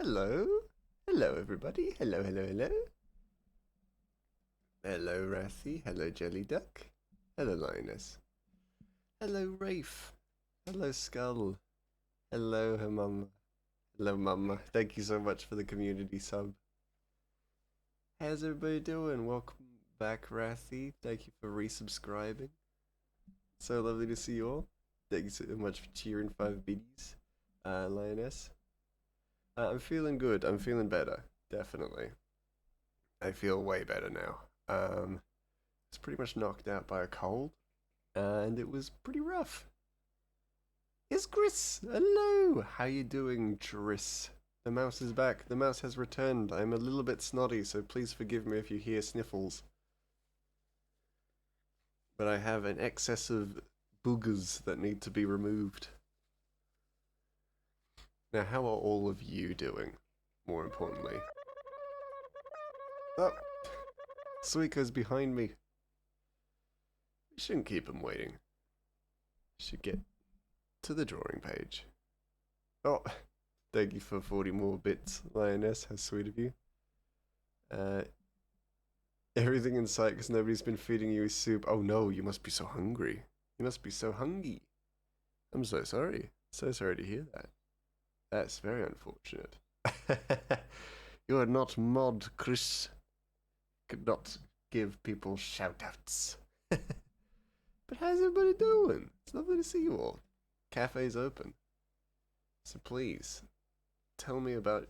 Hello. Hello, everybody. Hello, hello, hello. Hello, Rathy. Hello, Jelly Duck. Hello, Lioness. Hello, Rafe. Hello, Skull. Hello, her mama. Hello, mama. Thank you so much for the community sub. How's everybody doing? Welcome back, Rathy. Thank you for resubscribing. So lovely to see you all. Thank you so much for cheering 5 biddies, Lioness. I'm feeling good. I'm feeling better. Definitely. I feel way better now. It's pretty much knocked out by a cold, and it was pretty rough. It's Chris! Hello! How you doing, Chris? The mouse is back. The mouse has returned. I'm a little bit snotty, so please forgive me if you hear sniffles. But I have an excess of boogers that need to be removed. Now, how are all of you doing, more importantly? Oh! Suiko's behind me. We shouldn't keep him waiting. Should get to the drawing page. Oh, thank you for 40 more bits, Lioness. How sweet of you. Everything in sight because nobody's been feeding you soup. Oh no, you must be so hungry. You must be so hungry. I'm so sorry. So sorry to hear that. That's very unfortunate. You are not mod, Chris. Could not give people shoutouts. But how's everybody doing? It's lovely to see you all. Cafe's open. So please, tell me about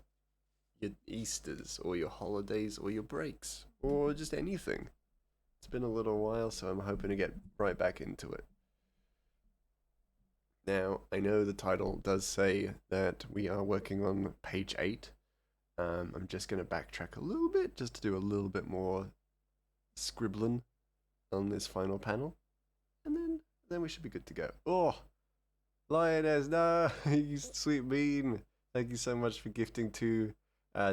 your Easters, or your holidays, or your breaks, or just anything. It's been a little while, so I'm hoping to get right back into it. Now, I know the title does say that we are working on page 8. I'm just going to backtrack a little bit, just to do a little bit more scribbling on this final panel. And then we should be good to go. Oh! Lioness, no! You sweet bean! Thank you so much for gifting 2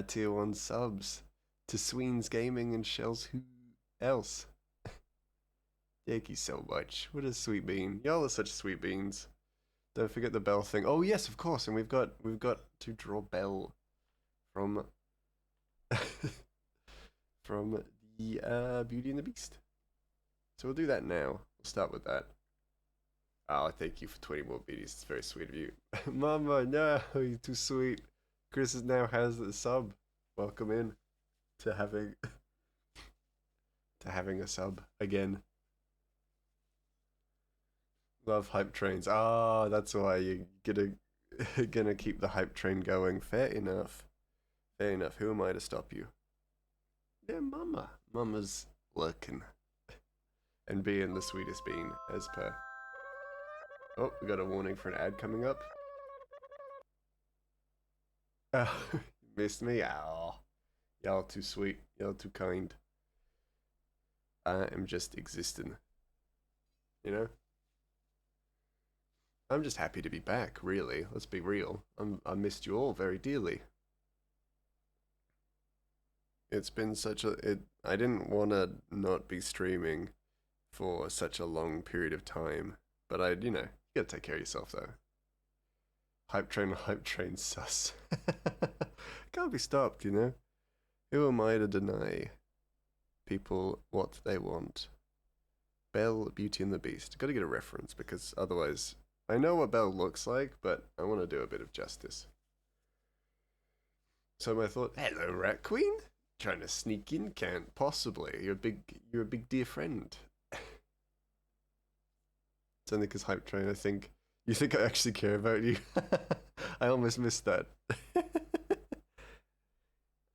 tier 1 subs to Sweens Gaming and Shells Who Else. Thank you so much. What a sweet bean. Y'all are such sweet beans. Don't forget the bell thing. Oh yes, of course, and we've got to draw Belle from from the Beauty and the Beast. So we'll do that now. We'll start with that. Oh, thank you for 20 more biddies. It's very sweet of you. Mama, no, you're too sweet. Chris now has the sub. Welcome in to having a sub again. Love hype trains. Ah, that's why you're gonna keep the hype train going. Fair enough. Fair enough. Who am I to stop you? Yeah, Mama. Mama's lurking and being the sweetest bean, as per. Oh, we got a warning for an ad coming up. Oh, missed me? Oh, y'all too sweet. Y'all too kind. I am just existing. You know? I'm just happy to be back, really. Let's be real. I missed you all very dearly. It's been such a... I didn't want to not be streaming for such a long period of time. But you gotta take care of yourself, though. Hype train sus. Can't be stopped, you know? Who am I to deny people what they want? Belle, Beauty and the Beast. Gotta get a reference, because otherwise... I know what Belle looks like, but I want to do a bit of justice. So I thought, hello, Rat Queen. Trying to sneak in? Can't possibly. You're a big dear friend. It's only because Hype Train, I think... You think I actually care about you? I almost missed that.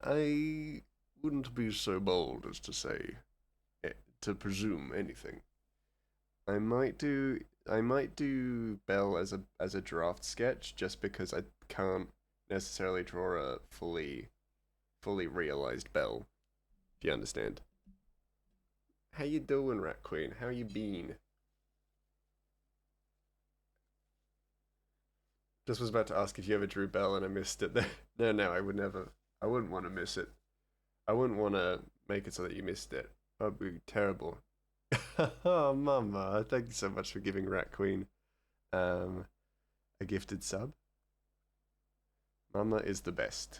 I wouldn't be so bold as to say... to presume anything. I might do Belle as a draft sketch, just because I can't necessarily draw a fully realized Belle. If you understand. How you doing, Rat Queen? How you been? Just was about to ask if you ever drew Belle and I missed it. No, I would never. I wouldn't want to miss it. I wouldn't want to make it so that you missed it. That'd be terrible. Oh, Mama, thank you so much for giving Rat Queen a gifted sub. Mama is the best.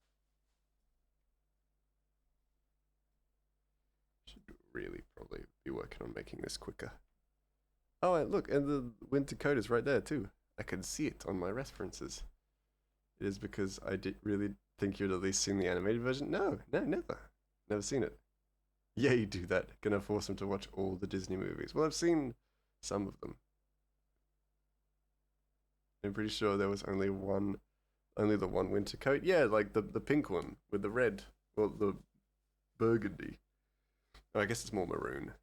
really probably be working on making this quicker. Oh, look, and the winter coat is right there too. I can see it on my references. It is because I did really think you'd at least seen the animated version. No, no, never. Never seen it. Yeah, you do that. Gonna force him to watch all the Disney movies. Well, I've seen some of them. I'm pretty sure there was only the one winter coat. Yeah, like the pink one with the red, or the burgundy. Oh, I guess it's more maroon.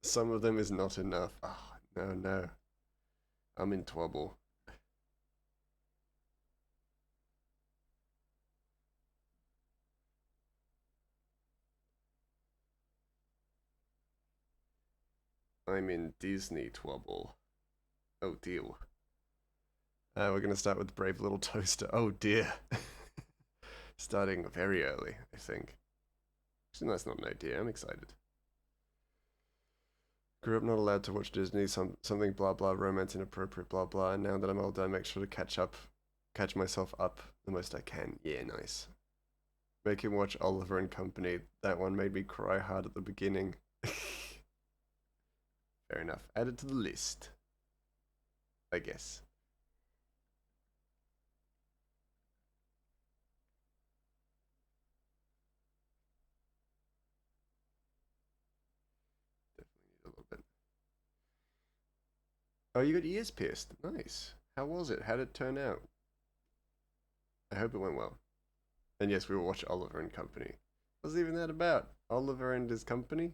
Some of them is not enough. Ah, oh, no, no. I'm in trouble. I'm in Disney trouble. Oh dear. We're gonna start with the brave little toaster. Oh dear. Starting very early, I think. Actually, that's not an idea. I'm excited. Grew up not allowed to watch Disney, something blah blah, romance inappropriate, blah blah. And now that I'm older, I make sure to catch myself up the most I can. Yeah, nice. Make him watch Oliver and Company. That one made me cry hard at the beginning. Fair enough. Add it to the list, I guess. Definitely need a little bit. Oh, you got ears pierced. Nice. How was it? How did it turn out? I hope it went well. And yes, we will watch Oliver and Company. What's even that about? Oliver and his company?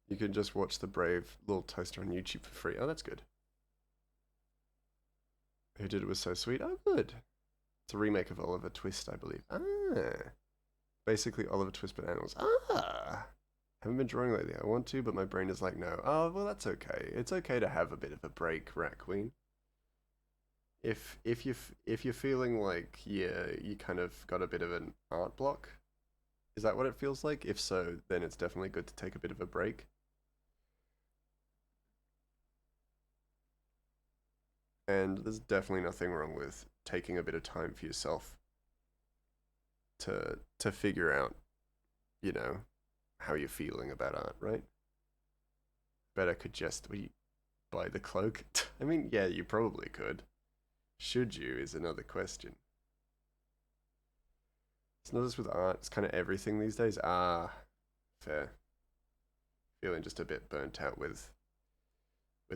You can just watch the brave little toaster on YouTube for free. Oh, that's good. Who did it was so sweet. Oh, good. It's a remake of Oliver Twist, I believe. Ah. Basically Oliver Twist but animals. Ah. Haven't been drawing lately. I want to, but my brain is like, no. Oh, well, that's okay. It's okay to have a bit of a break, Rat Queen. If you're feeling like you kind of got a bit of an art block, is that what it feels like? If so, then it's definitely good to take a bit of a break. And there's definitely nothing wrong with taking a bit of time for yourself to figure out, you know, how you're feeling about art, right? Better could just buy the cloak. I mean, yeah, you probably could. Should you is another question. It's not just with art, it's kind of everything these days. Ah, fair. Feeling just a bit burnt out with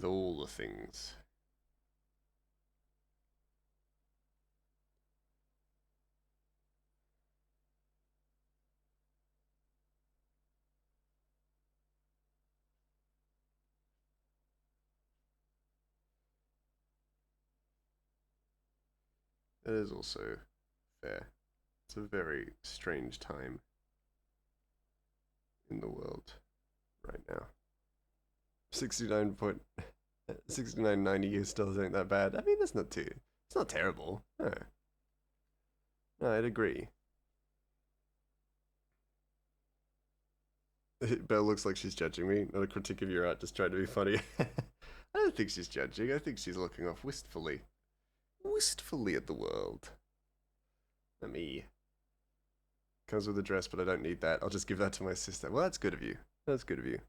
all the things. It is also fair. It's a very strange time in the world right now. 69.6990 years still isn't that bad. I mean, that's not too. It's not terrible. No, no, I'd agree. Belle looks like she's judging me. Not a critique of your art, just trying to be funny. I don't think she's judging. I think she's looking off wistfully. Wistfully at the world. Let me. Comes with a dress, but I don't need that. I'll just give that to my sister. Well, that's good of you. That's good of you.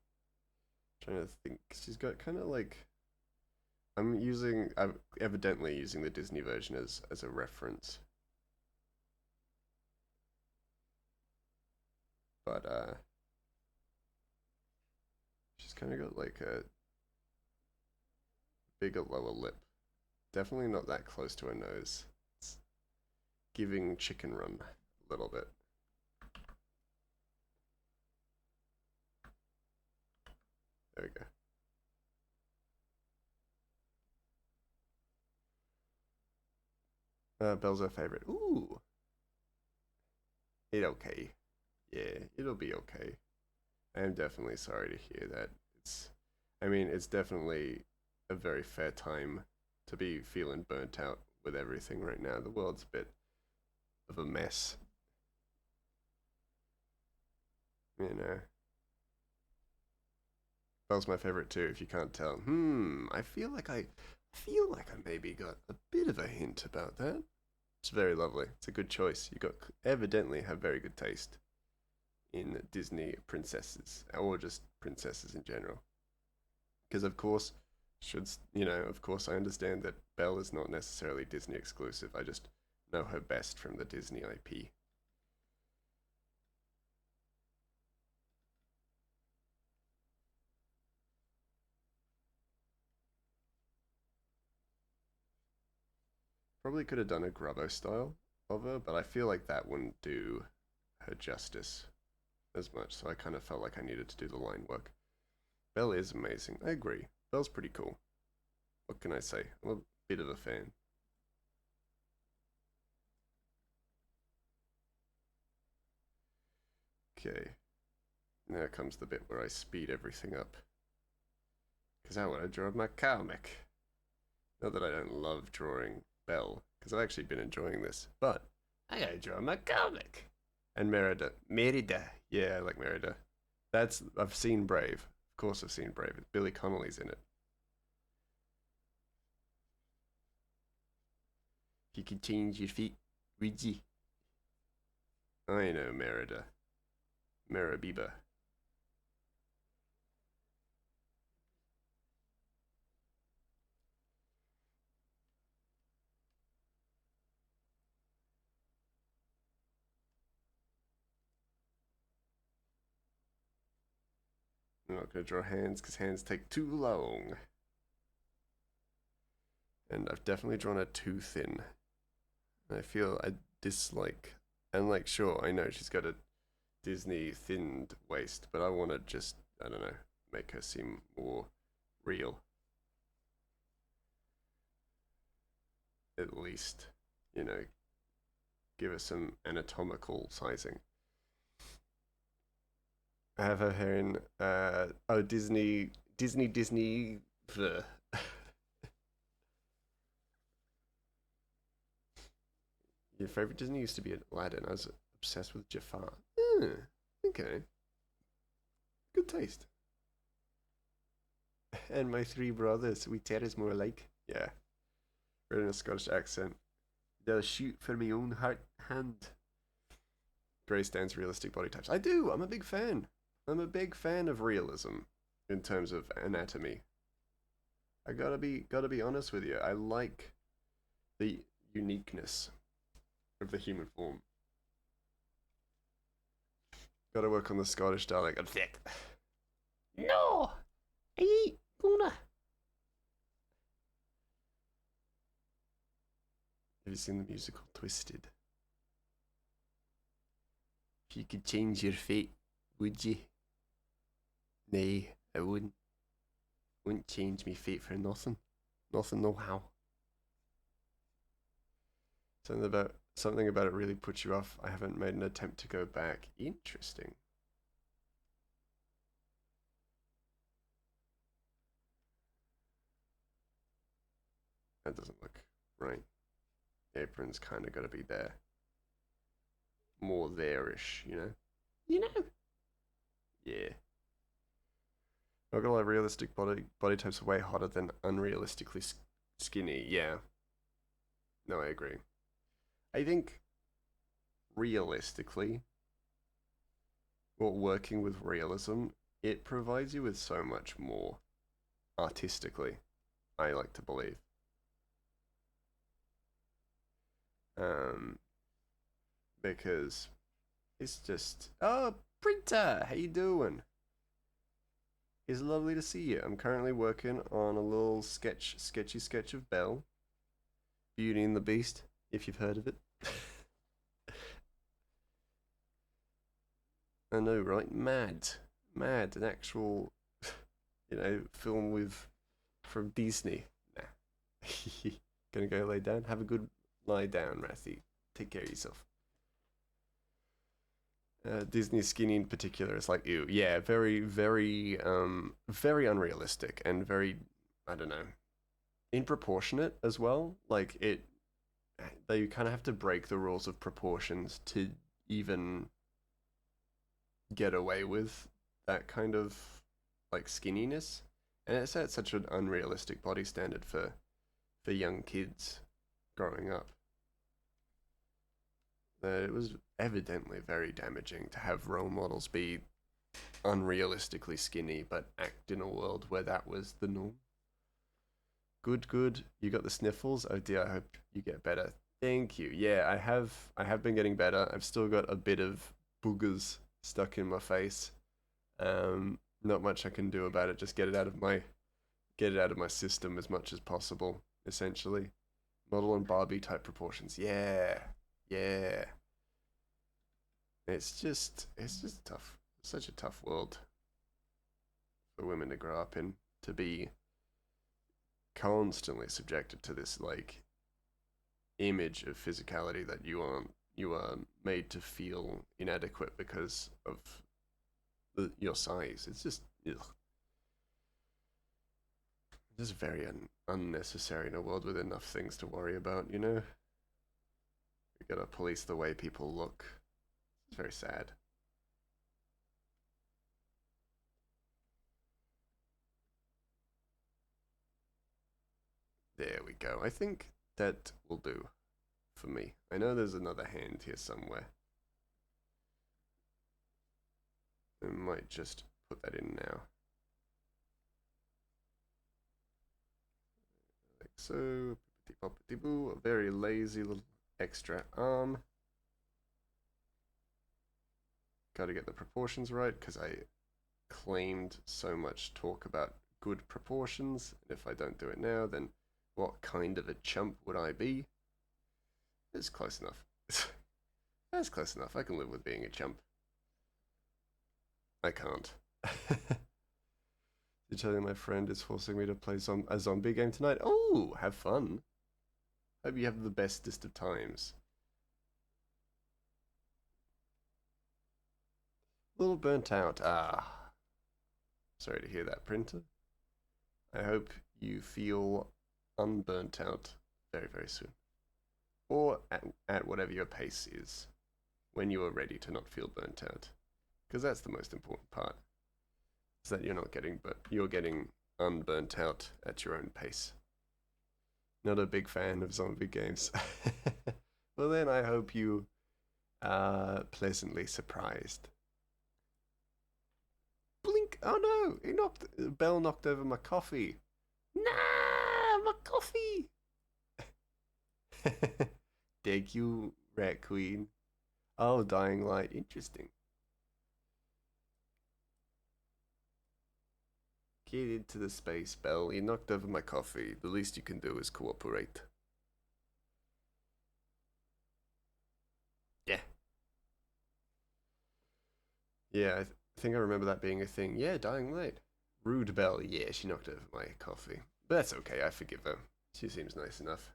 Trying to think. She's got kind of like. I'm evidently using the Disney version as a reference. But, she's kind of got like a bigger lower lip. Definitely not that close to her nose. It's giving Chicken Run a little bit. There we go. Belle's her favorite. Ooh. It okay. Yeah, it'll be okay. I am definitely sorry to hear that. It's. I mean, it's definitely a very fair time to be feeling burnt out with everything right now. The world's a bit of a mess, you know. Belle's my favorite too, if you can't tell. I feel like I maybe got a bit of a hint about that. It's very lovely. It's a good choice. You got evidently have very good taste in Disney princesses, or just princesses in general. Because of course, of course, I understand that Belle is not necessarily Disney exclusive. I just know her best from the Disney IP. Probably could have done a Grubbo style of her, but I feel like that wouldn't do her justice as much, so I kind of felt like I needed to do the line work. Belle is amazing. I agree. Belle's pretty cool. What can I say? I'm a bit of a fan. Okay, now comes the bit where I speed everything up. Because I want to draw my comic. Not that I don't love drawing Belle, because I've actually been enjoying this, but I gotta draw my comic. And Merida. Merida. Yeah, I like Merida. I've seen Brave. Of course I've seen Brave. Billy Connolly's in it. You can change your feet, Ouija. I know Merida. Merabiba. I'm not gonna draw hands because hands take too long. And I've definitely drawn it too thin. I feel I dislike. And like, sure, I know she's got a Disney thinned waist, but I want to just, I don't know, make her seem more real. At least, you know, give her some anatomical sizing. I have her hair in, Disney. Bleh. Your favorite Disney used to be Aladdin. I was obsessed with Jafar. Okay, good taste. And my three brothers, we tears more alike. Yeah, we're in a Scottish accent. They'll shoot for my own heart hand. Gray stands realistic body types. I do. I'm a big fan. I'm a big fan of realism in terms of anatomy. I gotta be honest with you. I like the uniqueness of the human form. Gotta work on the Scottish dialect. I'm thick. No, I ain't gonna. Have you seen the musical Twisted? If you could change your fate, would you? Nay, I wouldn't. Wouldn't change me fate for nothing. Nothing, no how. Something about it really puts you off. I haven't made an attempt to go back. Interesting. That doesn't look right. The apron's kind of got to be there. More there-ish, you know? You know? Yeah. Not gonna lie, realistic body types are way hotter than unrealistically skinny. Yeah. No, I agree. I think realistically, well, working with realism, it provides you with so much more artistically, I like to believe. Um, because it's just, oh, printer, how you doing? It's lovely to see you. I'm currently working on a little sketchy sketch of Belle, Beauty and the Beast, if you've heard of it. I know, right? Mad, an actual, film with from Disney. Nah. Gonna go lay down. Have a good lie down, Matthew. Take care of yourself. Disney skinny in particular is like, ew, yeah, very, very, very unrealistic and very, I don't know, in as well. Like they kind of have to break the rules of proportions to even get away with that kind of like skinniness, and it's at such an unrealistic body standard for young kids growing up that it was evidently very damaging to have role models be unrealistically skinny but act in a world where that was the norm. Good, good. You got the sniffles. Oh dear, I hope you get better. Thank you. Yeah, I have been getting better. I've still got a bit of boogers stuck in my face. Not much I can do about it. Just get it out of my system as much as possible, essentially. Model and Barbie type proportions. Yeah. Yeah. It's just tough. Such a tough world for women to grow up in, to be constantly subjected to this like image of physicality that you are made to feel inadequate because of your size. It's just ugh, just very unnecessary in a world with enough things to worry about. We gotta police the way people look. It's very sad. There we go. I think that will do for me. I know there's another hand here somewhere. I might just put that in now. Like so. Boo. A very lazy little extra arm. Gotta get the proportions right because I claimed so much talk about good proportions. And if I don't do it now, then what kind of a chump would I be? It's close enough. That's close enough. I can live with being a chump. I can't. You're telling my friend is forcing me to play a zombie game tonight. Oh, have fun. Hope you have the bestest of times. A little burnt out. Ah. Sorry to hear that, printer. I hope you feel unburnt out very, very soon. Or at whatever your pace is when you are ready to not feel burnt out. Because that's the most important part. Is that you're getting unburnt out at your own pace. Not a big fan of zombie games. Well then I hope you are pleasantly surprised. Blink! Oh no! Bell knocked over my coffee. Nah, my coffee. Thank you, Rat Queen. Oh, Dying Light. Interesting. Get into the space, Bell. You knocked over my coffee. The least you can do is cooperate. Yeah. Yeah, think I remember that being a thing. Yeah, Dying Light. Rude Bell. Yeah, she knocked over my coffee. But that's okay. I forgive her. She seems nice enough.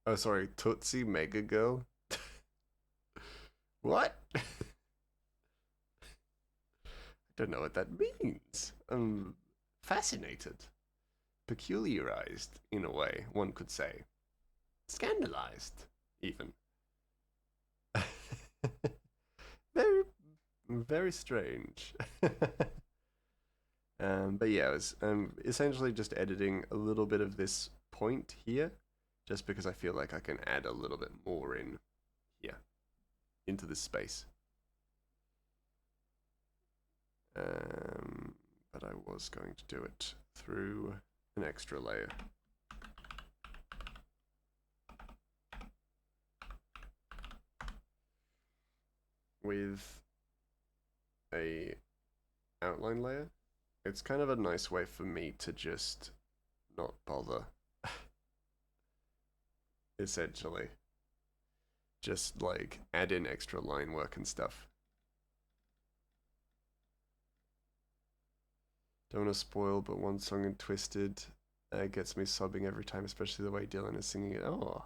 Oh, sorry. Tootsie Mega Girl? What? Don't know what that means. I'm fascinated. Peculiarized, in a way, one could say. Scandalized, even. Very, very strange. But yeah, I was essentially just editing a little bit of this point here, just because I feel like I can add a little bit more in here, into this space. But I was going to do it through an extra layer. With a outline layer. It's kind of a nice way for me to just not bother. Essentially. Just like add in extra line work and stuff. Don't want to spoil, but one song in Twisted gets me sobbing every time, especially the way Dylan is singing it. Oh.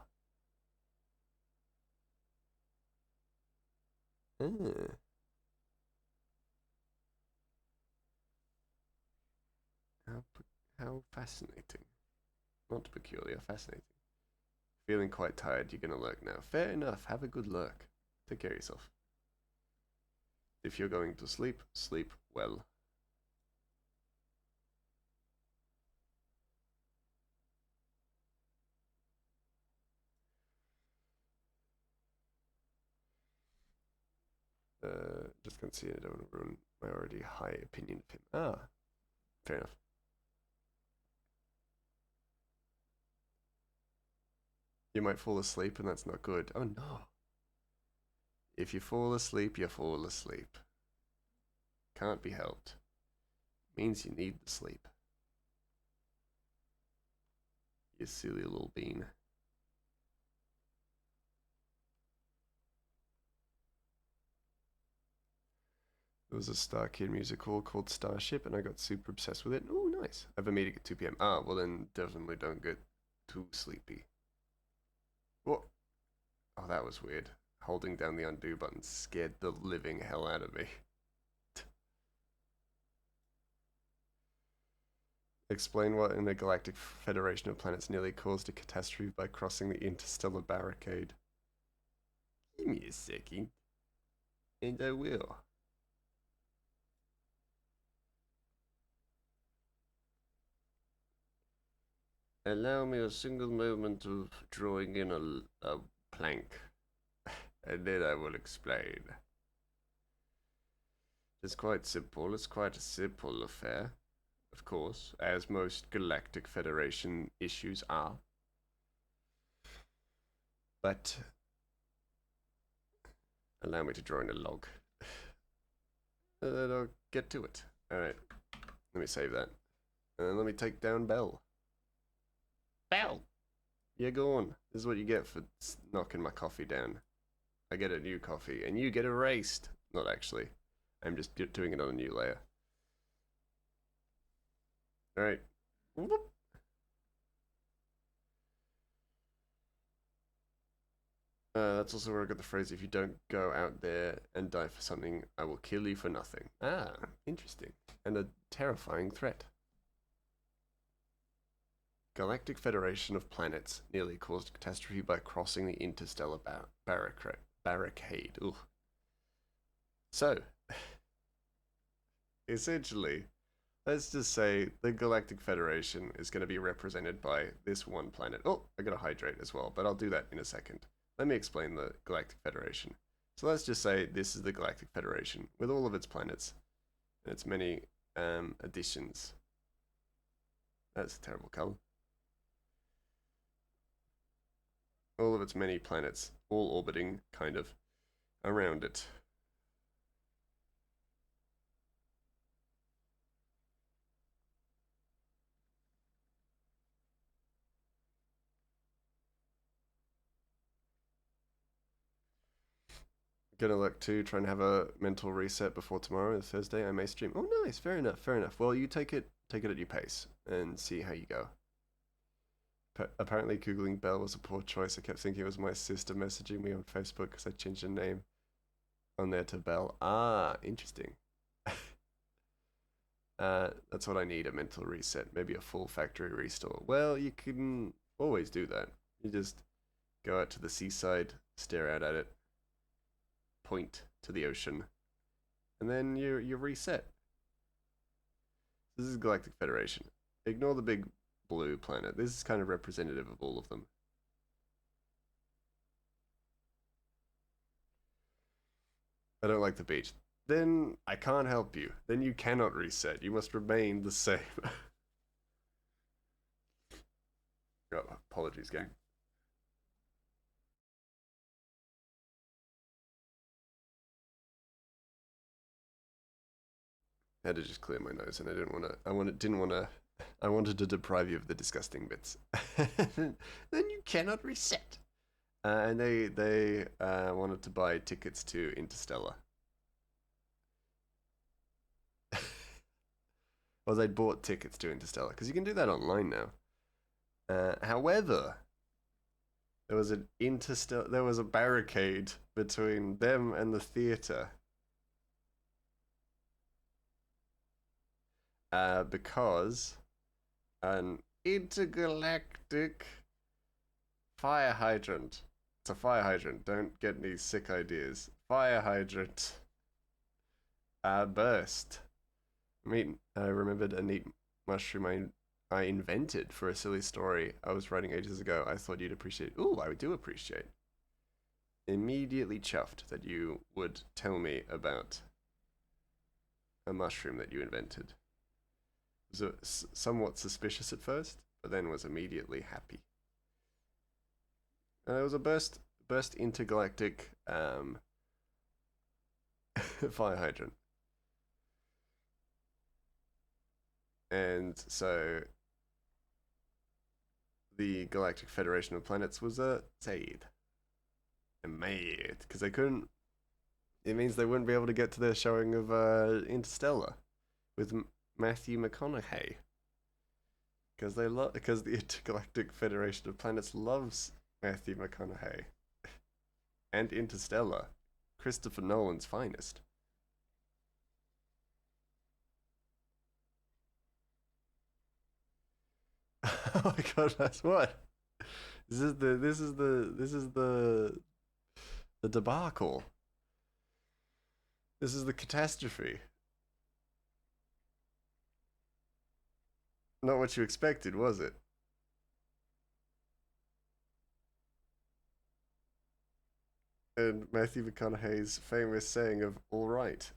Ah. How, how fascinating. Not peculiar, fascinating. Feeling quite tired, you're gonna lurk now. Fair enough, have a good lurk. Take care of yourself. If you're going to sleep, sleep well. Just can't see it, I don't want to ruin my already high opinion of him. Ah, fair enough. You might fall asleep and that's not good. Oh no. If you fall asleep, you fall asleep. Can't be helped. Means you need the sleep. You silly little bean. There was a Star Kid musical called Starship, and I got super obsessed with it. Oh, nice. I have a meeting at 2 p.m. Ah, well then definitely don't get too sleepy. What? Oh, that was weird. Holding down the undo button scared the living hell out of me. Explain what in the Galactic Federation of Planets nearly caused a catastrophe by crossing the interstellar barricade. Give me a second, and I will. Allow me a single moment of drawing in a plank, and then I will explain. It's quite simple. It's quite a simple affair, of course, as most Galactic Federation issues are. But allow me to draw in a log. And I'll get to it. Alright, let me save that. And let me take down Bell. Bell! You're gone. This is what you get for knocking my coffee down. I get a new coffee, and you get erased. Not actually. I'm just doing it on a new layer. Alright. That's also where I got the phrase, if you don't go out there and die for something, I will kill you for nothing. Ah, interesting. And a terrifying threat. Galactic Federation of Planets nearly caused catastrophe by crossing the interstellar barricade. Ooh. So, essentially, let's just say the Galactic Federation is going to be represented by this one planet. Oh, I gotta hydrate as well, but I'll do that in a second. Let me explain the Galactic Federation. So let's just say this is the Galactic Federation with all of its planets and its many additions. That's a terrible color. All of its many planets, all orbiting kind of around it. Gonna look to try and have a mental reset before tomorrow, Thursday. I may stream. Oh, nice. Fair enough. Fair enough. Well, you take it at your pace and see how you go. Apparently, googling Belle was a poor choice. I kept thinking it was my sister messaging me on Facebook because I changed the name on there to Belle. Ah, interesting. That's what I need, a mental reset. Maybe a full factory restore. Well, you can always do that. You just go out to the seaside, stare out at it, point to the ocean, and then you're reset. This is Galactic Federation. Ignore the big blue planet. This is kind of representative of all of them. I don't like the beach. Then I can't help you. Then you cannot reset. You must remain the same. Oh, apologies, gang. I had to just clear my nose, and I didn't want to. Didn't want to. I wanted to deprive you of the disgusting bits. Then you cannot reset. And they wanted to buy tickets to Interstellar. Well, they bought tickets to Interstellar because you can do that online now. However, There was a barricade between them and the theater. Because an intergalactic fire hydrant. It's a fire hydrant. Don't get any sick ideas. Fire hydrant. Burst. I remembered a neat mushroom I invented for a silly story I was writing ages ago. I thought you'd appreciate. Ooh, I do appreciate. Immediately chuffed that you would tell me about a mushroom that you invented. Was somewhat suspicious at first, but then was immediately happy. It was a burst intergalactic fire hydrant. And so the Galactic Federation of Planets was made, because they couldn't. It means they wouldn't be able to get to their showing of Interstellar with Matthew McConaughey, because the Intergalactic Federation of Planets loves Matthew McConaughey and Interstellar, Christopher Nolan's finest. Oh my god, that's what? The debacle. This is the catastrophe. Not what you expected, was it? And Matthew McConaughey's famous saying of "all right."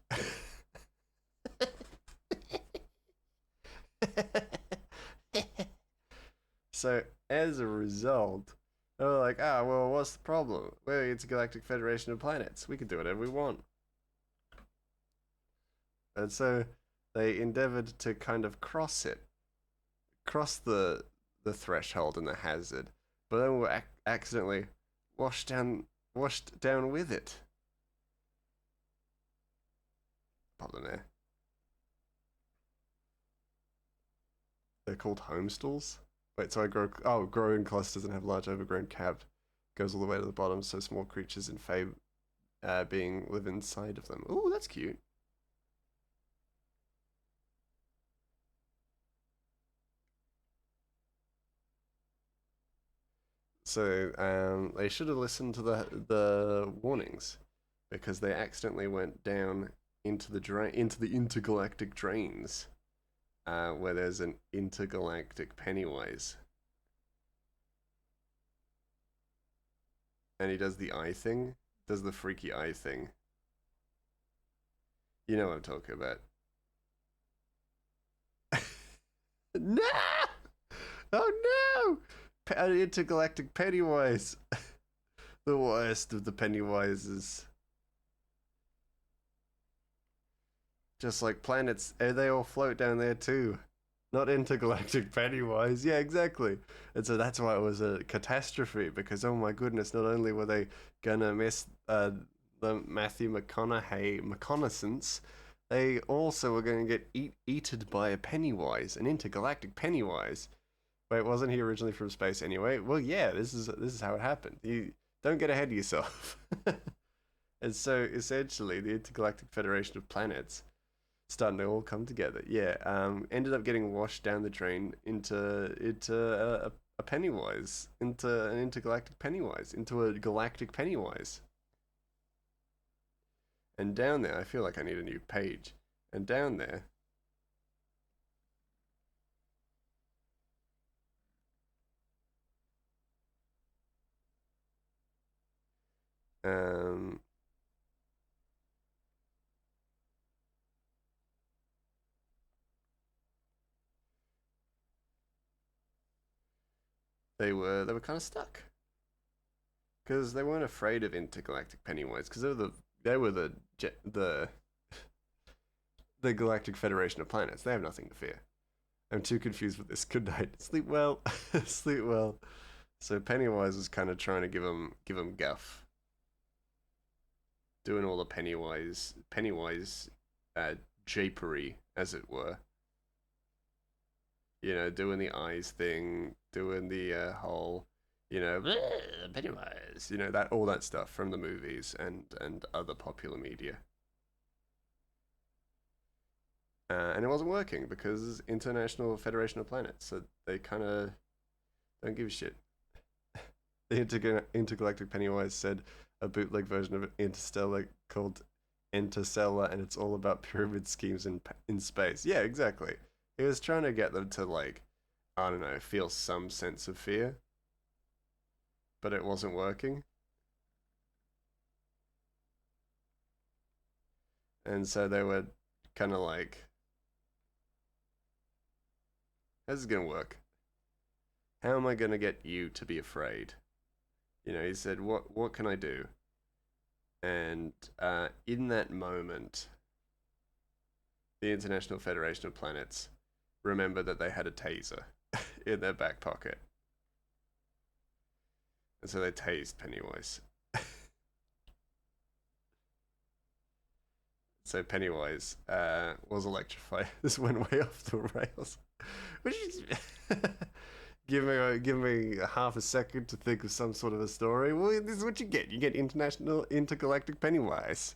So as a result, they were like, well, what's the problem? We're Intergalactic Federation of Planets. We can do whatever we want. And so they endeavored to kind of cross the threshold and the hazard, but then were accidentally washed down with it. Problem there. They're called homestools. Wait, so growing clusters and have large overgrown cap. Goes all the way to the bottom, so small creatures in Fab being live inside of them. Ooh, that's cute. So they should have listened to the warnings, because they accidentally went down into the intergalactic drains, where there's an intergalactic Pennywise. And he does the eye thing, does the freaky eye thing. You know what I'm talking about. No! Oh no! An intergalactic Pennywise. The worst of the Pennywises. Just like planets, they all float down there too. Not intergalactic Pennywise. Yeah, exactly. And so that's why it was a catastrophe, because oh my goodness, not only were they gonna miss the Matthew McConaughey reconnaissance, they also were going to get eaten by a Pennywise, an intergalactic Pennywise. Wait, wasn't he originally from space anyway? Well, yeah, this is how it happened. You don't get ahead of yourself. And so essentially, the Intergalactic Federation of Planets starting to all come together. Yeah, ended up getting washed down the drain into a Pennywise, into an intergalactic Pennywise, into a galactic Pennywise. And down there, I feel like I need a new page. And down there, um, they were kind of stuck, because they weren't afraid of intergalactic Pennywise, because they were the Galactic Federation of Planets. They have nothing to fear. I'm too confused with this. Good night. Sleep well. Sleep well. So Pennywise was kind of trying to give him guff, doing all the Pennywise japery, as it were. You know, doing the eyes thing, doing the whole You know, Pennywise. You know that all that stuff from the movies and other popular media. And it wasn't working because International Federation of Planets, so they kind of don't give a shit. The intergalactic Pennywise said a bootleg version of Interstellar called Interstellar, and it's all about pyramid schemes in space. Yeah, exactly. He was trying to get them to like, I don't know, feel some sense of fear, but it wasn't working. And so they were kind of like, how's this gonna work? How am I gonna get you to be afraid? You know, he said, what can I do? And in that moment, the International Federation of Planets remember that they had a taser in their back pocket. And so they tased Pennywise. So Pennywise was electrified. This went way off the rails. Which is give me a half a second to think of some sort of a story. Well, this is what you get. You get international intergalactic Pennywise.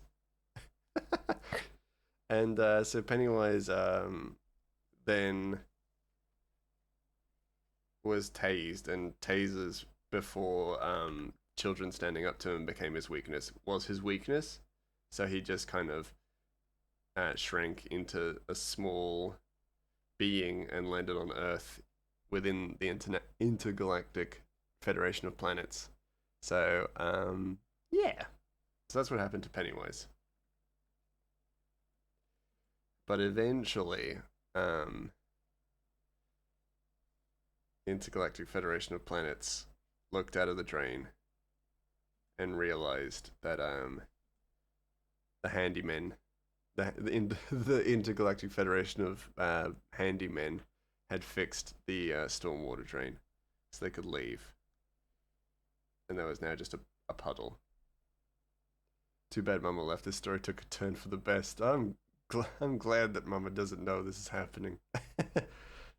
And so Pennywise then was tased, and tasers before children standing up to him became his weakness. Was his weakness, so he just kind of shrank into a small being and landed on Earth within the intergalactic Federation of Planets. So yeah, so that's what happened to Pennywise. But eventually, Intergalactic Federation of Planets looked out of the drain and realized that the handymen, the Intergalactic Federation of Handymen, had fixed the stormwater drain, so they could leave, and there was now just a puddle. Too bad Mama left. This story took a turn for the best. I'm glad that Mama doesn't know this is happening.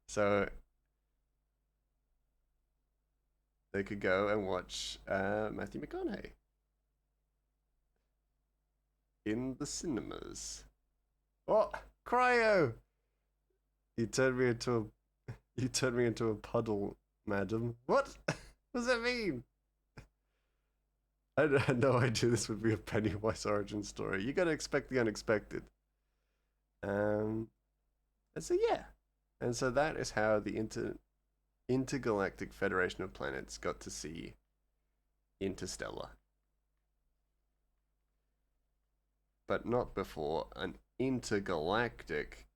So they could go and watch Matthew McConaughey in the cinemas. Oh, cryo! You turned me into a puddle, madam. What? What does that mean? I had no idea this would be a Pennywise origin story. You gotta expect the unexpected. And so yeah, and so that is how the intergalactic Federation of Planets got to see Interstellar, but not before an intergalactic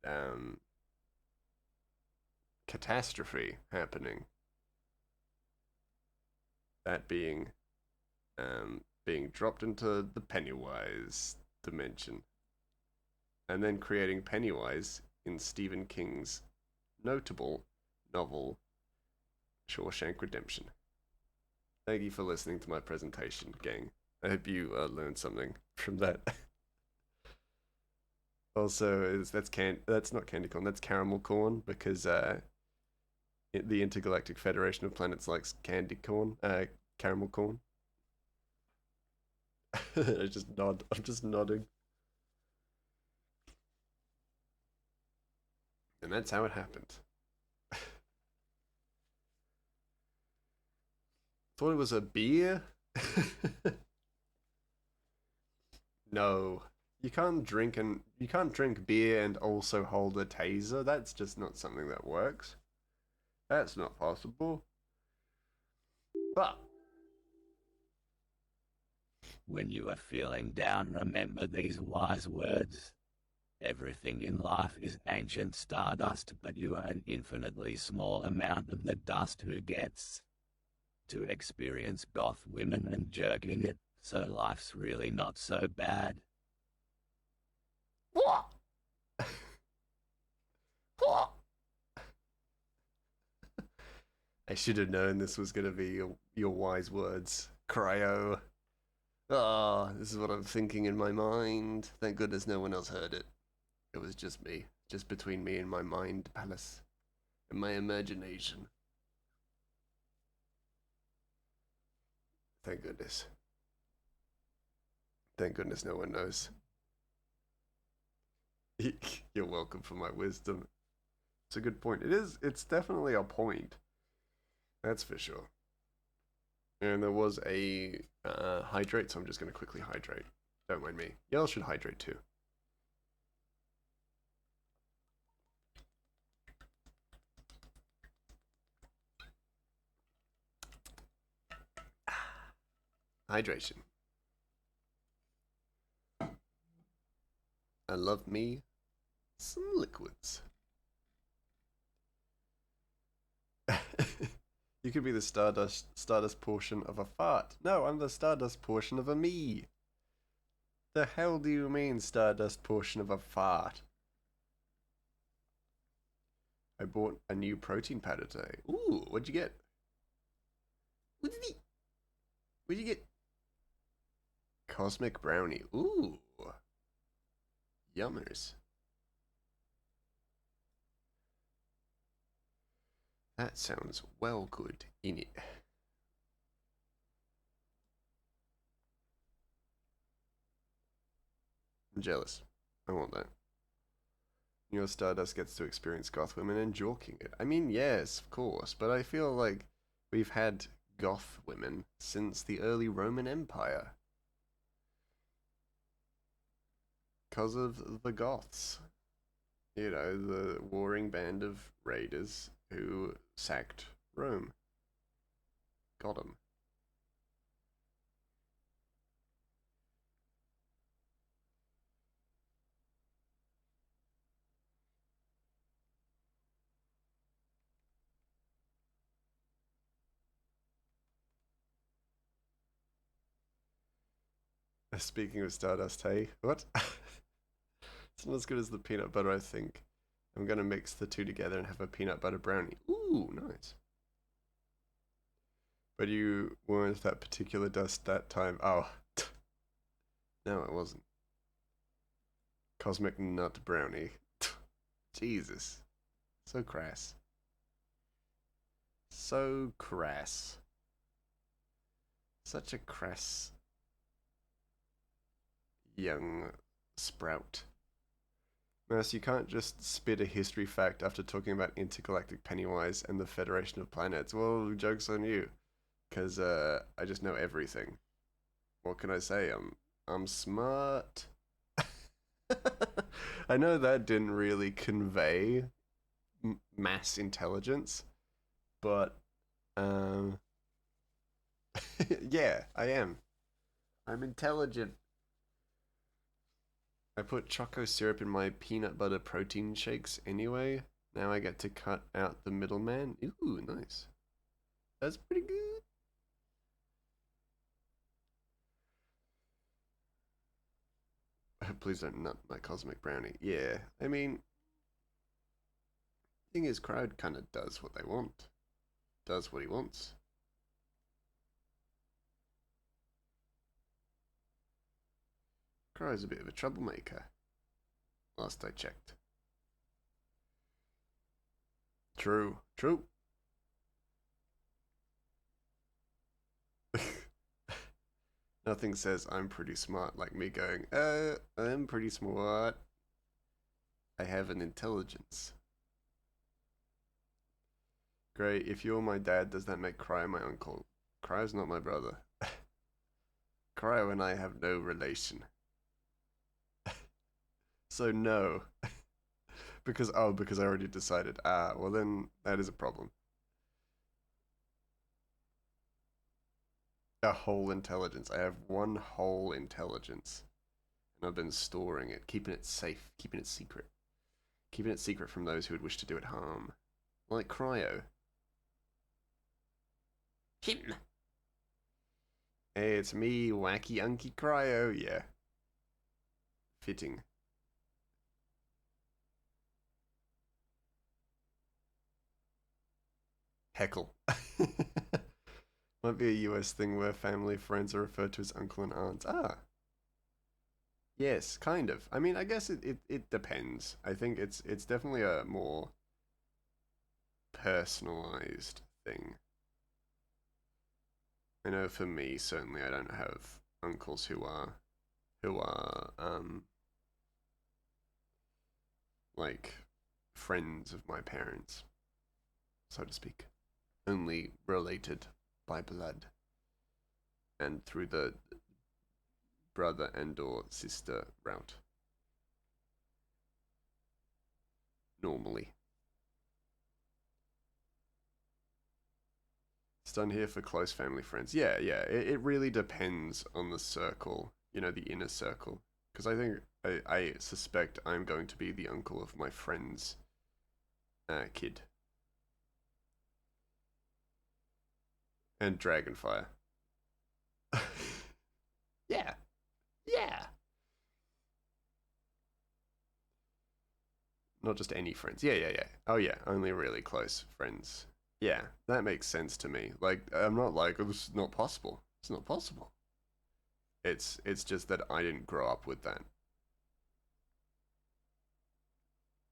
um, catastrophe happening. That being dropped into the Pennywise dimension, and then creating Pennywise in Stephen King's notable novel Shawshank Redemption. Thank you for listening to my presentation, gang. I hope you learned something from that. Also, that's not candy corn. That's caramel corn because the Intergalactic Federation of Planets likes candy corn, caramel corn. I just nod. I'm just nodding. And that's how it happened. Thought it was a beer? No. You can't drink beer and also hold a taser. That's just not something that works. That's not possible. But when you are feeling down, remember these wise words. Everything in life is ancient stardust, but you are an infinitely small amount of the dust who gets to experience goth women and jerking it, so life's really not so bad. what? What? I should have known this was gonna be your wise words, Cryo. Ah, this is what I'm thinking in my mind. Thank goodness no one else heard it. It was just me, just between me and my mind palace, and my imagination. Thank goodness. Thank goodness no one knows. You're welcome for my wisdom. It's a good point. It is. It's definitely a point. That's for sure. And there was a hydrate, so I'm just going to quickly hydrate. Don't mind me. Y'all should hydrate too. Hydration. I love me some liquids. You could be the stardust portion of a fart. No, I'm the stardust portion of a me. The hell do you mean stardust portion of a fart? I bought a new protein powder today. Ooh, what'd you get? What did he? What'd you get? Cosmic brownie. Ooh. Yummers. That sounds well good in it. I'm jealous. I want that. Your Stardust gets to experience goth women and jorking it. I mean, yes, of course, but I feel like we've had goth women since the early Roman Empire. Because of the Goths. You know, the warring band of raiders who sacked Rome. Got 'em. Speaking of Stardust, hey, what? It's not as good as the peanut butter, I think. I'm gonna mix the two together and have a peanut butter brownie. Ooh, nice. But you weren't that particular dust that time. Oh, no, it wasn't. Cosmic nut brownie. Jesus. So crass. So crass. Such a crass young sprout. Mouse, you can't just spit a history fact after talking about intergalactic Pennywise and the Federation of Planets. Well, joke's on you, because I just know everything. What can I say? I'm smart. I know that didn't really convey mass intelligence, but um, yeah, I am. I'm intelligent. I put choco syrup in my peanut butter protein shakes anyway. Now I get to cut out the middleman. Ooh, nice. That's pretty good. Please don't nut my cosmic brownie. Yeah, I mean, thing is, crowd kind of does what they want. Does what he wants. Crow's a bit of a troublemaker. Last I checked. True. True. Nothing says I'm pretty smart like me going, I'm pretty smart. I have an intelligence. Great, if you're my dad, does that make Cryo my uncle? Cryo's not my brother. Cryo and I have no relation. So no. because I already decided. Ah, well then that is a problem. A whole intelligence. I have one whole intelligence. And I've been storing it, keeping it safe, keeping it secret. Keeping it secret from those who would wish to do it harm. Like Cryo. Him! Hey, it's me, Wacky Unky Cryo, yeah. Fitting. Heckle. Might be a US thing where family friends are referred to as uncle and aunts. Ah. Yes, kind of. I mean, I guess it depends. I think it's definitely a more personalized thing. I know for me, certainly, I don't have uncles who are like friends of my parents, so to speak. Only related by blood and through the brother and or sister route. Normally. It's done here for close family friends. Yeah, yeah. It really depends on the circle, the inner circle. Because I suspect I'm going to be the uncle of my friend's kid. And Dragonfire. Yeah, yeah. Not just any friends. Yeah, yeah, yeah. Oh, yeah. Only really close friends. Yeah, that makes sense to me. Like, I'm not like, oh, this is not possible. It's not possible. It's just that I didn't grow up with that.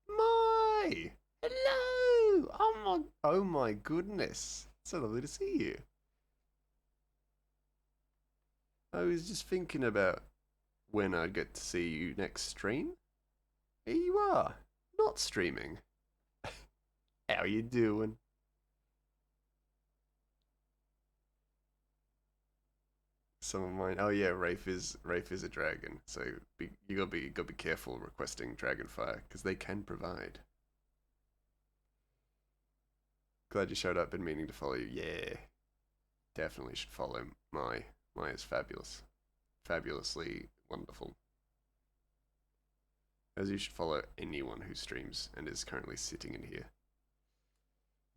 My hello. Oh my goodness. So lovely to see you. I was just thinking about when I'd get to see you next stream. Here you are, not streaming. How you doing? Some of mine. Oh yeah, Rafe is a dragon. So you gotta be careful requesting Dragonfire because they can provide. Glad you showed up. Been meaning to follow you. Yeah, definitely should follow my. My is fabulous, fabulously wonderful. As you should follow anyone who streams and is currently sitting in here.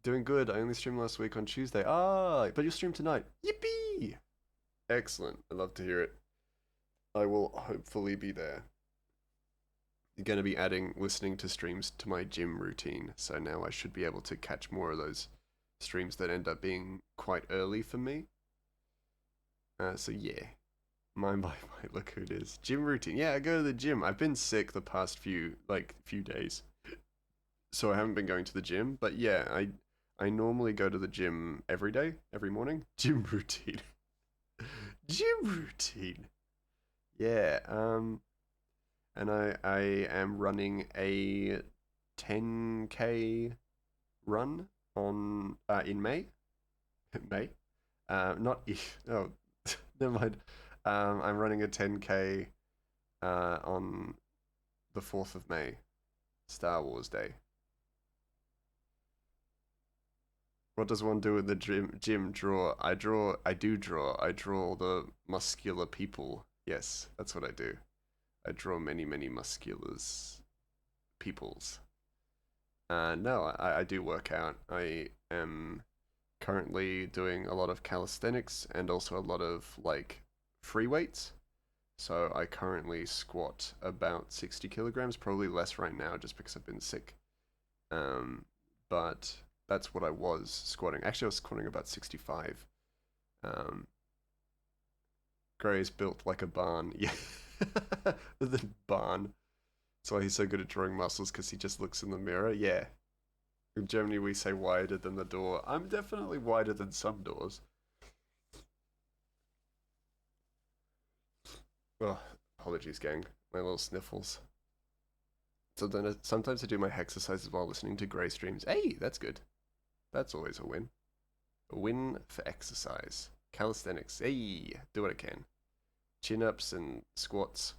Doing good. I only streamed last week on Tuesday. Ah, but you'll stream tonight. Yippee! Excellent. I love to hear it. I will hopefully be there. I'm going to be adding listening to streams to my gym routine, so now I should be able to catch more of those streams that end up being quite early for me. So yeah, mind by mind, look who it is. Gym routine. Yeah, I go to the gym. I've been sick the past few days, so I haven't been going to the gym. But yeah, I normally go to the gym every day, every morning. Gym routine. Gym routine. Yeah. And I am running a 10k run on in May. May. Not if. Oh, never mind. I'm running a 10k on the 4th of May, Star Wars Day. What does one do in the gym? Draw. I draw. I do draw. I draw the muscular people. Yes, that's what I do. I draw many, many musculars peoples. No, I do work out. I am currently doing a lot of calisthenics and also a lot of like free weights. So I currently squat about 60 kilograms, probably less right now just because I've been sick. Um, but that's what I was squatting. Actually, I was squatting about 65. Um, Gray's built like a barn. Yeah. The barn. That's why he's so good at drawing muscles because he just looks in the mirror. Yeah. In Germany, we say wider than the door. I'm definitely wider than some doors. Oh, apologies, gang. My little sniffles. So then sometimes I do my exercises while listening to Grey streams. Hey, that's good. That's always a win. A win for exercise. Calisthenics. Hey, do what I can. Chin ups and squats.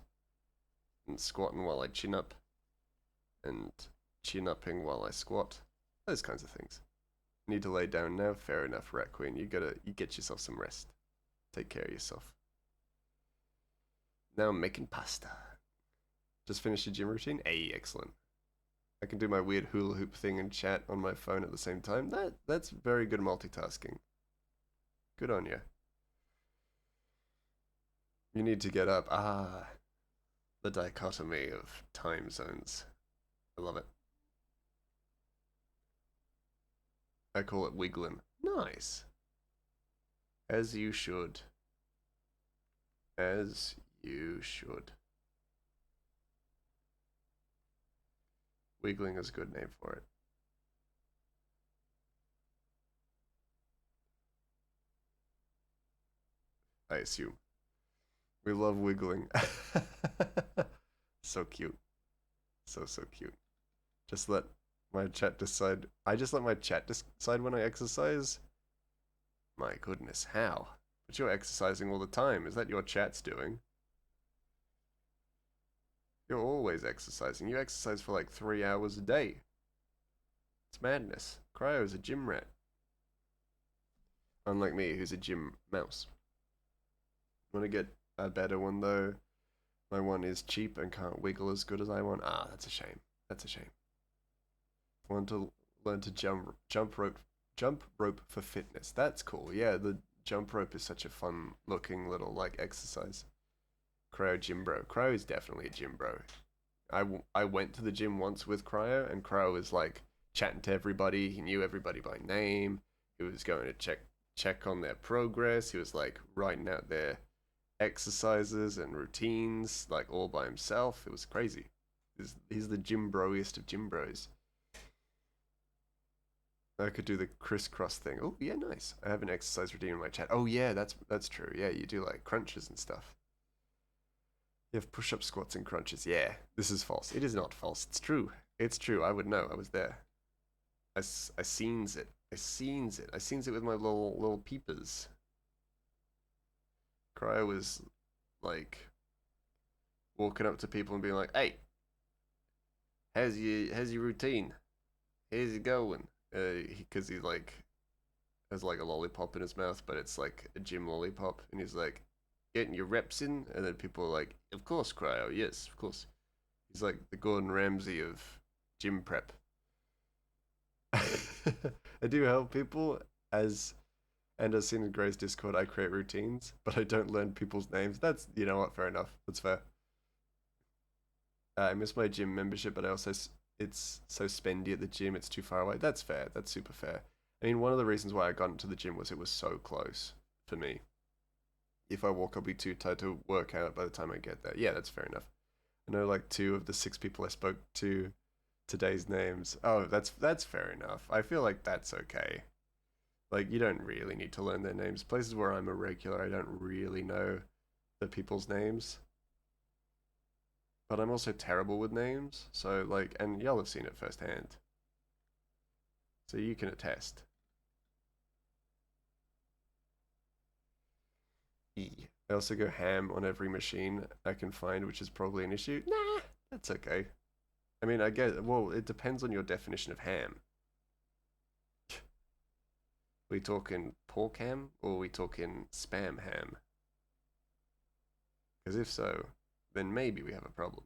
And squatting while I chin up. And chin upping while I squat. Those kinds of things. Need to lay down now? Fair enough, Rat Queen. You get yourself some rest. Take care of yourself. Now I'm making pasta. Just finished your gym routine? Hey, excellent. I can do my weird hula hoop thing and chat on my phone at the same time. That's very good multitasking. Good on you. You need to get up. Ah, the dichotomy of time zones. I love it. I call it wiggling. Nice. As you should. As you should. Wiggling is a good name for it. I assume. We love wiggling. So cute. So cute. Just let my chat decide. I just let my chat decide when I exercise. My goodness, how? But you're exercising all the time. Is that your chat's doing? You're always exercising. You exercise for like 3 hours a day. It's madness. Cryo's a gym rat. Unlike me, who's a gym mouse. Want to get a better one though? My one is cheap and can't wiggle as good as I want. Ah, that's a shame. That's a shame. Want to learn to jump rope for fitness. That's cool. Yeah, the jump rope is such a fun looking little like exercise. Cryo gym bro. Cryo is definitely a gym bro. I went to the gym once with Cryo, and Cryo was like chatting to everybody. He knew everybody by name. He was going to check on their progress. He was like writing out their exercises and routines like all by himself. It was crazy. He's the gym broiest of gym bros. I could do the crisscross thing. Oh yeah, nice. I have an exercise routine in my chat. Oh yeah, that's true. Yeah, you do like crunches and stuff. You have push-up, squats, and crunches. Yeah, this is false. It is not false. It's true. It's true. I would know. I was there. I seens it. I seens it. I seens it with my little peepers. Cryo was like walking up to people and being like, "Hey, how's your routine? How's it going?" Because he like has like a lollipop in his mouth, but it's like a gym lollipop, and he's like, "Getting your reps in," and then people are like, "Of course, Cryo. Yes, of course." He's like the Gordon Ramsay of gym prep. I do help people as as seen in Gray's Discord. I create routines, but I don't learn people's names. That's you know what, fair enough. That's fair. I miss my gym membership, but I also it's so spendy at the gym. It's too far away. That's fair. That's super fair. I mean, one of the reasons why I got into the gym was it was so close for me. If I walk, I'll be too tired to work out by the time I get there. Yeah, that's fair enough. I know like two of the six people I spoke to today's names. Oh, that's fair enough. I feel like that's okay. Like you don't really need to learn their names. Places where I'm a regular, I don't really know the people's names. But I'm also terrible with names, so like, and y'all have seen it firsthand, so you can attest. I also go ham on every machine I can find, which is probably an issue. Nah, that's okay. I mean, I guess, well, it depends on your definition of ham. We talking pork ham or we talking spam ham? Because if so, then maybe we have a problem.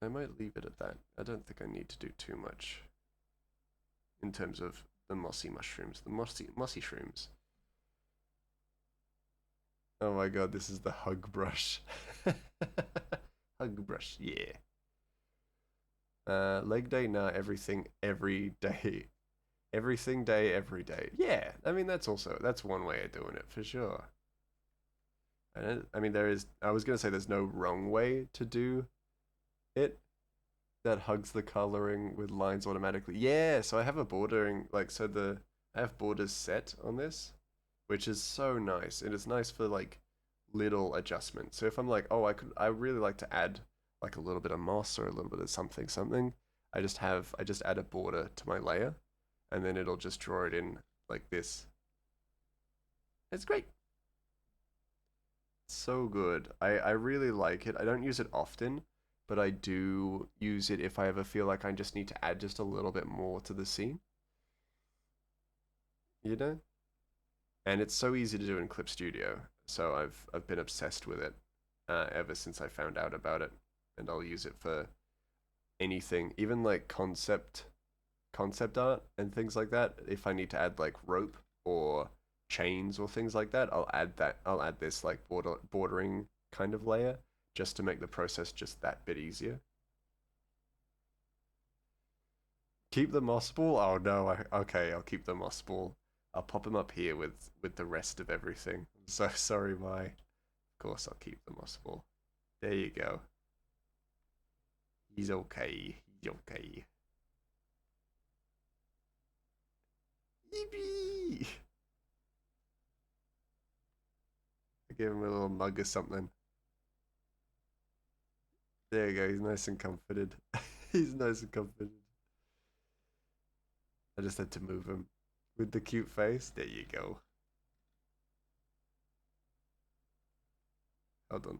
I might leave it at that. I don't think I need to do too much in terms of the mossy mushrooms, the mossy shrooms. Oh my god, this is the hug brush. Hug brush, yeah. Leg day, nah, everything, every day. Everything day, every day. Yeah, I mean, that's one way of doing it for sure. I mean, I was going to say there's no wrong way to do it that hugs the coloring with lines automatically. Yeah, so I have a bordering, like, I have borders set on this, which is so nice. And it's nice for like little adjustments. So if I'm like, oh, I really like to add like a little bit of moss or a little bit of something. I just add a border to my layer, and then it'll just draw it in like this. It's great. It's so good. I really like it. I don't use it often, but I do use it if I ever feel like I just need to add just a little bit more to the scene, you know? And it's so easy to do in Clip Studio. So I've been obsessed with it ever since I found out about it, and I'll use it for anything, even like concept art and things like that. If I need to add like rope or chains or things like that, I'll add that. I'll add this like bordering kind of layer just to make the process just that bit easier. Keep the moss ball. Oh no, okay, I'll keep the moss ball. I'll pop him up here with the rest of everything. I'm so sorry, my. Of course, I'll keep the moss ball. There you go. He's okay. He's okay. Yippee! I gave him a little mug or something. There you go, he's nice and comforted. He's nice and comforted. I just had to move him. With the cute face, there you go. Hold on.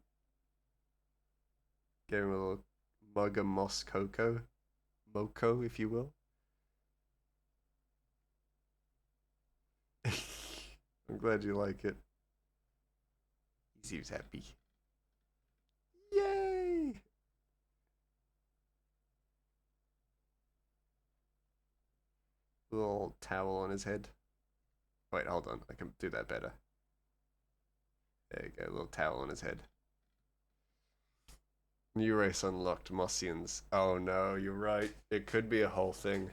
Gave him a little mug of moss cocoa. Moco, if you will. I'm glad you like it. He seems happy. Yay! Little towel on his head. Wait, hold on. I can do that better. There you go, a little towel on his head. New race unlocked, Mossians. Oh no, you're right. It could be a whole thing.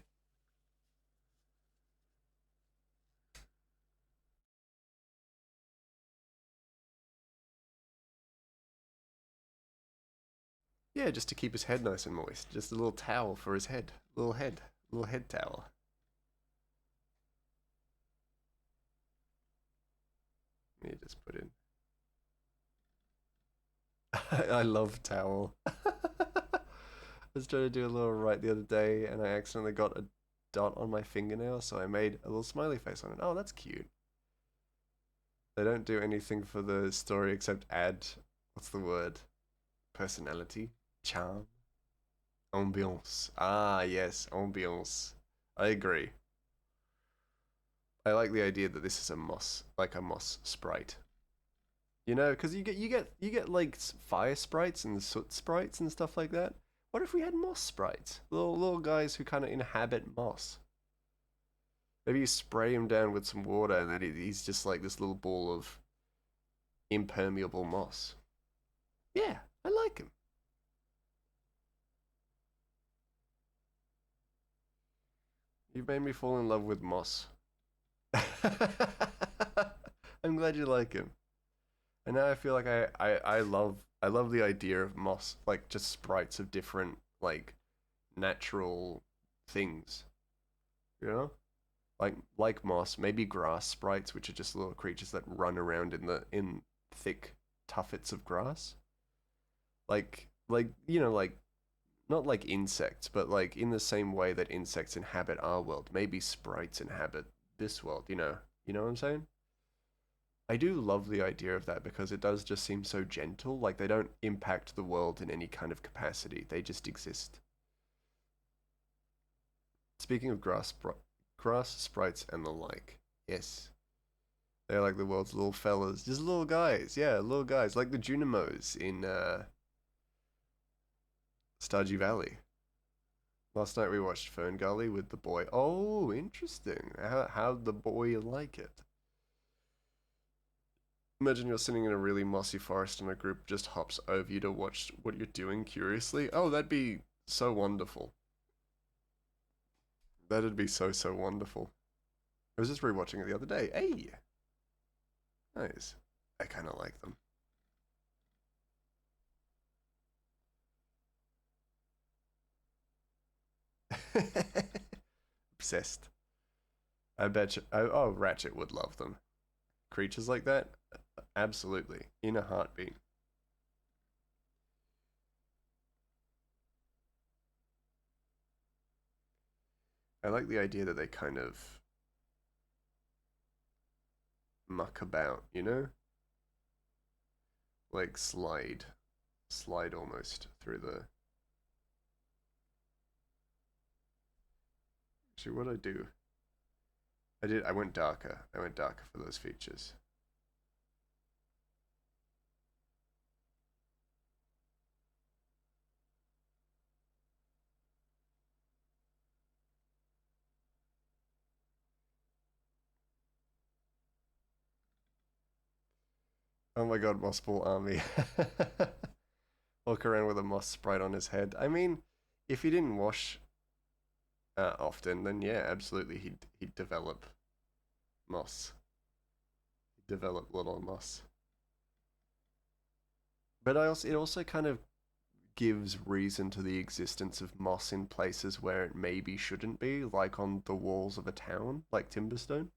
Yeah, just to keep his head nice and moist. Just a little towel for his head. Little head. Little head towel. Let me just put in. I love towel. I was trying to do a little right the other day and I accidentally got a dot on my fingernail, so I made a little smiley face on it. Oh, that's cute. They don't do anything for the story except add, what's the word? Personality? Charm? Ambiance. Ah, yes, ambiance. I agree. I like the idea that this is a moss, like a moss sprite. You know, because you get like fire sprites and soot sprites and stuff like that. What if we had moss sprites? Little guys who kind of inhabit moss. Maybe you spray him down with some water and then he's just like this little ball of impermeable moss. Yeah, I like him. You've made me fall in love with moss. I'm glad you like him. And now I feel like I love the idea of moss, like just sprites of different like natural things. You know? Like moss, maybe grass sprites, which are just little creatures that run around in thick tuffets of grass. Like like not like insects, but like in the same way that insects inhabit our world, maybe sprites inhabit this world, you know. You know what I'm saying? I do love the idea of that because it does just seem so gentle, like they don't impact the world in any kind of capacity. They just exist. Speaking of grass sprites and the like. Yes. They're like the world's little fellas, just little guys. Yeah, little guys like the Junimos in Stardew Valley. Last night we watched Fern Gully with the boy. Oh, interesting. How'd the boy like it? Imagine you're sitting in a really mossy forest and a group just hops over you to watch what you're doing curiously. Oh, that'd be so wonderful. That'd be so wonderful. I was just rewatching it the other day. Hey, nice. I kind of like them. Obsessed. I bet you. Oh, Ratchet would love them. Creatures like that? Absolutely. In a heartbeat. I like the idea that they kind of muck about, you know? Like slide almost through the. Actually, what I do? I went darker. I went darker for those features. Oh my god, Moss Ball Army. Walk around with a moss sprite on his head. I mean, if he didn't wash often, then yeah, absolutely, he'd develop moss. He'd develop little moss. But it also kind of gives reason to the existence of moss in places where it maybe shouldn't be, like on the walls of a town, like Timberstone.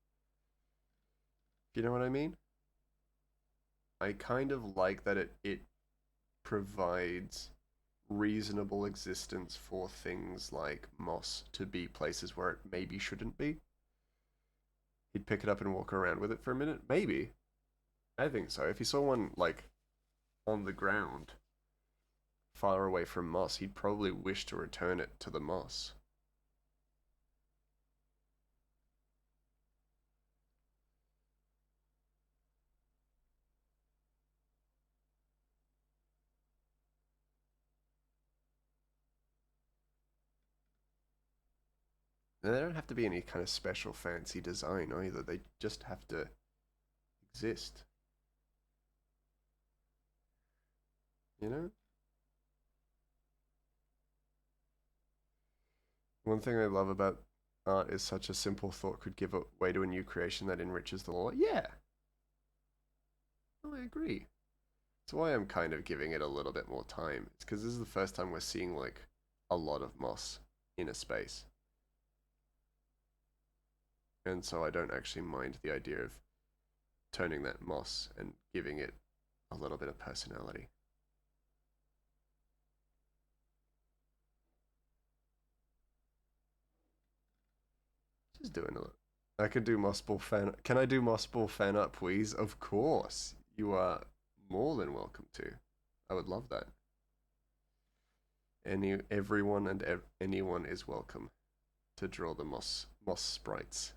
Do you know what I mean? I kind of like that it provides reasonable existence for things like moss to be places where it maybe shouldn't be. He'd pick it up and walk around with it for a minute. Maybe. I think so. If he saw one, like, on the ground, far away from moss, he'd probably wish to return it to the moss. And they don't have to be any kind of special fancy design either. They just have to exist. You know? One thing I love about art is such a simple thought could give way to a new creation that enriches the lore. Yeah, I agree. That's why I'm kind of giving it a little bit more time. It's because this is the first time we're seeing like a lot of moss in a space. And so I don't actually mind the idea of turning that moss and giving it a little bit of personality. Just doing it. I could do Mossball fan. Can I do Mossball fan art, please? Of course. You are more than welcome to. I would love that. Everyone and anyone is welcome to draw the moss sprites.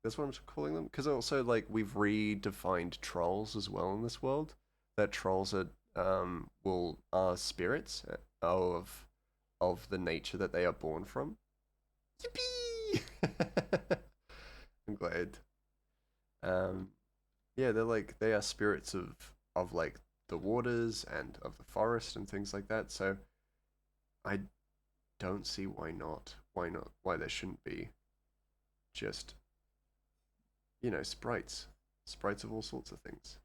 That's what I'm calling them. Because also, like, we've redefined trolls as well in this world. That trolls are spirits of the nature that they are born from. Yippee! I'm glad. Um, yeah, they are spirits of like the waters and of the forest and things like that. So I don't see why not. Why not? Why there shouldn't be just sprites of all sorts of things,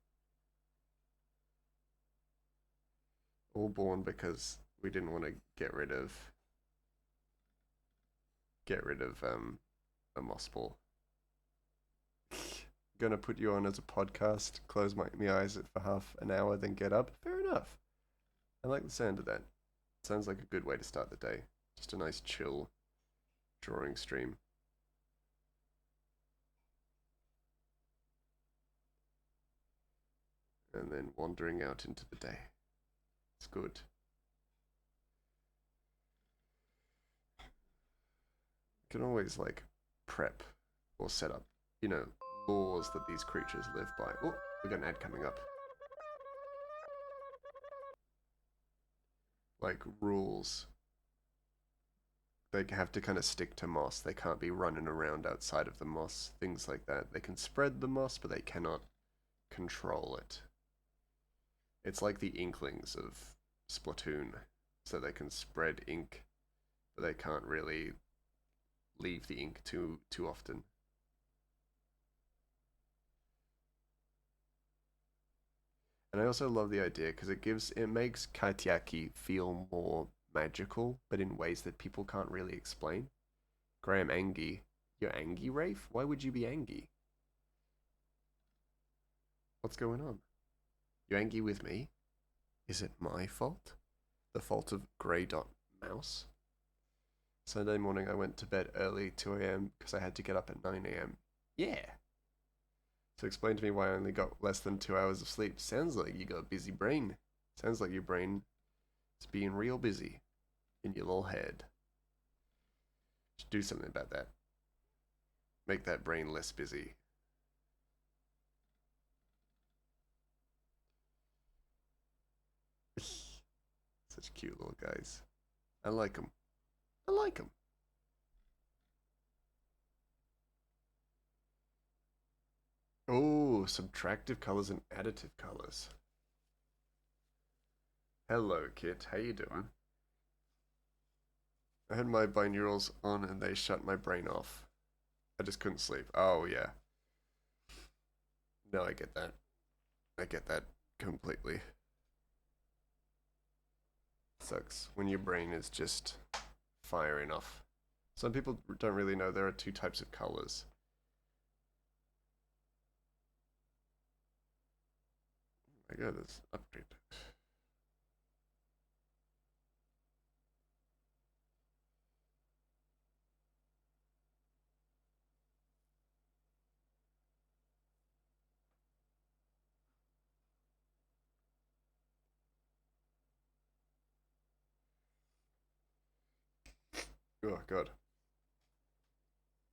all born because we didn't want to get rid of a moss ball. Gonna put you on as a podcast, close my eyes for half an hour, then get up. Fair enough. I like the sound of that. Sounds like a good way to start the day. Just a nice chill drawing stream. And then wandering out into the day. It's good. You can always like prep or set up, laws that these creatures live by. Oh, we got an ad coming up. Like rules. They have to kind of stick to moss. They can't be running around outside of the moss. Things like that. They can spread the moss, but they cannot control it. It's like the Inklings of Splatoon. So they can spread ink, but they can't really leave the ink too often. And I also love the idea because it makes Kaitiaki feel more magical, but in ways that people can't really explain. Graham Angie, you're Angie, Rafe? Why would you be Angie? What's going on? You Angie with me? Is it my fault? The fault of Grey Dot Mouse? Sunday morning I went to bed early, 2 a.m. because I had to get up at 9 a.m. Yeah. So explain to me why I only got less than 2 hours of sleep. Sounds like you got a busy brain. Sounds like your brain is being real busy in your little head. Should do something about that. Make that brain less busy. Such cute little guys. I like them. I like them. Oh, subtractive colors and additive colors. Hello, Kit. How you doing? I had my binaurals on and they shut my brain off. I just couldn't sleep. Oh, yeah. No, I get that. I get that completely. Sucks when your brain is just firing off. Some people don't really know there are two types of colors. I got this update. Oh god.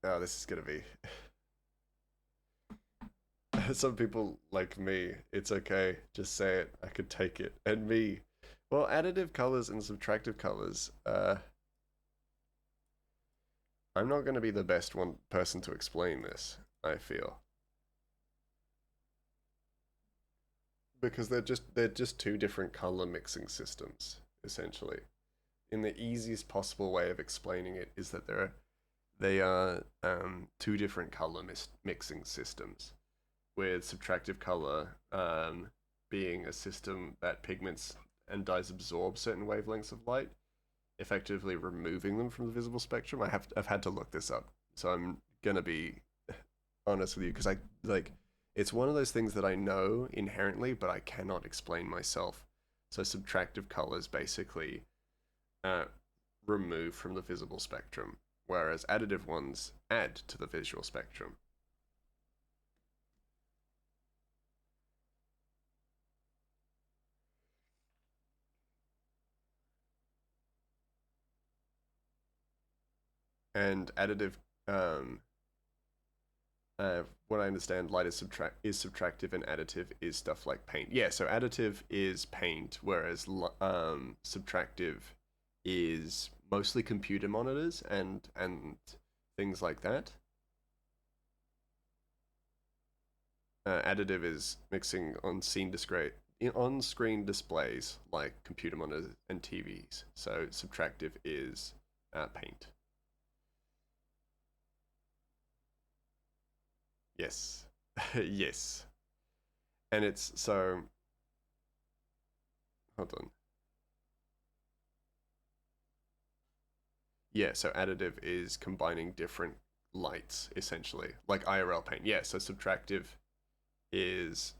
Oh, this is gonna be. Some people like me, it's okay, just say it. I could take it. And me, well, additive colors and subtractive colors. I'm not gonna be the best one person to explain this. I feel because they're just two different color mixing systems essentially. In the easiest possible way of explaining it is that they are two different color mixing systems, with subtractive color being a system that pigments and dyes absorb certain wavelengths of light, effectively removing them from the visible spectrum. I've had to look this up, so I'm gonna be honest with you because I like it's one of those things that I know inherently, but I cannot explain myself. So subtractive colors basically uh, remove from the visible spectrum, whereas additive ones add to the visual spectrum. And additive, um, what I understand, light is subtractive, and additive is stuff like paint. Yeah, so additive is paint, whereas subtractive is mostly computer monitors and things like that. Additive is mixing on screen displays like computer monitors and TVs. So subtractive is paint. Yes, yes, and it's so. Hold on. Yeah, so additive is combining different lights essentially, like IRL paint. Yeah, so subtractive is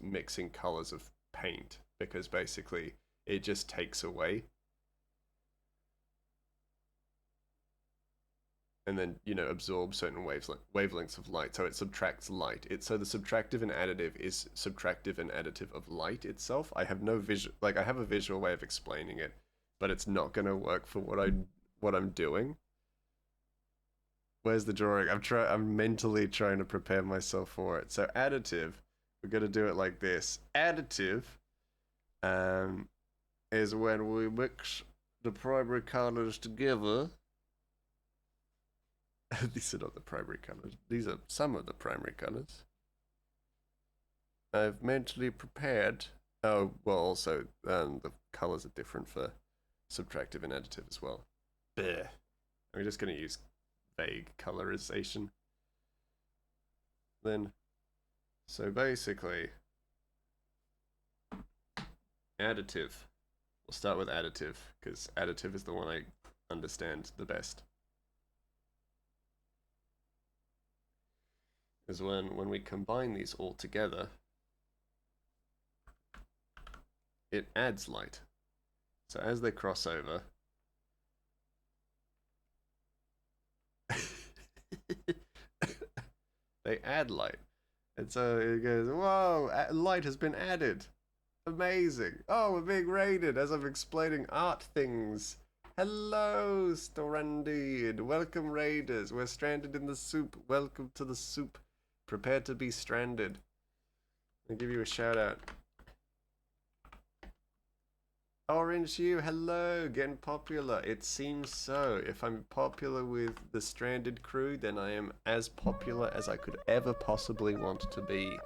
mixing colors of paint because basically it just takes away and then absorbs certain wavelengths of light, so it subtracts light. So the subtractive and additive is subtractive and additive of light itself. I have no visual, like I have a visual way of explaining it, but it's not going to work for what I'm doing. Where's the drawing? I'm mentally trying to prepare myself for it. So additive, we're going to do it like this. Additive um is when we mix the primary colors together. These are not the primary colors. These are some of the primary colors. I've mentally prepared. Oh, well, also, the colors are different for subtractive and additive as well. Bleh. I'm just going to use vague colorization. Then, so basically, additive. We'll start with additive, because additive is the one I understand the best. Is when we combine these all together, it adds light. So as they cross over, they add light. And so it goes, whoa, light has been added. Amazing. Oh, we're being raided as I'm explaining art things. Hello, Stranded. Welcome, raiders. We're stranded in the soup. Welcome to the soup. Prepare to be stranded. I'll give you a shout out. Orange Hue, hello, getting popular. It seems so. If I'm popular with the Stranded crew, then I am as popular as I could ever possibly want to be.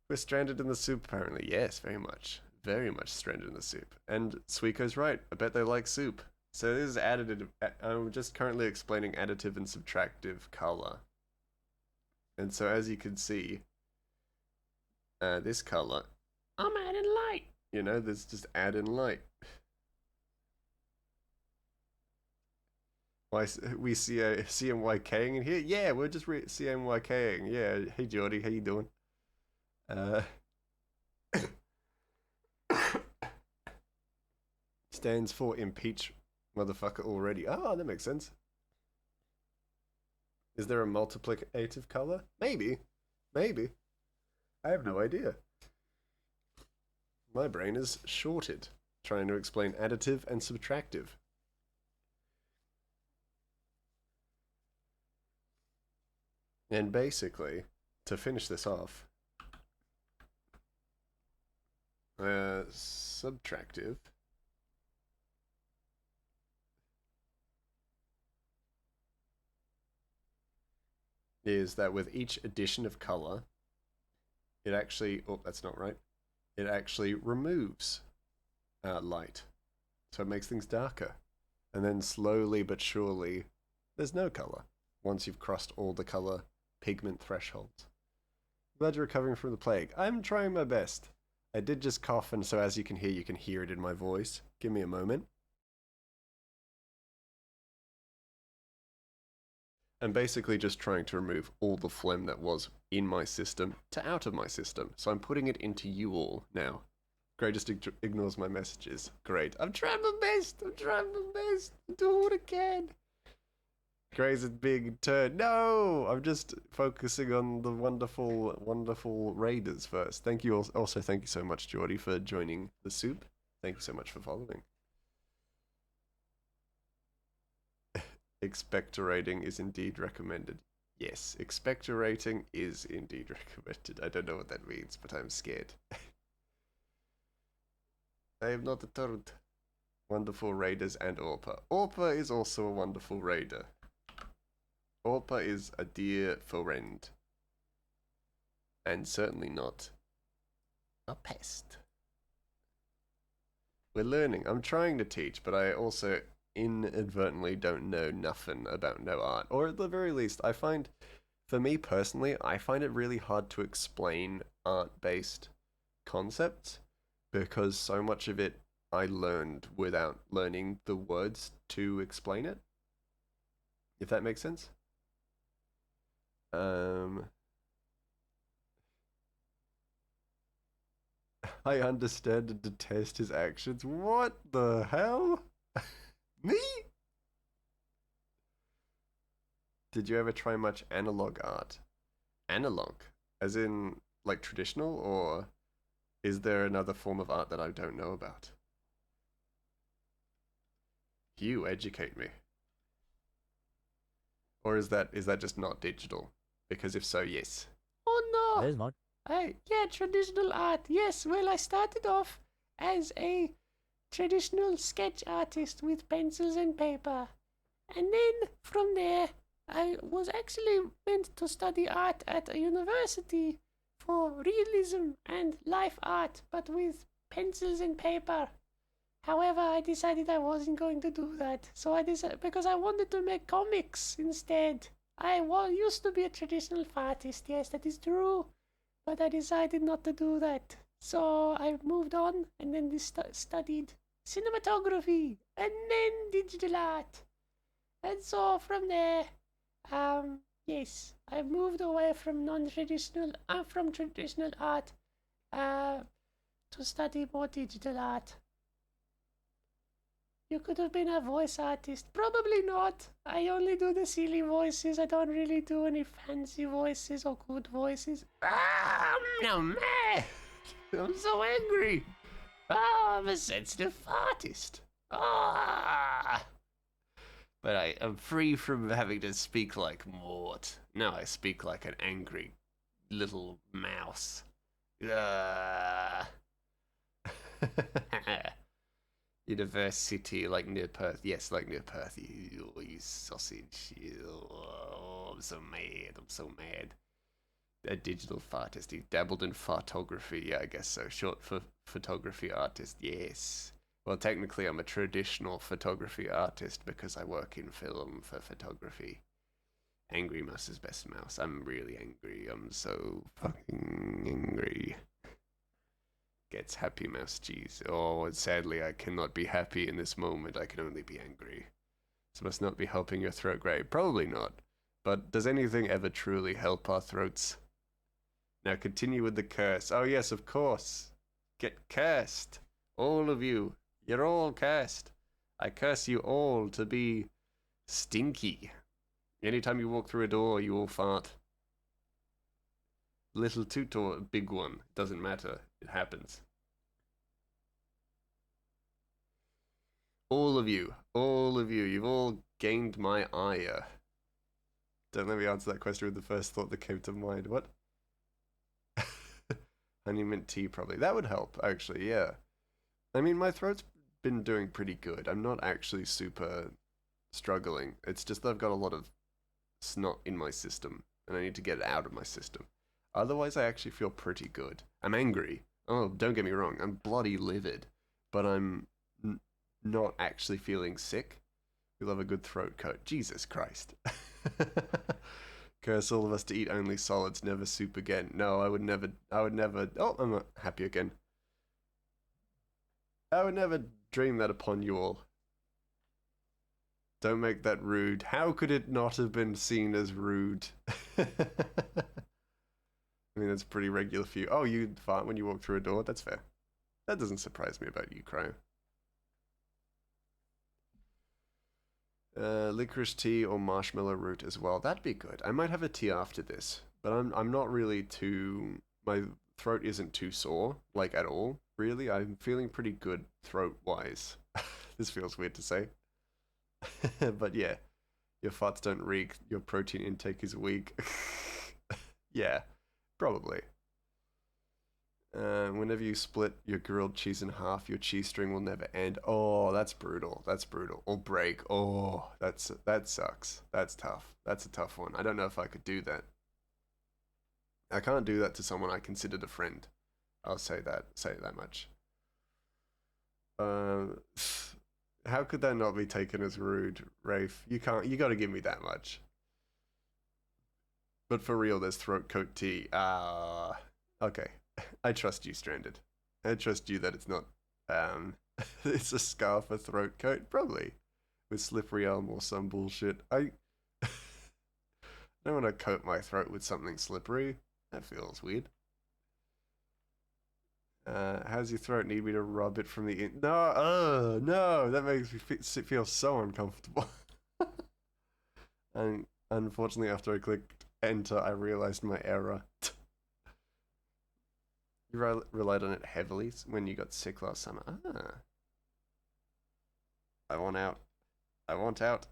We're stranded in the soup, apparently. Yes, very much. Very much stranded in the soup. And Suiko's right. I bet they like soup. So this is additive. I'm just currently explaining additive and subtractive color. And so as you can see, this color, I'm adding light. You know, there's just add in light. Why we see a CMYKing in here? Yeah, we're just CMYKing. Yeah, hey Jordy, how you doing? Uh, stands for impeach motherfucker already. Oh, that makes sense. Is there a multiplicative color? Maybe. Maybe. I have no idea. My brain is shorted trying to explain additive and subtractive. And basically, to finish this off, subtractive is that with each addition of color, it actually, oh, that's not right. It actually removes light. So it makes things darker. And then slowly but surely, there's no color once you've crossed all the color pigment thresholds. Glad you're recovering from the plague. I'm trying my best. I did just cough, and so as you can hear it in my voice. Give me a moment. I'm basically just trying to remove all the phlegm that was in my system to out of my system. So I'm putting it into you all now. Gray just ignores my messages. Great. I'm trying my best. I'm trying my best. Do what I can. Gray's a big turn. No! I'm just focusing on the wonderful, wonderful raiders first. Thank you also. Thank you so much, Geordie, for joining the soup. Thank you so much for following. Expectorating is indeed recommended. Yes, expectorating is indeed recommended. I don't know what that means, but I'm scared. I am not a turd. Wonderful raiders and Orpa. Orpa is also a wonderful raider. Orpa is a dear friend. And certainly not a pest. We're learning. I'm trying to teach, but I also inadvertently don't know nothing about no art. Or at the very least, I find, for me personally, I find it really hard to explain art-based concepts because so much of it I learned without learning the words to explain it. If that makes sense. I understand and detest his actions. What the hell? Me? Did you ever try much analog art? Analog? As in, like, traditional? Or is there another form of art that I don't know about? You educate me. Or is that just not digital? Because if so, yes. Oh no! There's mod. Yeah, traditional art. Yes, well, I started off as a traditional sketch artist with pencils and paper. And then from there, I was actually meant to study art at a university for realism and life art, but with pencils and paper. However, I decided I wasn't going to do that. So I decided, because I wanted to make comics instead. I used to be a traditional artist, yes, that is true. But I decided not to do that. So I moved on and then studied cinematography and then digital art. And so from there, yes, I moved away from from traditional art, to study more digital art. You could have been a voice artist. Probably not. I only do the silly voices. I don't really do any fancy voices or good voices. No, man. I'm so angry. I'm a sensitive artist. But I am free from having to speak like Mort. Now I speak like an angry little mouse. University, like near Perth. Yes, like near Perth. You sausage. Oh, I'm so mad. I'm so mad. A digital artist. He dabbled in photography. Yeah, I guess so. Short for photography artist. Yes. Well, technically, I'm a traditional photography artist because I work in film for photography. Angry Mouse is best mouse. I'm really angry. I'm so fucking angry. gets happy mouse cheese. Oh, sadly, I cannot be happy in this moment. I can only be angry. This must not be helping your throat great. Probably not. But does anything ever truly help our throats? Now continue with the curse. Oh, yes, of course. Get cursed. All of you. You're all cursed. I curse you all to be stinky. Anytime you walk through a door, you will fart. Little toot or big one. It doesn't matter. It happens. All of you. All of you. You've all gained my ire. Don't let me answer that question with the first thought that came to mind. What? Honey mint tea, probably. That would help, actually, yeah. I mean, my throat's been doing pretty good. I'm not actually super struggling. It's just that I've got a lot of snot in my system, and I need to get it out of my system. Otherwise, I actually feel pretty good. I'm angry. Oh, don't get me wrong. I'm bloody livid. But I'm not actually feeling sick. We love a good throat coat. Jesus Christ. Curse all of us to eat only solids, never soup again. No, I would never. Oh, I'm not happy again. I would never dream that upon you all. Don't make that rude. How could it not have been seen as rude? I mean, that's pretty regular for you. Oh, you fart when you walk through a door? That's fair. That doesn't surprise me about you, Cryo. Licorice tea or marshmallow root as well. That'd be good. I might have a tea after this, but I'm not really too. My throat isn't too sore, like at all. Really, I'm feeling pretty good throat wise. This feels weird to say, but yeah, your farts don't reek. Your protein intake is weak. Yeah, probably. Whenever you split your grilled cheese in half, your cheese string will never end. Oh, that's brutal. That's brutal. Or break. Oh, that sucks. That's tough. That's a tough one. I don't know if I could do that. I can't do that to someone I considered a friend. I'll say that much. How could that not be taken as rude, Rafe? You can't. You got to give me that much. But for real, there's throat coat tea. Okay. I trust you, Stranded. I trust you that it's not, it's a scarf, a throat coat, probably, with slippery elm or some bullshit. I don't want to coat my throat with something slippery. That feels weird. How's your throat? Need me to rub it from the in? No, no, that makes me feel so uncomfortable. And unfortunately, after I clicked enter, I realized my error. You relied on it heavily when you got sick last summer. Ah. I want out. I want out.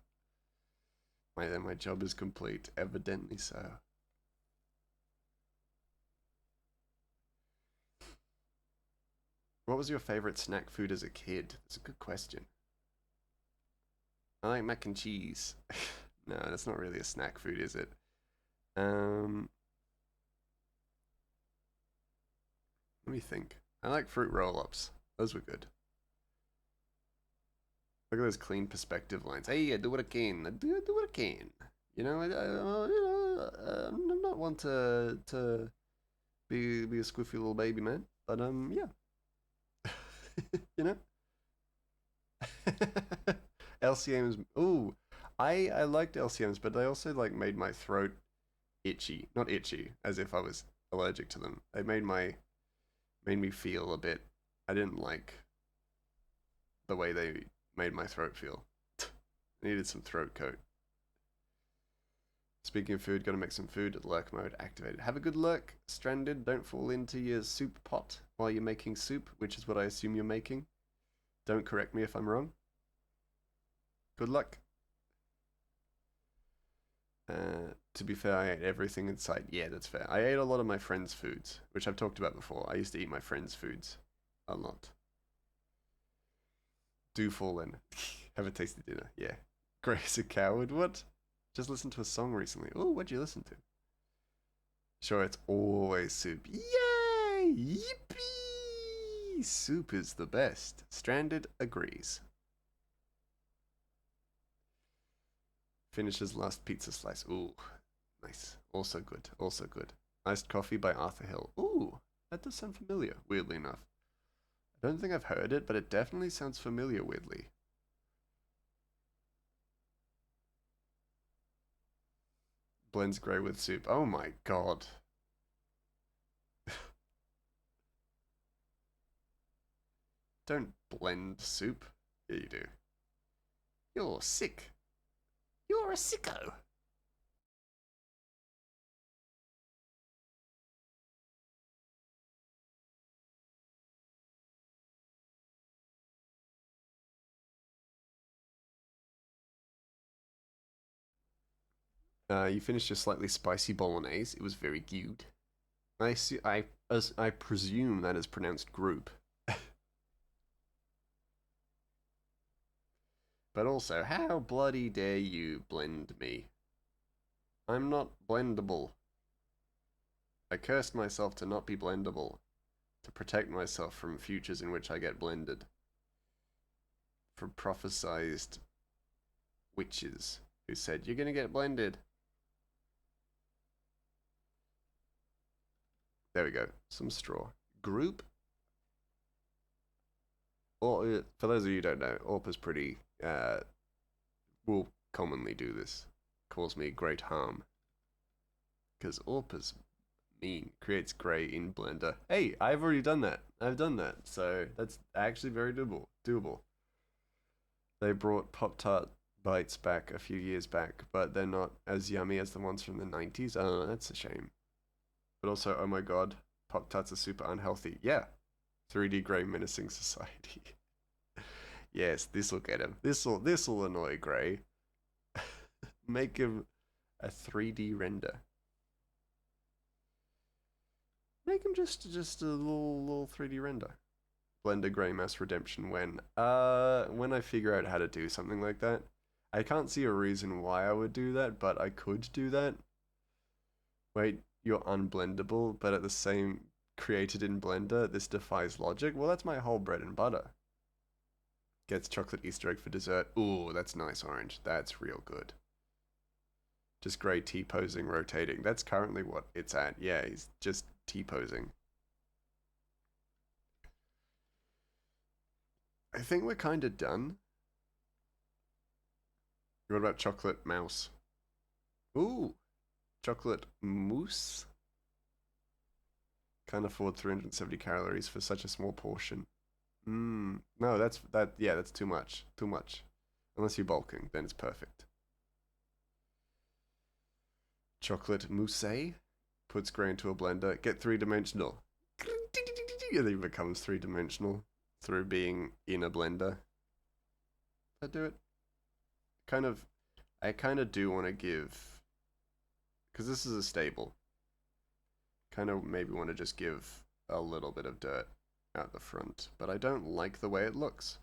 My job is complete. Evidently so. What was your favorite snack food as a kid? That's a good question. I like mac and cheese. No, that's not really a snack food, is it? Let me think. I like fruit roll-ups. Those were good. Look at those clean perspective lines. Hey, I do what I can. I do what I can. You know, I'm not one to be a squiffy little baby man, but yeah. You know. LCMs. Ooh, I liked LCMs, but they also like made my throat itchy. Not itchy, as if I was allergic to them. They made me feel a bit. I didn't like the way they made my throat feel. I needed some throat coat. Speaking of food, gotta make some food. Lurk mode activated. Have a good lurk, Stranded. Don't fall into your soup pot while you're making soup, which is what I assume you're making. Don't correct me if I'm wrong. Good luck. To be fair, I ate everything in sight. Yeah, that's fair. I ate a lot of my friends' foods, which I've talked about before. I used to eat my friends' foods a lot. Do fall in. Have a tasty dinner. Yeah. Grace a coward. What? Just listened to a song recently. Oh, what'd you listen to? Sure, it's always soup. Yay! Yippee! Soup is the best. Stranded agrees. Finishes last pizza slice. Ooh, nice. Also good. Also good. Iced coffee by Arthur Hill. Ooh, that does sound familiar, weirdly enough. I don't think I've heard it, but it definitely sounds familiar, weirdly. Blends grey with soup. Oh my god. Don't blend soup. Yeah, you do. You're sick. You're a sicko. You finished your slightly spicy bolognese. It was very good. I see. I presume that is pronounced group. But also, how bloody dare you blend me? I'm not blendable. I cursed myself to not be blendable, to protect myself from futures in which I get blended. From prophesized witches who said, you're gonna get blended. There we go. Some straw. Group? Or, for those of you who don't know, Orpa's pretty, will commonly do this. Cause me great harm. Because Orpa's mean. Creates grey in Blender. Hey, I've already done that. I've done that. So that's actually very doable. They brought Pop-Tart bites back a few years back, but they're not as yummy as the ones from the 90s. Oh, that's a shame. But also, oh my god, Pop-Tarts are super unhealthy. Yeah. 3D Grey menacing society. Yes, this'll get him. This'll annoy Grey. Make him a 3D render. Make him just a little 3D render. Blender Grey Mass Redemption when I figure out how to do something like that. I can't see a reason why I would do that, but I could do that. Wait, you're unblendable, but at the same created in Blender, this defies logic. Well, that's my whole bread and butter. Gets chocolate Easter egg for dessert. Ooh, that's nice orange. That's real good. Just Grey T-posing, rotating. That's currently what it's at. Yeah, he's just T-posing. I think we're kind of done. What about chocolate mouse? Ooh, chocolate mousse. Can't afford 370 calories for such a small portion. No, yeah, that's too much. Too much. Unless you're bulking, then it's perfect. Chocolate mousse puts grey into a blender. Get three-dimensional. It even becomes three-dimensional through being in a blender. That do it? Kind of. I kind of do want to give, because this is a stable. Kind of maybe want to just give a little bit of dirt out the front, but I don't like the way it looks.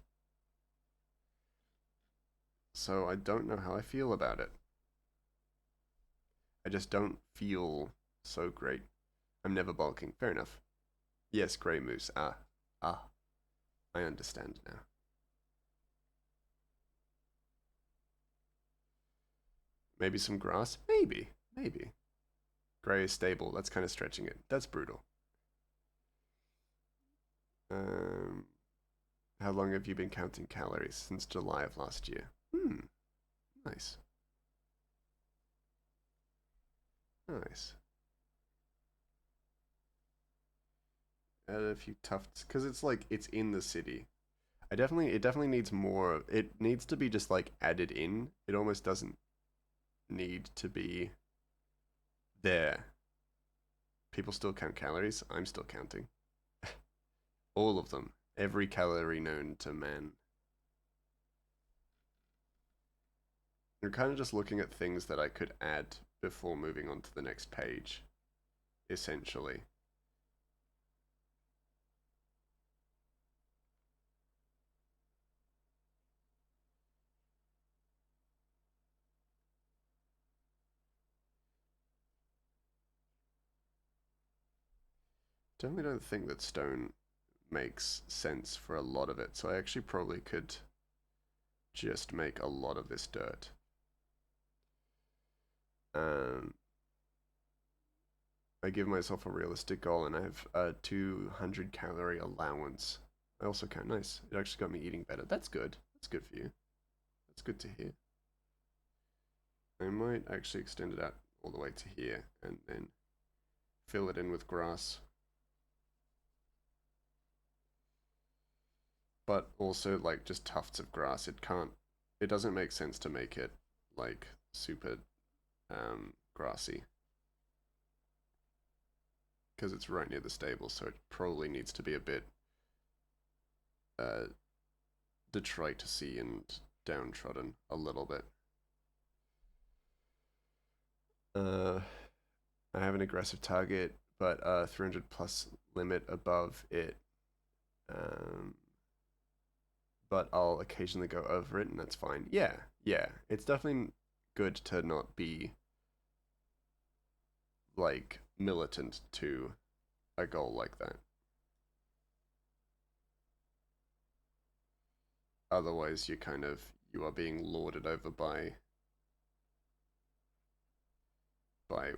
So I don't know how I feel about it. I just don't feel so great. I'm never bulking. Fair enough. Yes, grey moose. Ah. I understand now. Maybe some grass? Maybe. Grey is stable. That's kind of stretching it. That's brutal. Um, how long have you been counting calories? Since July of last year. Nice. Nice. Add a few tufts, because it's like, it's in the city. It definitely needs more. It needs to be just like added in. It almost doesn't need to be there. People still count calories. I'm still counting. All of them. Every calorie known to man. I'm kind of just looking at things that I could add before moving on to the next page, essentially. Definitely don't think that stone makes sense for a lot of it, so I actually probably could just make a lot of this dirt. I give myself a realistic goal and I have a 200 calorie allowance I also can. Nice. It actually got me eating better. That's good. That's good for you. That's good to hear. I might actually extend it out all the way to here and then fill it in with grass. But also like just tufts of grass. It doesn't make sense to make it like super grassy because it's right near the stable, so it probably needs to be a bit Detroit-y and downtrodden a little bit. I have an aggressive target, but 300 plus limit above it. But I'll occasionally go over it, and that's fine. Yeah, yeah. It's definitely good to not be like militant to a goal like that. Otherwise, you are being lorded over by by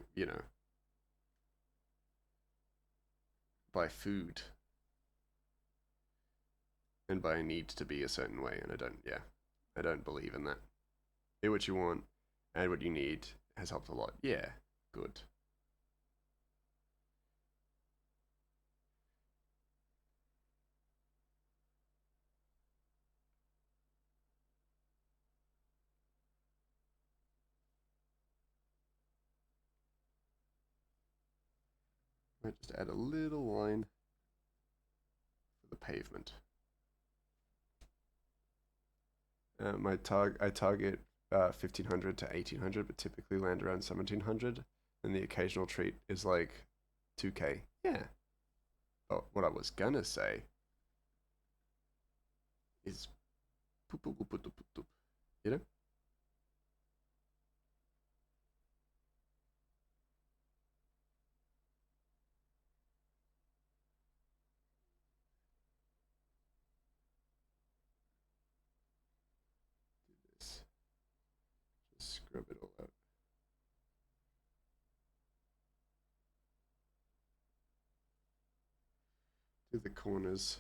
food and by a need to be a certain way, and I don't believe in that. Do what you want and what you need has helped a lot. Yeah, good. Might just add a little line for the pavement. I target 1500 to 1800, but typically land around 1700, and the occasional treat is like 2k. Yeah. Oh, what I was gonna say is, poop, poop, poop, poop, poop, poop, you know. This. Just scrub it all out. Do the corners.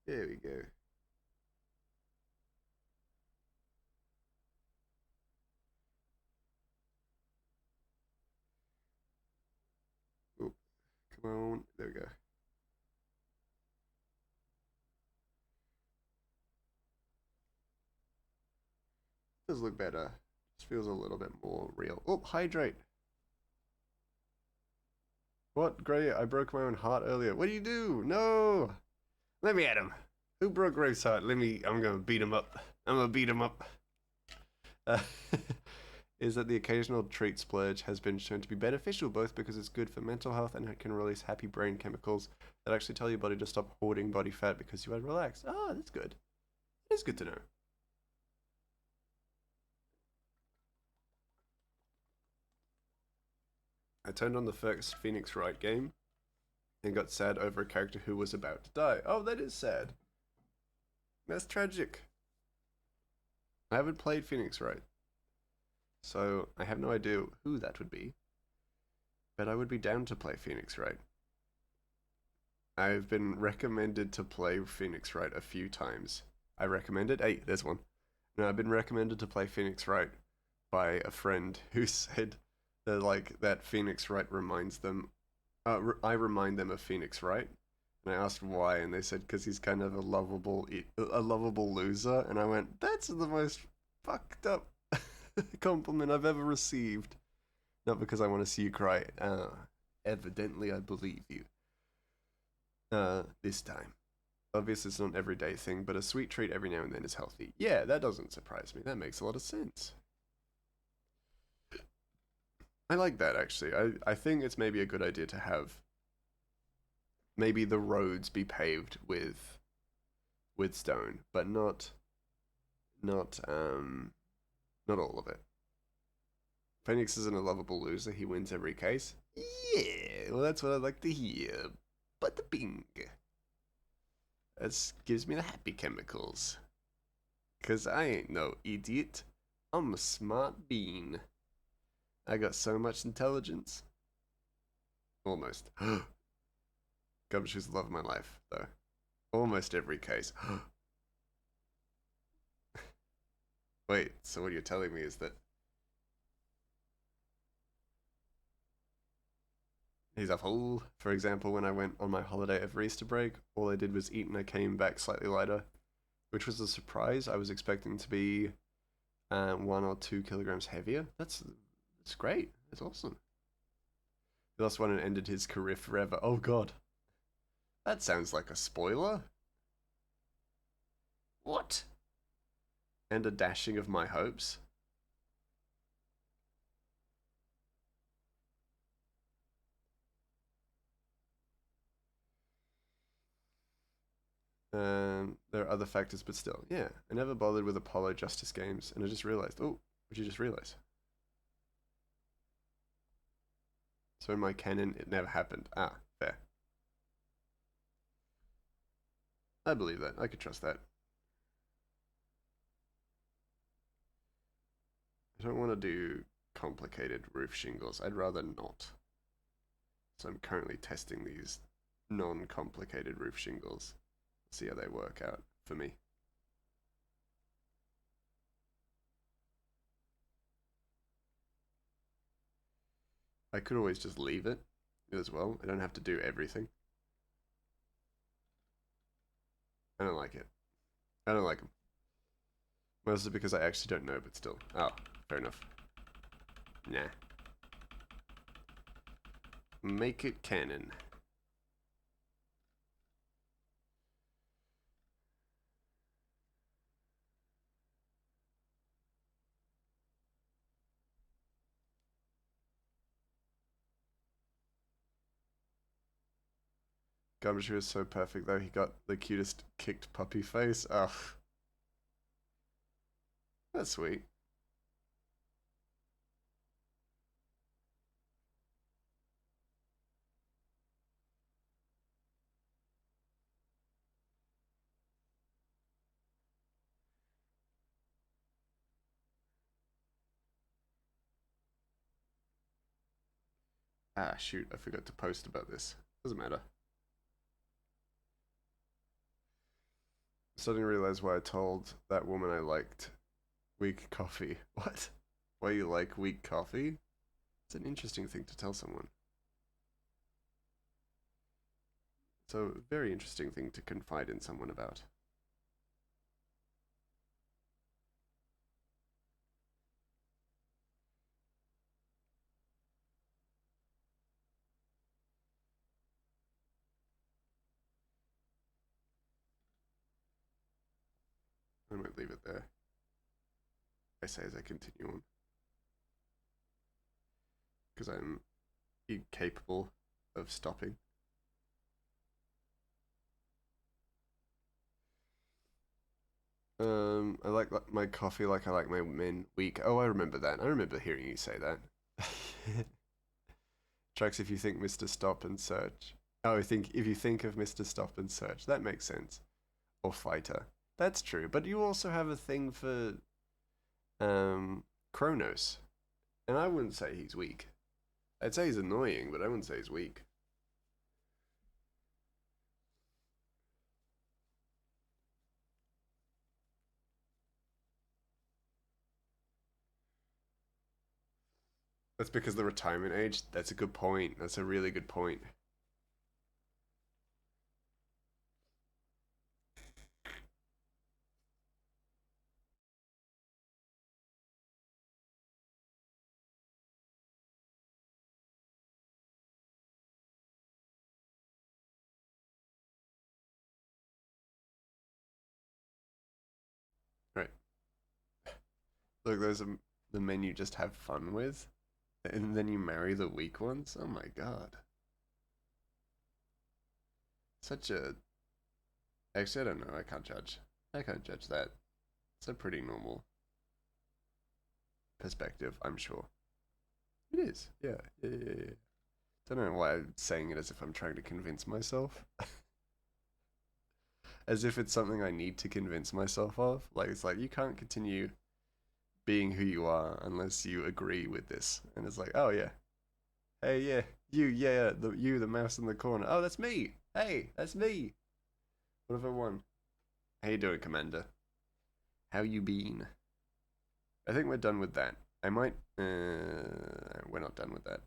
There we go. Oh, come on. There we go. Does look better. Just feels a little bit more real. Oh, hydrate. What? Gray, I broke my own heart earlier. What do you do? No! Let me at him. Who broke Ray's heart? I'm gonna beat him up. I'm gonna beat him up. Uh, is that the occasional treat splurge has been shown to be beneficial, both because it's good for mental health and it can release happy brain chemicals that actually tell your body to stop hoarding body fat because you are relaxed. Oh, that's good. It's good to know. I turned on the first Phoenix Wright game and got sad over a character who was about to die. Oh, that is sad. That's tragic. I haven't played Phoenix Wright, so I have no idea who that would be, but I would be down to play Phoenix Wright. I've been recommended to play Phoenix Wright a few times. I recommended. Hey, there's one. No, I've been recommended to play Phoenix Wright by a friend who said that like that Phoenix Wright reminds them. I remind them of Phoenix Wright, and I asked why, and they said because he's kind of a lovable loser, and I went, that's the most fucked up compliment I've ever received. Not because I want to see you cry. Evidently, I believe you. This time. Obviously, it's not an everyday thing, but a sweet treat every now and then is healthy. Yeah, that doesn't surprise me. That makes a lot of sense. I like that, actually. I think it's maybe a good idea to have maybe the roads be paved with stone, but not all of it. Phoenix isn't a lovable loser. He wins every case. Yeah, well, that's what I like to hear. Bada bing. That gives me the happy chemicals. 'Cause I ain't no idiot. I'm a smart bean. I got so much intelligence. Almost. Gumshoe's the love of my life, though. Almost every case. Wait, so what you're telling me is that he's a fool? For example, when I went on my holiday over Easter break, all I did was eat and I came back slightly lighter, which was a surprise. I was expecting to be 1 or 2 kilograms heavier. That's great. That's awesome. He lost one and ended his career forever. Oh god. That sounds like a spoiler. What? And a dashing of my hopes. There are other factors, but still, yeah. I never bothered with Apollo Justice Games, and I just realized. Oh, what'd you just realize? So in my canon, it never happened. Ah, fair. I believe that. I could trust that. I don't want to do complicated roof shingles. I'd rather not. So I'm currently testing these non-complicated roof shingles. See how they work out for me. I could always just leave it as well. I don't have to do everything. I don't like it. I don't like them. Mostly because I actually don't know, but still. Oh, fair enough. Nah. Make it canon. Gumshoe is so perfect though. He got the cutest kicked puppy face. Ugh. That's sweet. Ah, shoot. I forgot to post about this. Doesn't matter. Suddenly realized why I told that woman I liked weak coffee. What? Why you like weak coffee? It's an interesting thing to tell someone. It's a very interesting thing to confide in someone about. I might leave it there. I say as I continue on. Because I'm incapable of stopping. I like my coffee like I like my men weak. Oh, I remember that. I remember hearing you say that. Tracks if you think Mr. Stop and Search. Oh, I think if you think of Mr. Stop and Search, that makes sense. Or Fighter. That's true. But you also have a thing for Kronos. And I wouldn't say he's weak. I'd say he's annoying, but I wouldn't say he's weak. That's because the retirement age. That's a good point. That's a really good point. Right. Look, those are the men you just have fun with, and then you marry the weak ones. Oh my god. Such a. Actually, I don't know. I can't judge. I can't judge that. It's a pretty normal perspective, I'm sure. It is. Yeah. Yeah. Yeah. Yeah. Don't know why I'm saying it as if I'm trying to convince myself. As if it's something I need to convince myself of. Like, it's like, you can't continue being who you are unless you agree with this. And it's like, oh yeah. Hey, yeah. You, yeah, the mouse in the corner. Oh, that's me. Hey, that's me. What if I won? How you doing, Commander? How you been? I think we're done with that. I might. We're not done with that.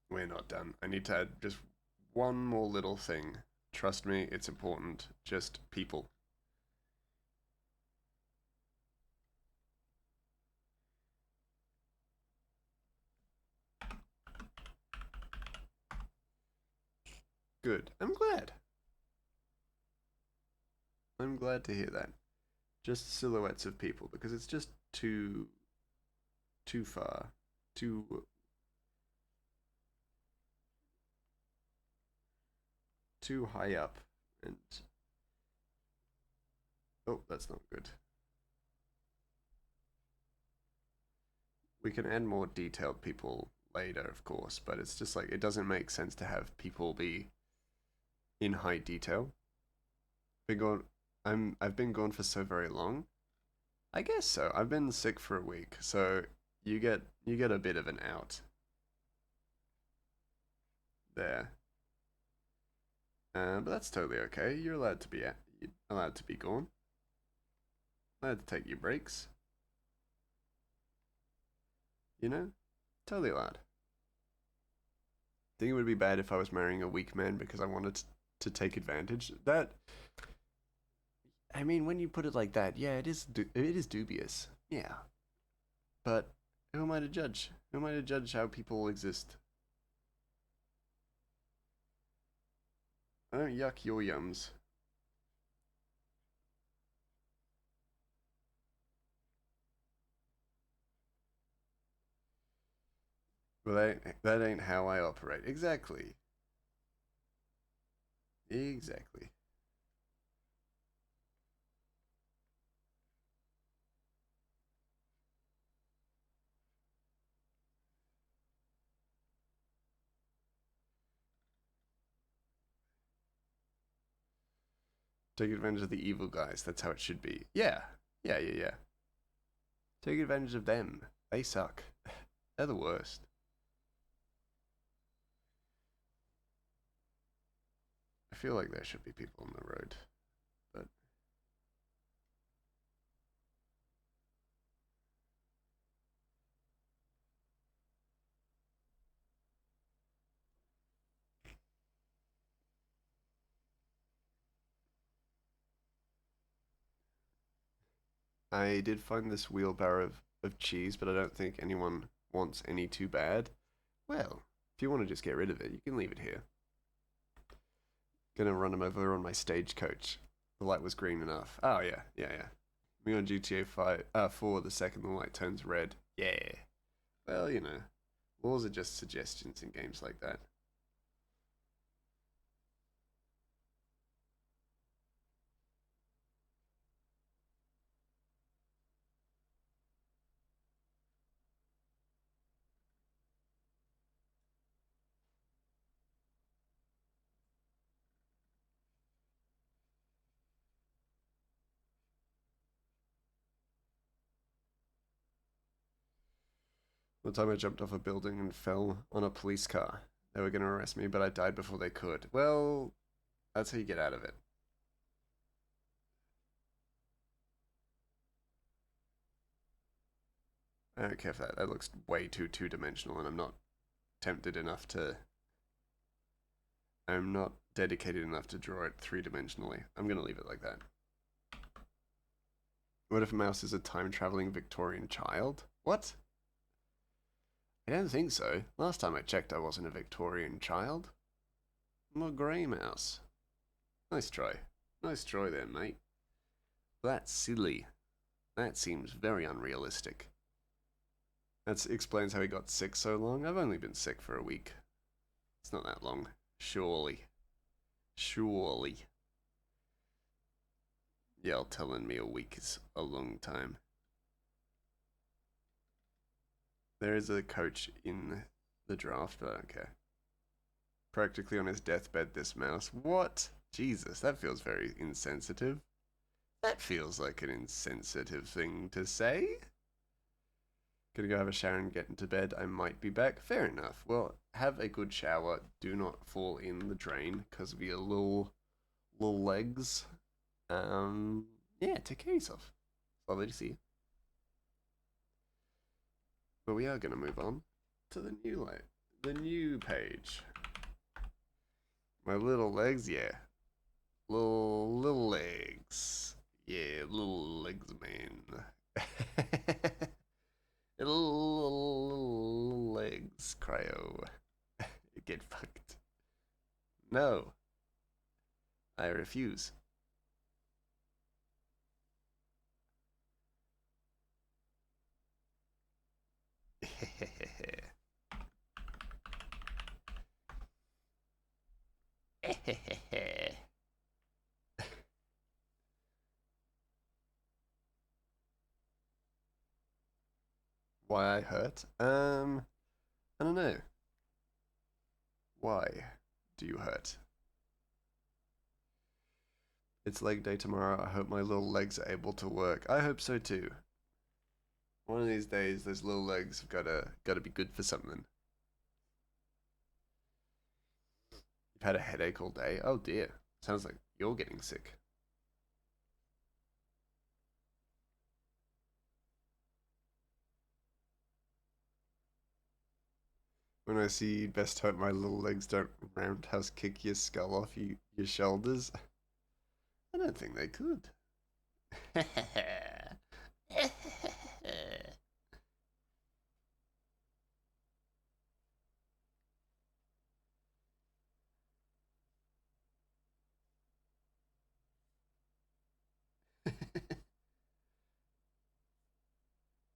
We're not done. I need to add just one more little thing. Trust me, it's important. Just people. Good. I'm glad. I'm glad to hear that. Just silhouettes of people because it's just too far, too too high up, and oh, that's not good. We can add more detailed people later, of course, but it's just like it doesn't make sense to have people be in high detail. Been gone. I've been gone for so very long. I guess so. I've been sick for a week, so you get a bit of an out there. But that's totally okay. You're allowed to be allowed to be gone. Allowed to take your breaks. You know, totally allowed. Think it would be bad if I was marrying a weak man because I wanted to take advantage. That I mean, when you put it like that, yeah, it is dubious. Yeah, but who am I to judge? Who am I to judge how people exist? I don't yuck your yums. Well, that ain't how I operate. Exactly. Exactly. Take advantage of the evil guys. That's how it should be. Yeah. Yeah, yeah, yeah. Take advantage of them. They suck. They're the worst. I feel like there should be people on the road, but I did find this wheelbarrow of cheese, but I don't think anyone wants any too bad. Well, if you want to just get rid of it, you can leave it here. Gonna run him over on my stagecoach. The light was green enough. Oh yeah, yeah, yeah. Me on GTA 5, 4, the second the light turns red. Yeah. Well, laws are just suggestions in games like that. The time I jumped off a building and fell on a police car. They were gonna arrest me, but I died before they could. Well, that's how you get out of it. I don't care for that. That looks way too two-dimensional, and I'm not tempted enough to. I'm not dedicated enough to draw it three-dimensionally. I'm gonna leave it like that. What if a mouse is a time-traveling Victorian child? What? I don't think so. Last time I checked, I wasn't a Victorian child. I'm a grey mouse. Nice try. Nice try there, mate. That's silly. That seems very unrealistic. That explains how he got sick so long. I've only been sick for a week. It's not that long. Surely. Surely. Y'all telling me a week is a long time. There is a coach in the draft, but okay. Practically on his deathbed, this mouse. What? Jesus, that feels very insensitive. That feels like an insensitive thing to say. Gonna go have a shower and get into bed. I might be back. Fair enough. Well, have a good shower. Do not fall in the drain because of your little legs. Yeah, take care of yourself. Lovely to see you. But we are gonna move on to the new page. My little legs, yeah. Little legs. Yeah, little legs, man. little legs, cryo. Get fucked. No, I refuse. Why I hurt? I don't know. Why do you hurt? It's leg day tomorrow. I hope my little legs are able to work. I hope so too. One of these days, those little legs have gotta be good for something. You've had a headache all day. Oh dear. Sounds like you're getting sick. When I see you, best hope my little legs don't roundhouse kick your skull off your shoulders. I don't think they could.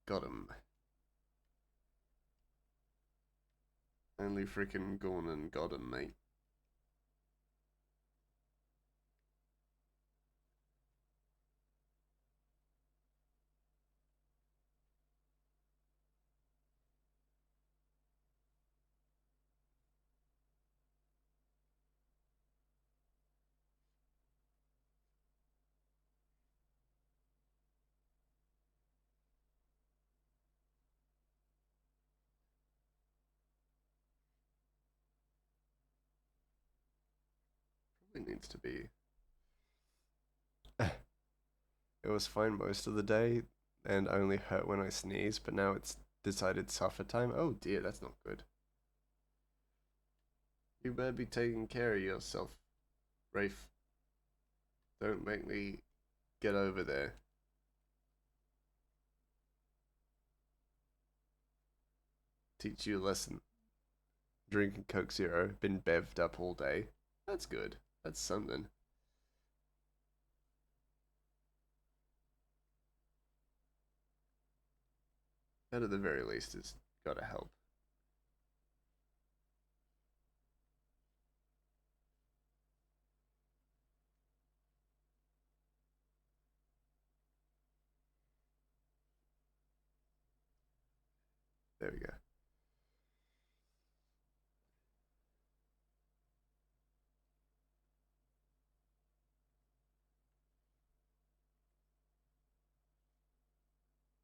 Got him. Only freaking gone and got him, mate. Probably needs to be. It was fine most of the day and only hurt when I sneeze, but now it's decided suffer time. Oh dear, that's not good. You better be taking care of yourself, Rafe. Don't make me get over there. Teach you a lesson. Drinking Coke Zero, been bevved up all day. That's good. That's something. That at the very least has gotta help. There we go.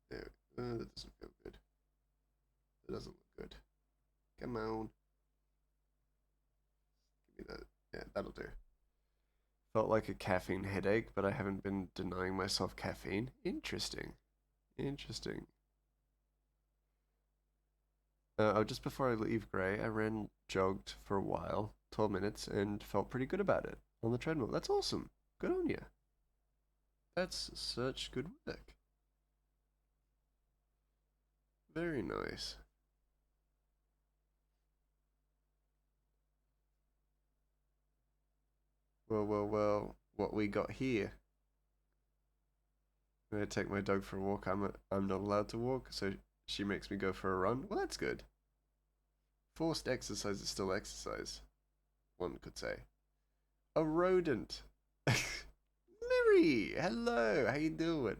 There. That doesn't feel good. That doesn't look good. Come on. Give me that. Yeah, that'll do. Felt like a caffeine headache, but I haven't been denying myself caffeine. Interesting. Interesting. Just before I leave Grey, I jogged for a while, 12 minutes, and felt pretty good about it on the treadmill. That's awesome. Good on you. That's such good work. Very nice. Well, what we got here? I'm gonna take my dog for a walk. I'm not allowed to walk, so she makes me go for a run. Well, that's good. Forced exercise is still exercise, one could say. A rodent. Miri, hello. How you doing?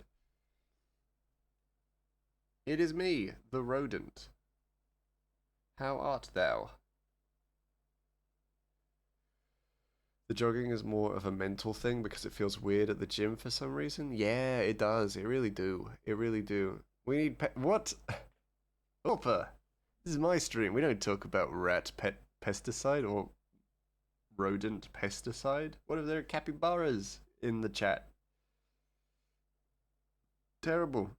It is me, the rodent. How art thou? The jogging is more of a mental thing because it feels weird at the gym for some reason. Yeah, it does. It really do. It really do. We need what? Orpa. This is my stream. We don't talk about rat pesticide or rodent pesticide. What if there are capybaras in the chat? Terrible.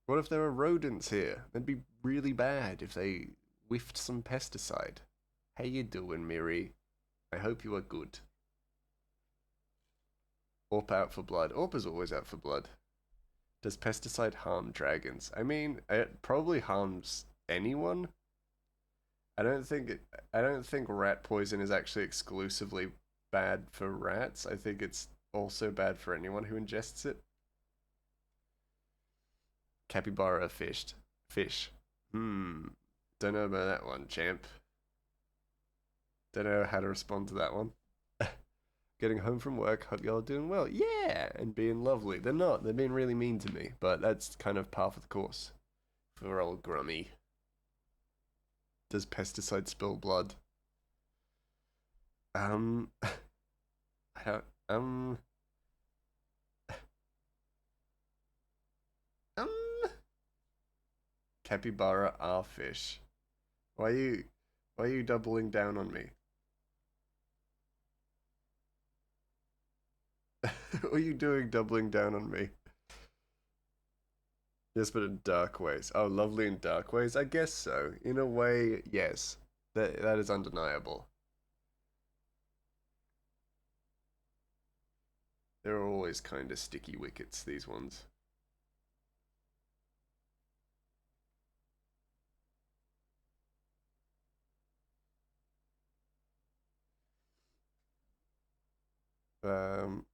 What if there are rodents here? That'd be really bad if they whiffed some pesticide. How you doing, Miri? I hope you are good. Orp out for blood. Orp is always out for blood. Does pesticide harm dragons? I mean, it probably harms anyone. I don't think rat poison is actually exclusively bad for rats. I think it's also bad for anyone who ingests it. Capybara fished. Fish. Don't know about that one, champ. Don't know how to respond to that one. Getting home from work, hope y'all are doing well. Yeah, and being lovely. They're not. They're being really mean to me, but that's kind of par for the course for old Grummy. Does pesticide spill blood? I don't, um, capybara are fish. Why are you doubling down on me? What are you doing doubling down on me? Yes, but in dark ways. Oh, lovely in dark ways? I guess so. In a way, yes. That is undeniable. They're always kind of sticky wickets, these ones.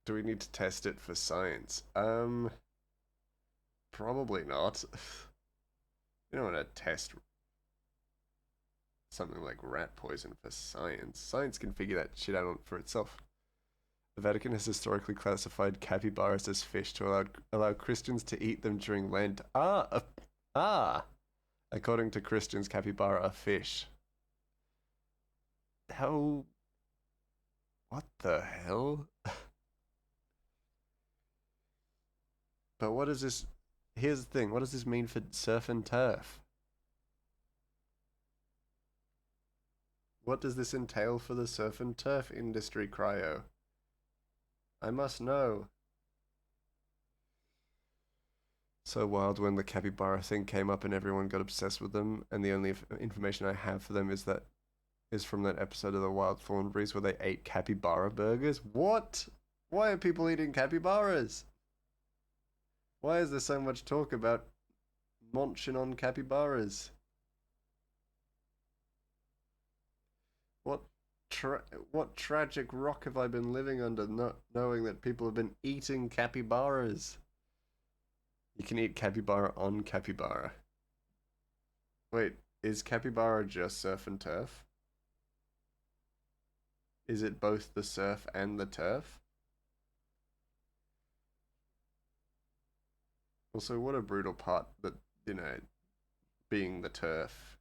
Do we need to test it for science? Probably not. You don't want to test something like rat poison for science. Science can figure that shit out for itself. The Vatican has historically classified capybaras as fish to allow Christians to eat them during Lent. According to Christians, capybara are fish. How? What the hell? But what does this? Here's the thing. What does this mean for surf and turf? What does this entail for the surf and turf industry, Cryo? I must know. So wild when the capybara thing came up and everyone got obsessed with them, and the only information I have for them is from that episode of the Wild Thornberrys where they ate capybara burgers. What? Why are people eating capybaras? Why is there so much talk about munching on capybaras? What tragic rock have I been living under, not knowing that people have been eating capybaras? You can eat capybara on capybara. Wait, is capybara just surf and turf? Is it both the surf and the turf? Also, what a brutal part that, being the turf.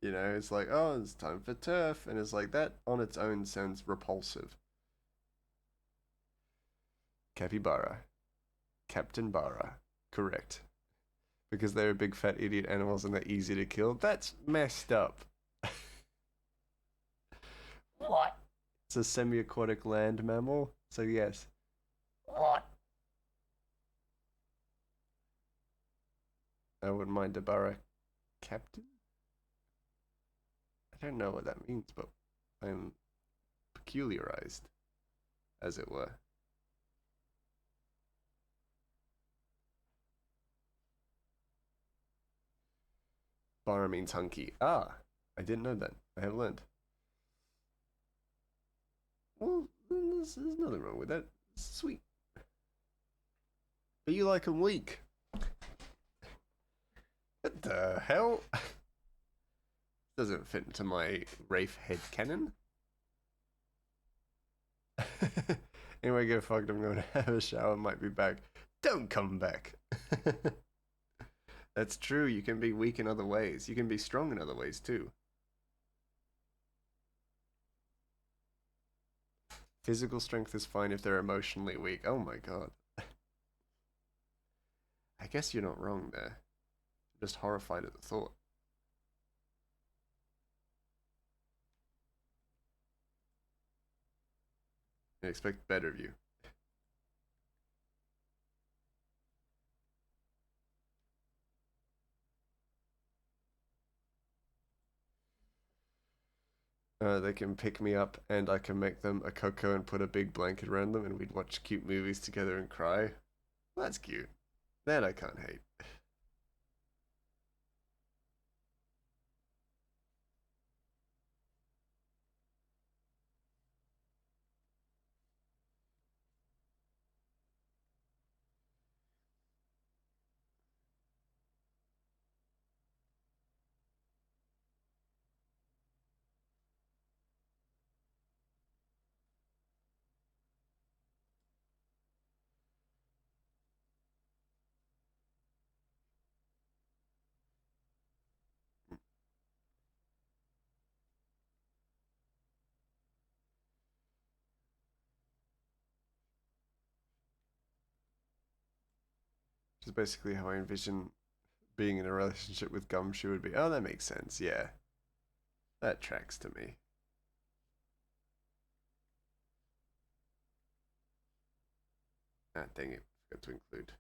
It's like, oh, it's time for turf. And it's like, that on its own sounds repulsive. Capybara. Captain Bara. Correct. Because they're big fat idiot animals and they're easy to kill. That's messed up. What? It's a semi-aquatic land mammal, so yes. What? I wouldn't mind a Bara captain. I don't know what that means, but I'm peculiarized, as it were. Bara means hunky. Ah, I didn't know that. I have learned. Well, there's nothing wrong with that. Sweet. But you like them weak. What the hell? Doesn't fit into my Rafe head cannon. Anyway, get fucked. I'm going to have a shower. Might be back. Don't come back. That's true. You can be weak in other ways. You can be strong in other ways too. Physical strength is fine if they're emotionally weak. Oh my god. I guess you're not wrong there. I'm just horrified at the thought. I expect better of you. They can pick me up and I can make them a cocoa and put a big blanket around them and we'd watch cute movies together and cry. Well, that's cute. That I can't hate. Which is basically how I envision being in a relationship with Gumshoe would be. Oh, that makes sense. Yeah, that tracks to me. Ah, dang it. Forgot to include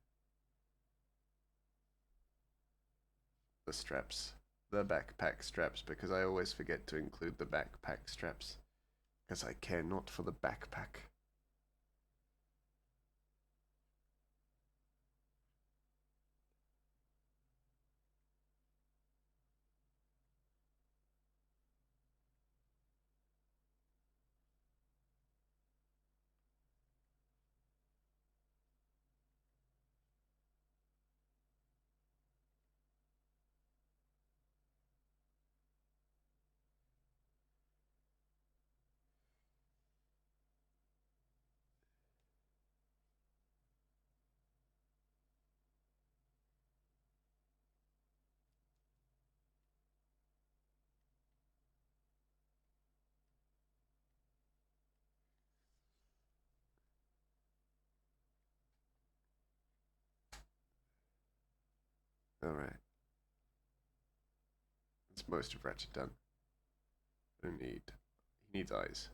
the straps. The backpack straps, because I always forget to include the backpack straps. Because I care not for the backpack. Alright. That's most of Ratchet done. I need. He needs eyes.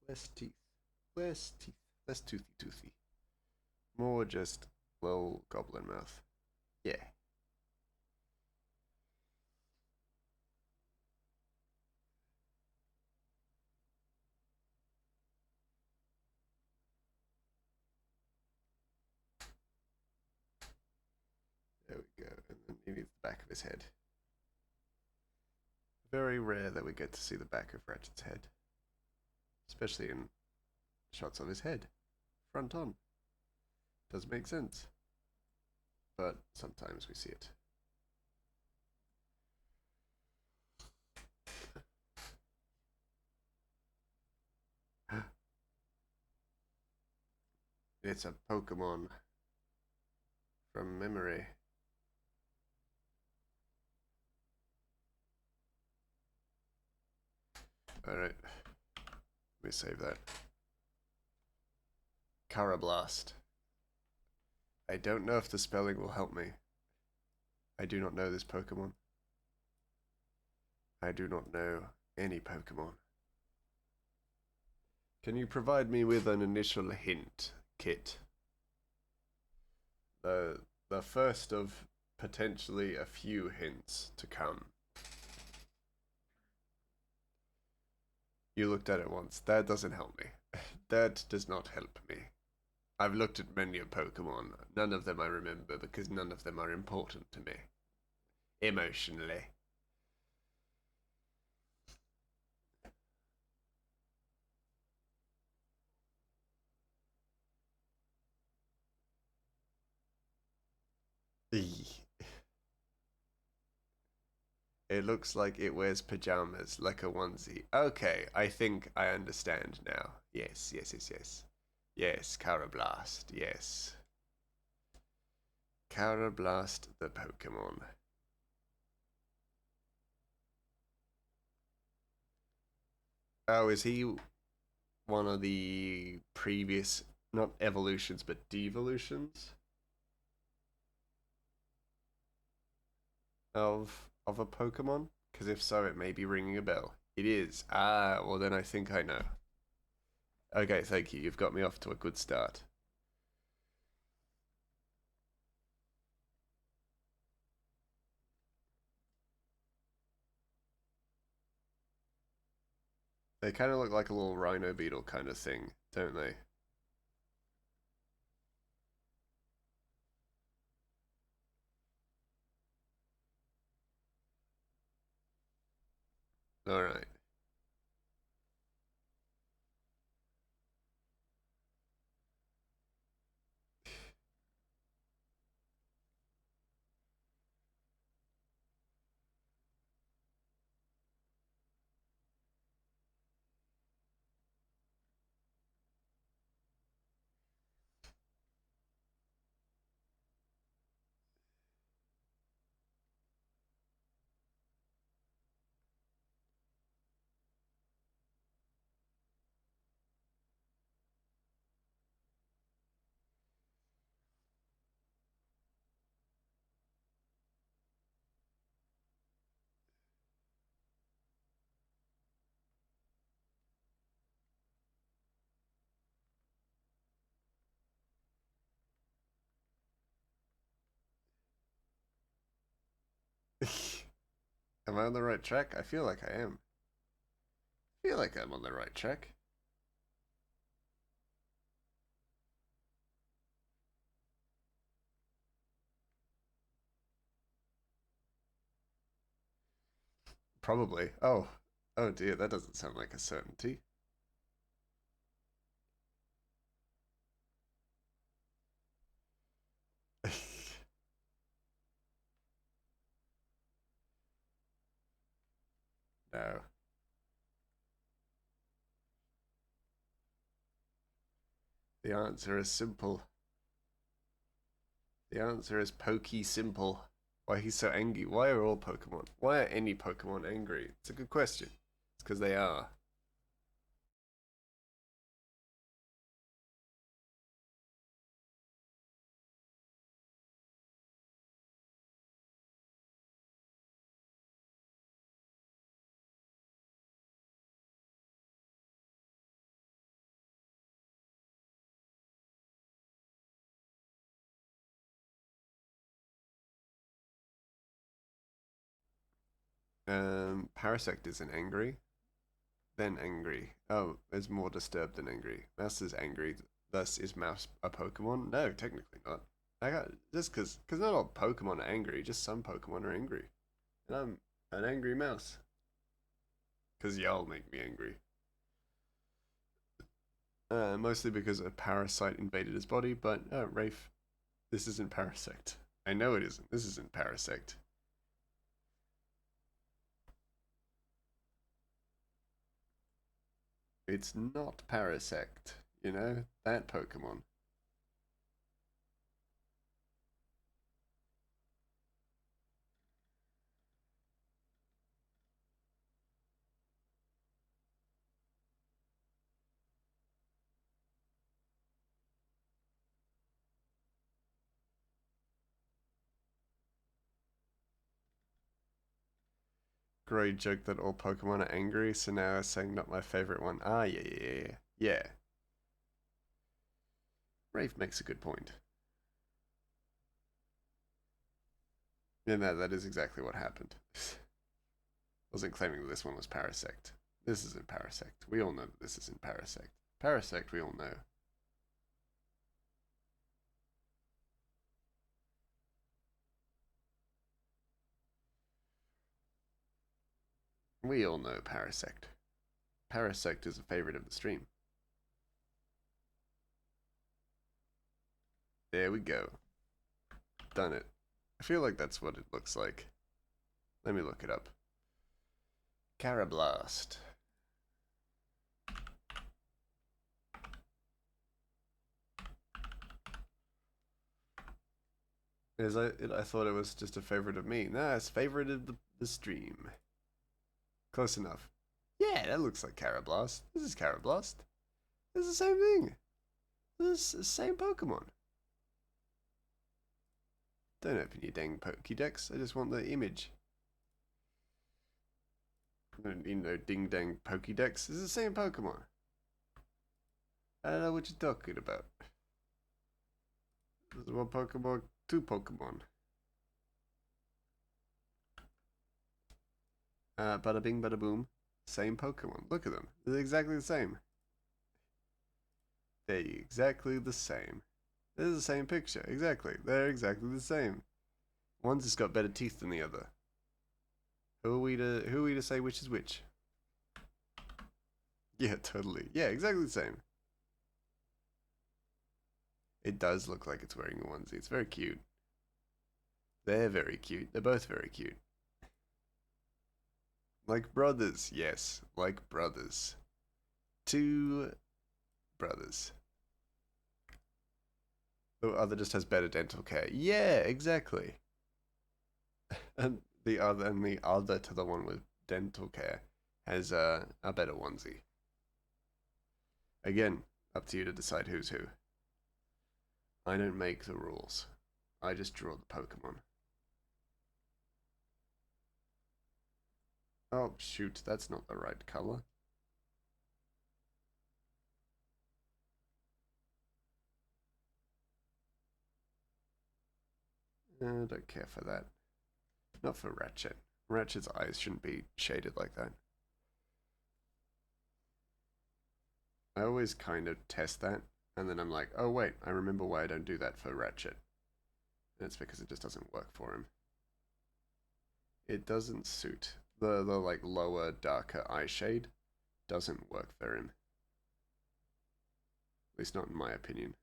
Less teeth. Less teeth. Less toothy toothy. More just little goblin mouth. Yeah. There we go. And then he needs the back of his head. Very rare that we get to see the back of Ratchet's head. Especially in shots of his head. Front on. Does make sense. But sometimes we see it. It's a Pokemon from memory. Alright. Let me save that. Carablast. I don't know if the spelling will help me. I do not know this Pokemon. I do not know any Pokemon. Can you provide me with an initial hint, Kit? The the first of potentially a few hints to come. You looked at it once. That doesn't help me. That does not help me. I've looked at many a Pokemon. None of them I remember because none of them are important to me. Emotionally. Eee. It looks like it wears pajamas, like a onesie. Okay, I think I understand now. Yes, yes, yes, yes. Yes, Carablast, yes. Carablast the Pokemon. Oh, is he one of the previous, not evolutions, but devolutions of a Pokemon? Because if so, it may be ringing a bell. It is. Ah, well then I think I know. Okay, thank you. You've got me off to a good start. They kind of look like a little rhino beetle kind of thing, don't they? Alright. Am I on the right track? I feel like I am. I feel like I'm on the right track. Probably. Oh. Oh dear, that doesn't sound like a certainty. No. The answer is simple. The answer is pokey simple. Why he's so angry? Why are all Pokemon? Why are any Pokemon angry? It's a good question. It's because they are. Parasect isn't angry. Then angry. Oh, is more disturbed than angry. Mouse is angry. Thus, is Mouse a Pokemon? No, technically not. I got just because not all Pokemon are angry. Just some Pokemon are angry, and I'm an angry mouse. Because y'all make me angry. Mostly because a parasite invaded his body. But Rafe, this isn't Parasect. I know it isn't. This isn't Parasect. It's not Parasect. You know that Pokemon. Great joke that all Pokemon are angry, so now I'm saying not my favorite one. Ah, yeah. Yeah. Rafe makes a good point. Yeah, no, that is exactly what happened. Wasn't claiming that this one was Parasect. This isn't Parasect. We all know that this isn't Parasect. Parasect, we all know. We all know Parasect. Parasect is a favorite of the stream. There we go. Done it. I feel like that's what it looks like. Let me look it up. Carablast. I thought it was just a favorite of me. Nah, it's favorite of the stream. Close enough. Yeah, that looks like Carablast. This is Carablast. It's the same thing. This is the same Pokemon. Don't open your dang Pokédex. I just want the image. I don't need no ding dang Pokédex. It's the same Pokemon. I don't know what you're talking about. There's one Pokemon, two Pokemon. Bada bing, bada boom. Same Pokemon. Look at them. They're exactly the same. They're exactly the same. This is the same picture. Exactly. They're exactly the same. One's just got better teeth than the other. Who are we to say which is which? Yeah, totally. Yeah, exactly the same. It does look like it's wearing a onesie. It's very cute. They're very cute. They're both very cute. Like brothers, yes. Like brothers. Two brothers. The other just has better dental care. Yeah, exactly. And the other to the one with dental care has a better onesie. Again, up to you to decide who's who. I don't make the rules. I just draw the Pokemon. Oh, shoot, that's not the right color. I don't care for that. Not for Ratchet. Ratchet's eyes shouldn't be shaded like that. I always kind of test that, and then I'm like, oh wait, I remember why I don't do that for Ratchet. And it's because it just doesn't work for him. It doesn't suit. The like lower, darker eye shade doesn't work for him. At least not in my opinion.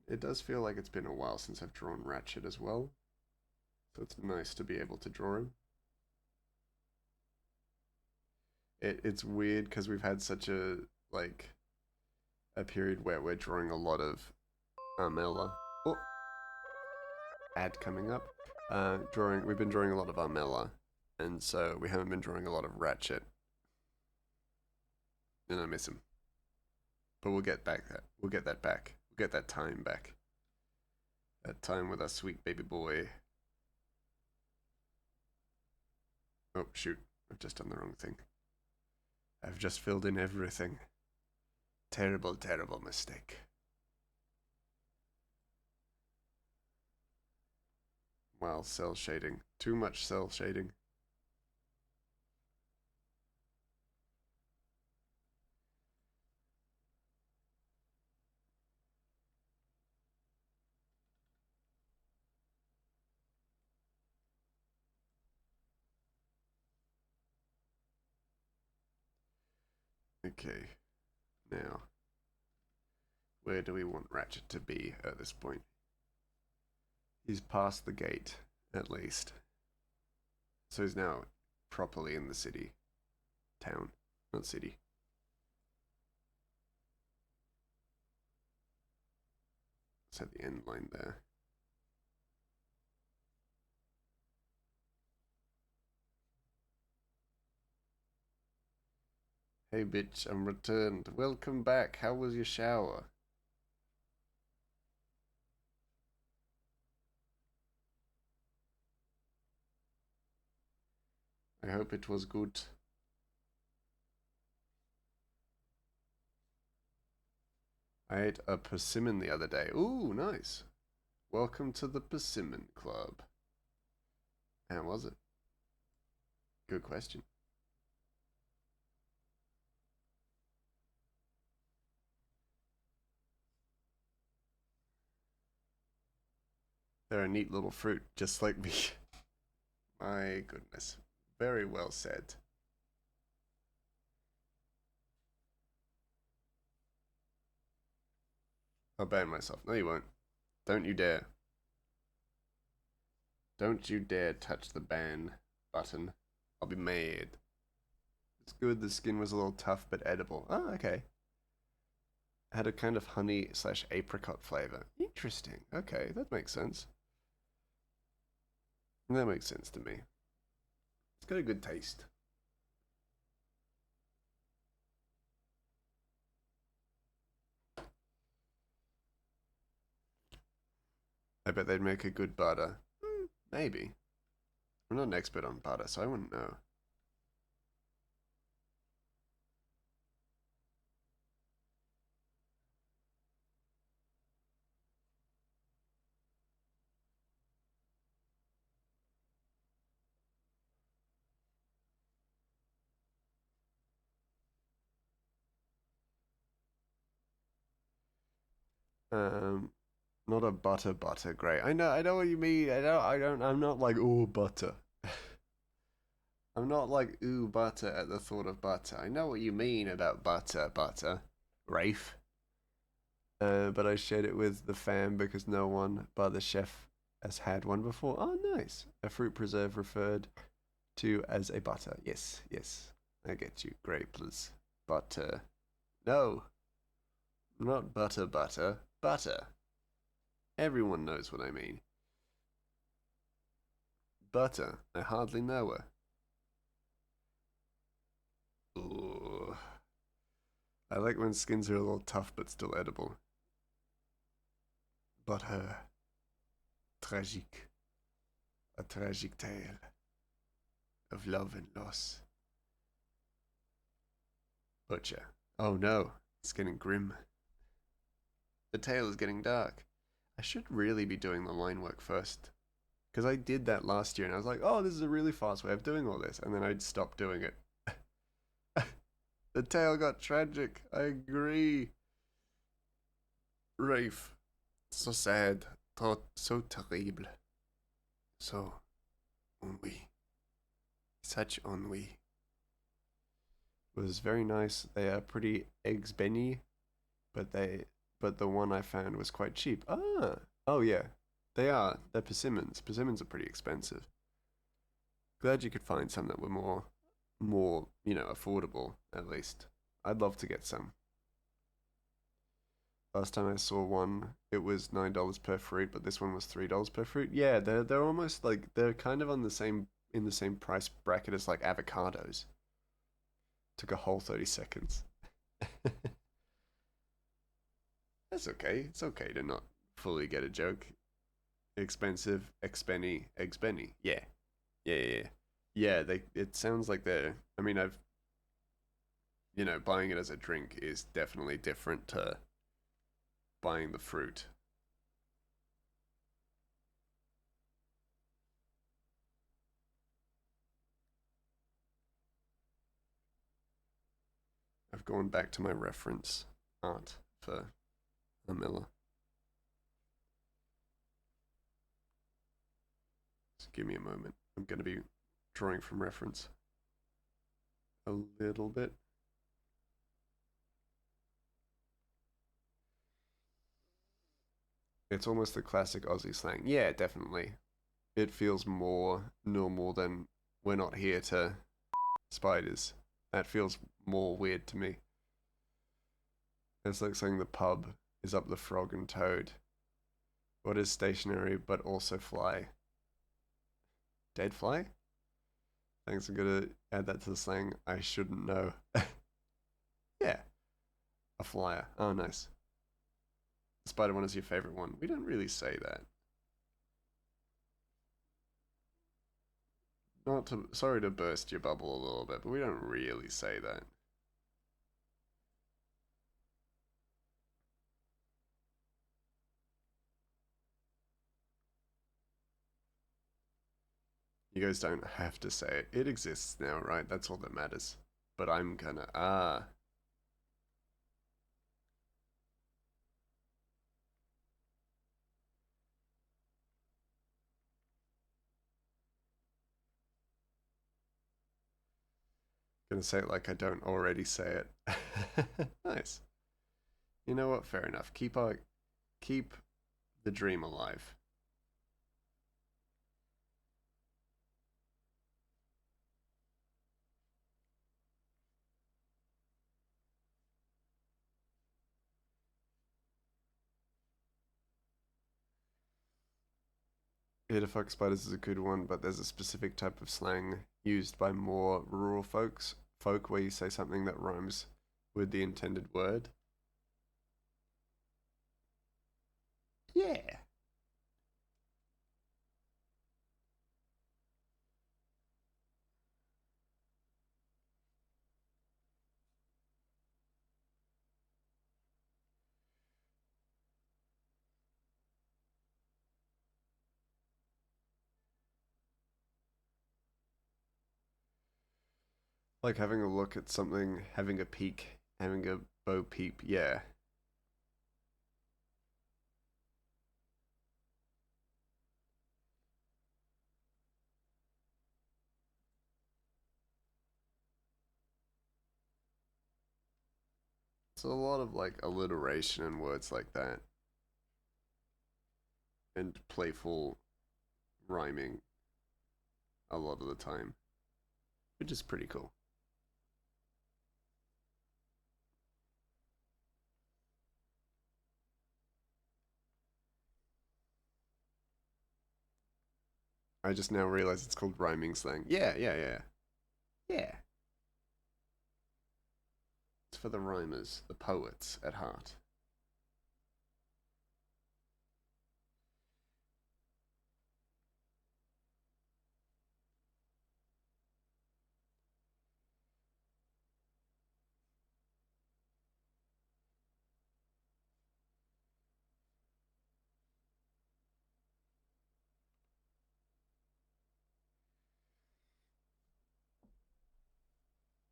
It does feel like it's been a while since I've drawn Ratchet as well. So it's nice to be able to draw him. It's weird because we've had such a like a period where we're drawing a lot of Armella. Oh, ad coming up. We've been drawing a lot of Armella, and so we haven't been drawing a lot of Ratchet. And I miss him. But we'll get back that. We'll get that back. We'll get that time back. That time with our sweet baby boy. Oh shoot! I've just done the wrong thing. I've just filled in everything. Terrible, terrible mistake. Wow, cell shading. Too much cell shading. Okay, now, where do we want Ratchet to be at this point? He's past the gate, at least. So he's now properly in the city. Town, not city. Set the end line there. Hey bitch, I'm returned. Welcome back. How was your shower? I hope it was good. I ate a persimmon the other day. Ooh, nice. Welcome to the Persimmon Club. How was it? Good question. They're a neat little fruit, just like me. My goodness. Very well said. I'll ban myself. No, you won't. Don't you dare. Don't you dare touch the ban button. I'll be mad. It's good. The skin was a little tough, but edible. Oh, okay. Had a kind of honey slash apricot flavor. Interesting. Okay, that makes sense. That makes sense to me. It's got a good taste. I bet they'd make a good butter. Maybe. I'm not an expert on butter, so I wouldn't know. Um, Not a butter, great. I know what you mean. I'm not like, ooh, butter. I'm not like, ooh, butter at the thought of butter. I know what you mean about butter. Rafe. But I shared it with the fam because no one but the chef has had one before. Oh, nice. A fruit preserve referred to as a butter. Yes, yes. I get you. Grapes. Butter. No. Not butter. Butter. Everyone knows what I mean. Butter. I hardly know her. Ooh. I like when skins are a little tough but still edible. Butter. Tragique. A tragic tale of love and loss. Butcher. Oh no, it's getting grim. The tale is getting dark. I should really be doing the line work first. Because I did that last year and I was like, oh, this is a really fast way of doing all this. And then I'd stop doing it. The tale got tragic. I agree. Rafe. So sad. So terrible. So ennui. Such ennui. It was very nice. They are pretty eggs benny, but the one I found was quite cheap. Ah. Oh yeah. They are. They're persimmons. Persimmons are pretty expensive. Glad you could find some that were more, affordable, at least. I'd love to get some. Last time I saw one, it was $9 per fruit, but this one was $3 per fruit. Yeah, they're almost like they're kind of on the same in the same price bracket as like avocados. Took a whole 30 seconds. That's okay. It's okay to not fully get a joke. Expensive, expenny, eggs benny. Yeah. Yeah. Yeah, it sounds like they're I mean, buying it as a drink is definitely different to buying the fruit. I've gone back to my reference art for a Miller. Just give me a moment. I'm going to be drawing from reference a little bit. It's almost the classic Aussie slang. Yeah, definitely. It feels more normal than we're not here to spiders. That feels more weird to me. It's like saying the pub is up the frog and toad. What is stationary but also fly? Dead fly? Thanks, I'm gonna add that to the slang. I shouldn't know. Yeah, a flyer. Oh, nice. The spider one is your favorite one. We don't really say that. Not to, sorry to burst your bubble a little bit, but we don't really say that. You guys don't have to say it. It exists now, right? That's all that matters. But I'm gonna, gonna say it like I don't already say it. Nice. You know what? Fair enough. Keep the dream alive. Yeah, the fuck spiders is a good one, but there's a specific type of slang used by more rural folk where you say something that rhymes with the intended word. Yeah. Like having a look at something, having a peek, having a bo peep. Yeah. It's a lot of like alliteration and words like that, and playful rhyming a lot of the time, which is pretty cool. I just now realize it's called rhyming slang. Yeah, yeah, yeah. Yeah. It's for the rhymers, the poets at heart.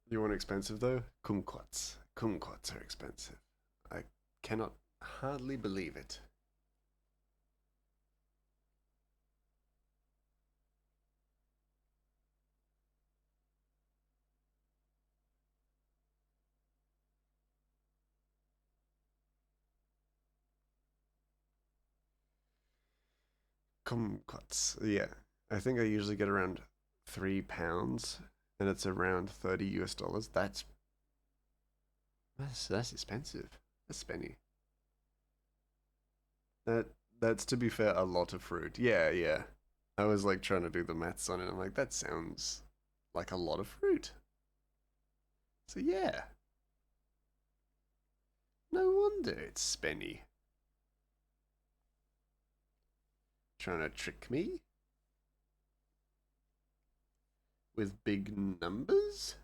You want expensive though? Kumquats. Kumquats are expensive. I cannot hardly believe it. Kumquats. Yeah. I think I usually get around £3 and it's around 30 US dollars. That's expensive. That's spenny. That that's to be fair a lot of fruit. Yeah, yeah. I was like trying to do the maths on it. I'm like, that sounds like a lot of fruit. So yeah, no wonder it's spenny. Trying to trick me with big numbers?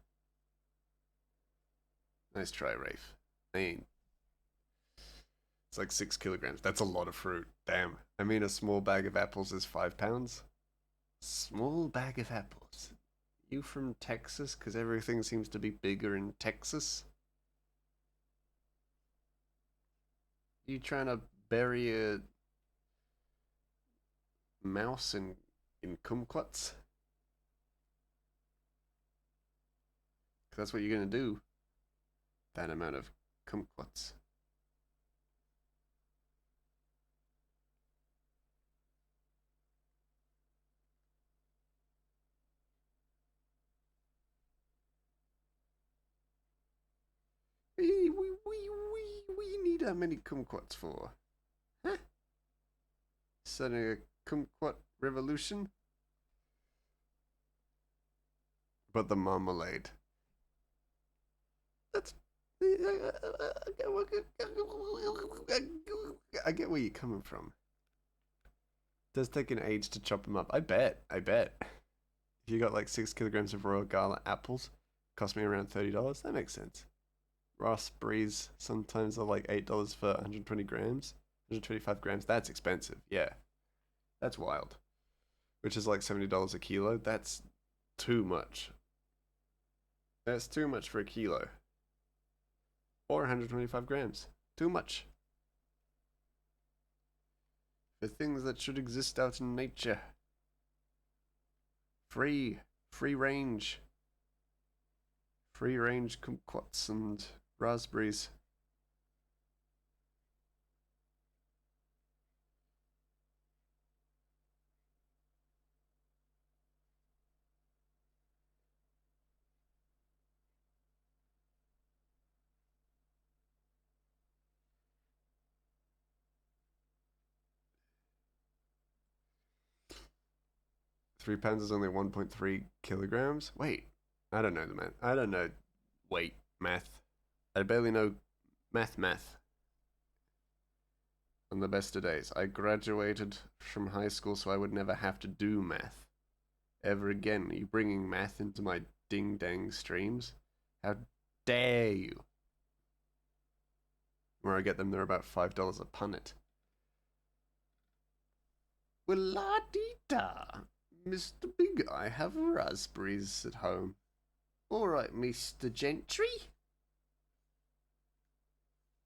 Nice try, Rafe. I mean, it's like 6 kilograms. That's a lot of fruit. Damn. I mean, a small bag of apples is £5. Small bag of apples. You from Texas? Because everything seems to be bigger in Texas. You trying to bury a mouse in kumquats? Because that's what you're gonna do. That amount of kumquats. We need how many kumquats for? Huh? starting a kumquat revolution. But the marmalade. That's. I get where you're coming from. It does take an age to chop them up. I bet. If you got like 6 kilograms of Royal Gala apples, cost me around $30. That makes sense. Raspberries sometimes are like $8 for 120 grams, 125 grams. That's expensive. Yeah, that's wild. Which is like $70 a kilo. That's too much. That's too much for a kilo. Or 125 grams. Too much. For things that should exist out in nature. Free range. Free range kumquats and raspberries. £3 is only 1.3 kilograms. Wait, I don't know the math. I don't know weight math. I barely know math. On the best of days, I graduated from high school, so I would never have to do math ever again. Are you bringing math into my ding dang streams? How dare you? Where I get them, they're about $5 a punnet. Well, la dee da. Mr. Big Eye have raspberries at home. Alright, Mr. Gentry.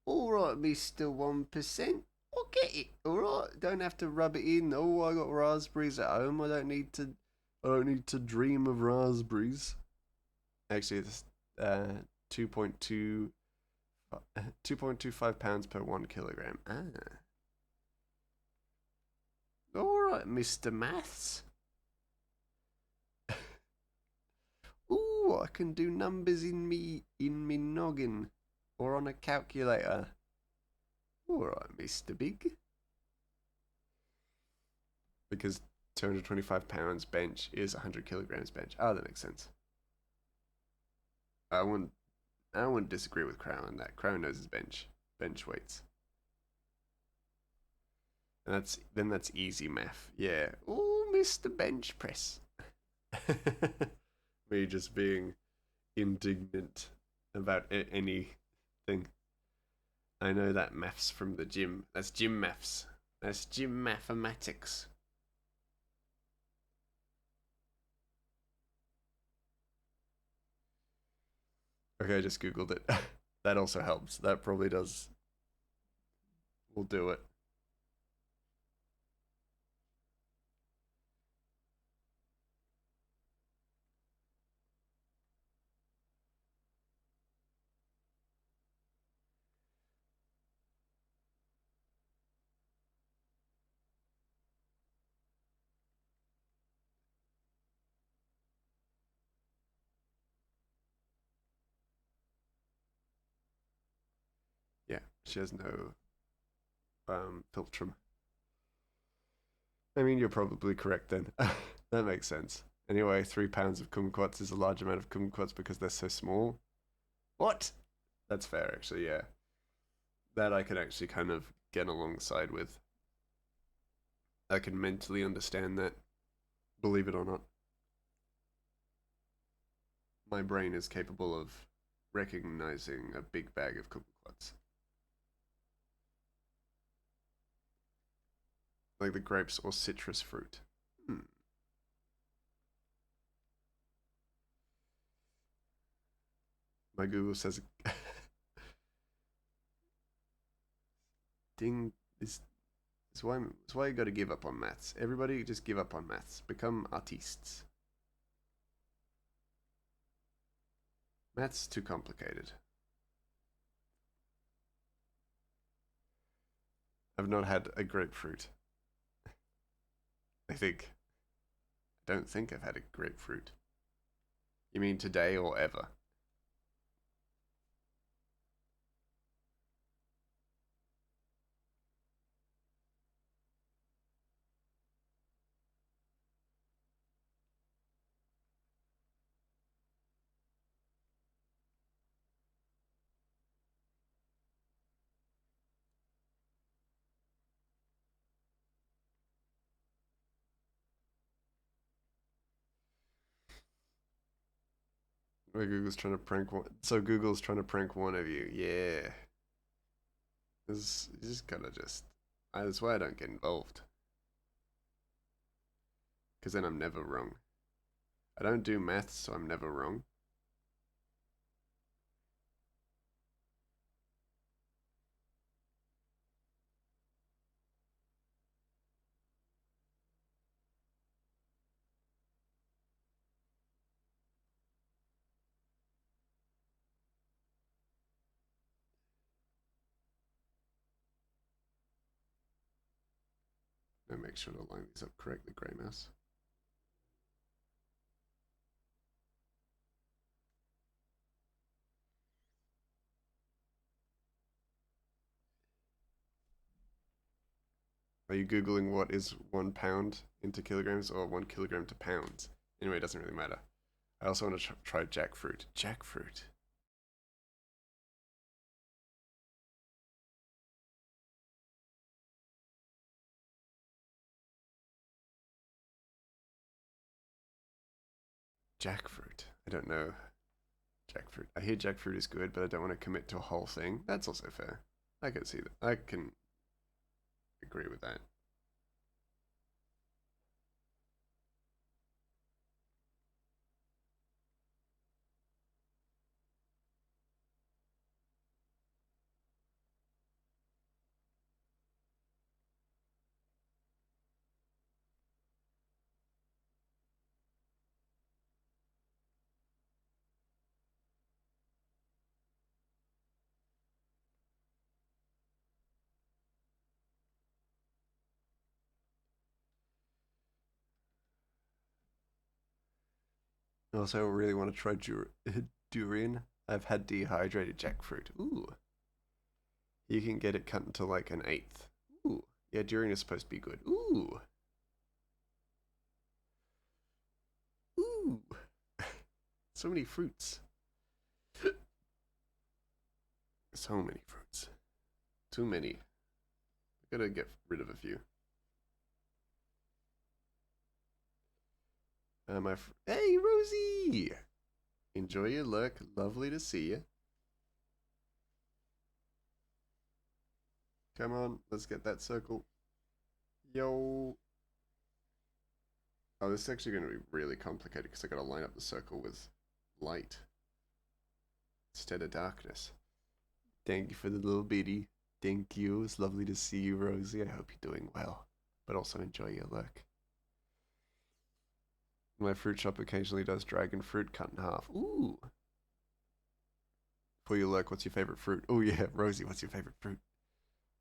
Alright, Mr. 1%. I'll get it, alright? Don't have to rub it in. Oh, I got raspberries at home. I don't need to dream of raspberries. Actually, it's 2.25 pounds per 1 kilogram. Alright, Mr. Maths. Ooh, I can do numbers in me noggin. Or on a calculator. Alright, Mr. Big. Because 225 pounds bench is 100 kilograms bench. Oh, that makes sense. I wouldn't disagree with Crow on that. Crow knows his bench weights. And that's easy math. Yeah. Oh, Mr. Bench Press. Me just being indignant about anything. I know that maths from the gym. That's gym maths. That's gym mathematics. Okay, I just googled it. That also helps. That probably does. We'll do it. Yeah, she has no filtrum. I mean, you're probably correct then. That makes sense. Anyway, £3 of kumquats is a large amount of kumquats because they're so small. What? That's fair, actually, yeah. That I can actually kind of get alongside with. I can mentally understand that, believe it or not. My brain is capable of recognizing a big bag of kumquats. Like the grapes or citrus fruit. My Google says ding is why you got to give up on maths. Everybody just give up on maths. Become artistes. Maths too complicated. I've not had a grapefruit. I don't think I've had a grapefruit. You mean today or ever? Where Google's trying to prank one. So Google's trying to prank one of you. Yeah. This, you just gotta just. That's why I don't get involved. Because then I'm never wrong. I don't do maths, so I'm never wrong. I make sure to line these up correctly, Grey Mouse. Are you Googling what is 1 pound into kilograms or 1 kilogram to pounds? Anyway, it doesn't really matter. I also want to try jackfruit. Jackfruit. Jackfruit. I don't know. Jackfruit. I hear jackfruit is good, but I don't want to commit to a whole thing. That's also fair. I can see that. I can agree with that. Also, I really want to try durian. I've had dehydrated jackfruit. Ooh. You can get it cut into like an eighth. Ooh. Yeah, durian is supposed to be good. Ooh. Ooh. So many fruits. So many fruits. Too many. I gotta get rid of a few. Hey, Rosie! Enjoy your lurk. Lovely to see you. Come on, let's get that circle. Yo. Oh, this is actually going to be really complicated because I got to line up the circle with light instead of darkness. Thank you for the little bitty. Thank you. It's lovely to see you, Rosie. I hope you're doing well, but also enjoy your lurk. My fruit shop occasionally does dragon fruit cut in half. Ooh. For your lurk, what's your favorite fruit? Oh yeah, Rosie, what's your favorite fruit?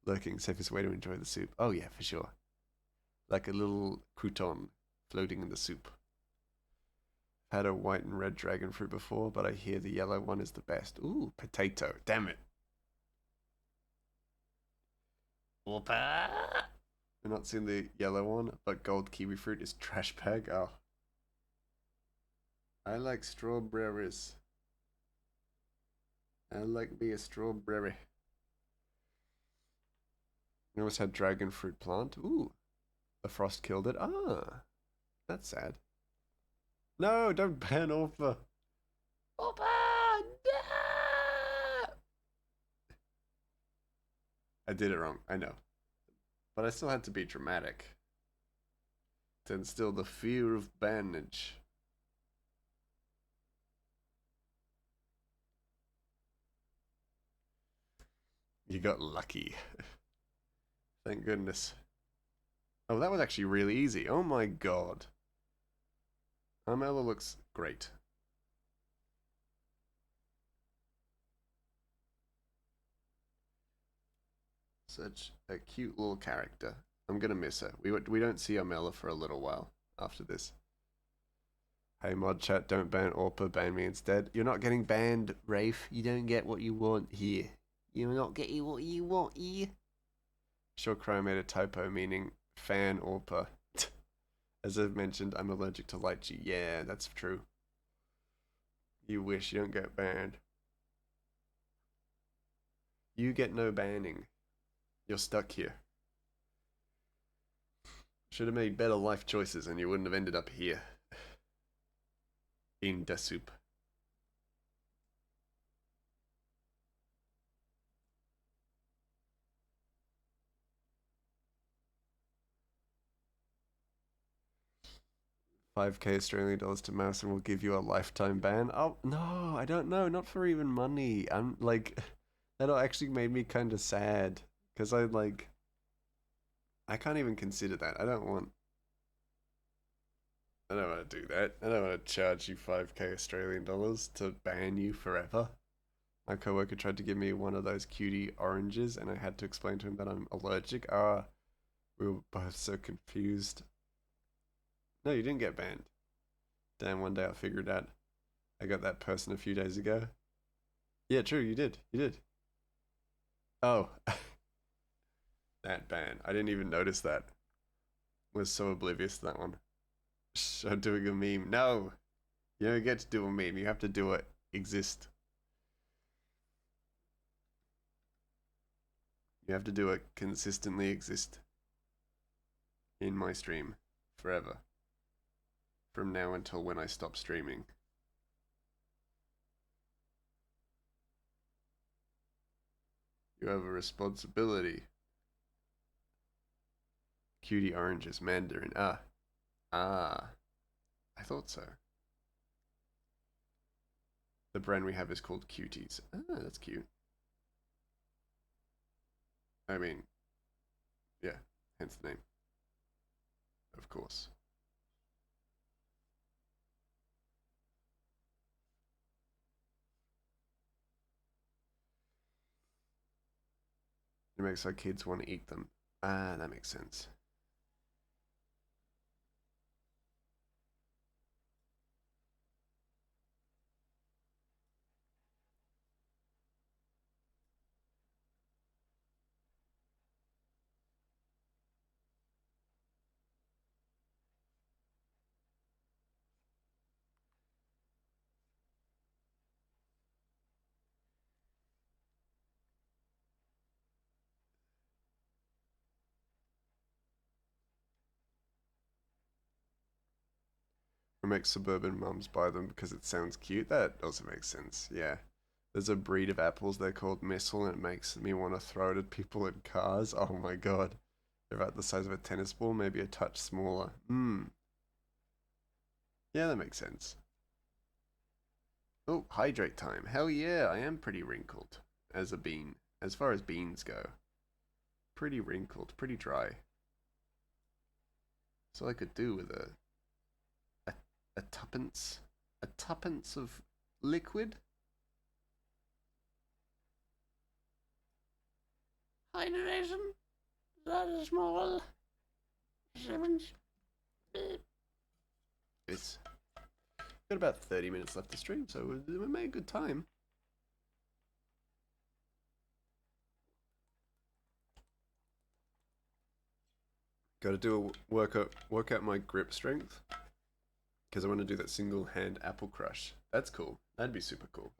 Lurking, safest way to enjoy the soup. Oh yeah, for sure. Like a little crouton floating in the soup. Had a white and red dragon fruit before, but I hear the yellow one is the best. Ooh, potato. Damn it. Whoopa. I've not seen the yellow one, but gold kiwi fruit is trash bag. Oh. I like strawberries. I like me a strawberry. I almost had dragon fruit plant. Ooh. The frost killed it. Ah. That's sad. No, don't ban Orpha. Orpha! No! I did it wrong. I know. But I still had to be dramatic to instill the fear of bannage. You got lucky. Thank goodness. Oh, that was actually really easy. Oh my god. Armella looks great. Such a cute little character. I'm gonna miss her. We don't see Armella for a little while after this. Hey mod chat, don't ban Orpa, ban me instead. You're not getting banned, Rafe. You don't get what you want here. You're not getting what you want here. Sure, Cry made a typo meaning fan Orpa. As I've mentioned, I'm allergic to lychee. Yeah, that's true. You wish you don't get banned. You get no banning. You're stuck here. Should have made better life choices and you wouldn't have ended up here. In the soup. 5k Australian dollars to Mouse and we'll give you a lifetime ban. Oh, no, I don't know. Not for even money. I'm like, that actually made me kind of sad. Because I can't even consider that. I don't want to do that. I don't want to charge you 5k Australian dollars to ban you forever. My coworker tried to give me one of those cutie oranges and I had to explain to him that I'm allergic. We were both so confused. No, you didn't get banned. Damn, one day I'll figure it out. I got that person a few days ago. Yeah, true, you did. You did. Oh, that ban. I didn't even notice that. Was so oblivious to that one. I'm doing a meme. No, you don't get to do a meme. You have to do it. Exist. You have to do it. Consistently exist in my stream forever. From now until when I stop streaming. You have a responsibility. Cutie oranges, Mandarin. Ah. I thought so. The brand we have is called Cuties. Ah, that's cute. I mean, yeah, hence the name. Of course. It makes our kids want to eat them. Ah, that makes sense. Or make suburban mums buy them because it sounds cute. That also makes sense. Yeah. There's a breed of apples they're called missile and it makes me want to throw it at people in cars. Oh my god. They're about the size of a tennis ball, maybe a touch smaller. Yeah, that makes sense. Oh, hydrate time. Hell yeah, I am pretty wrinkled as a bean. As far as beans go. Pretty wrinkled, pretty dry. So I could do with a, a tuppence. A tuppence of liquid? Hydration? That is small. It's got about 30 minutes left to stream, so we made a good time. Got to do a work out my grip strength because I want to do that single hand apple crush. That's cool. That'd be super cool.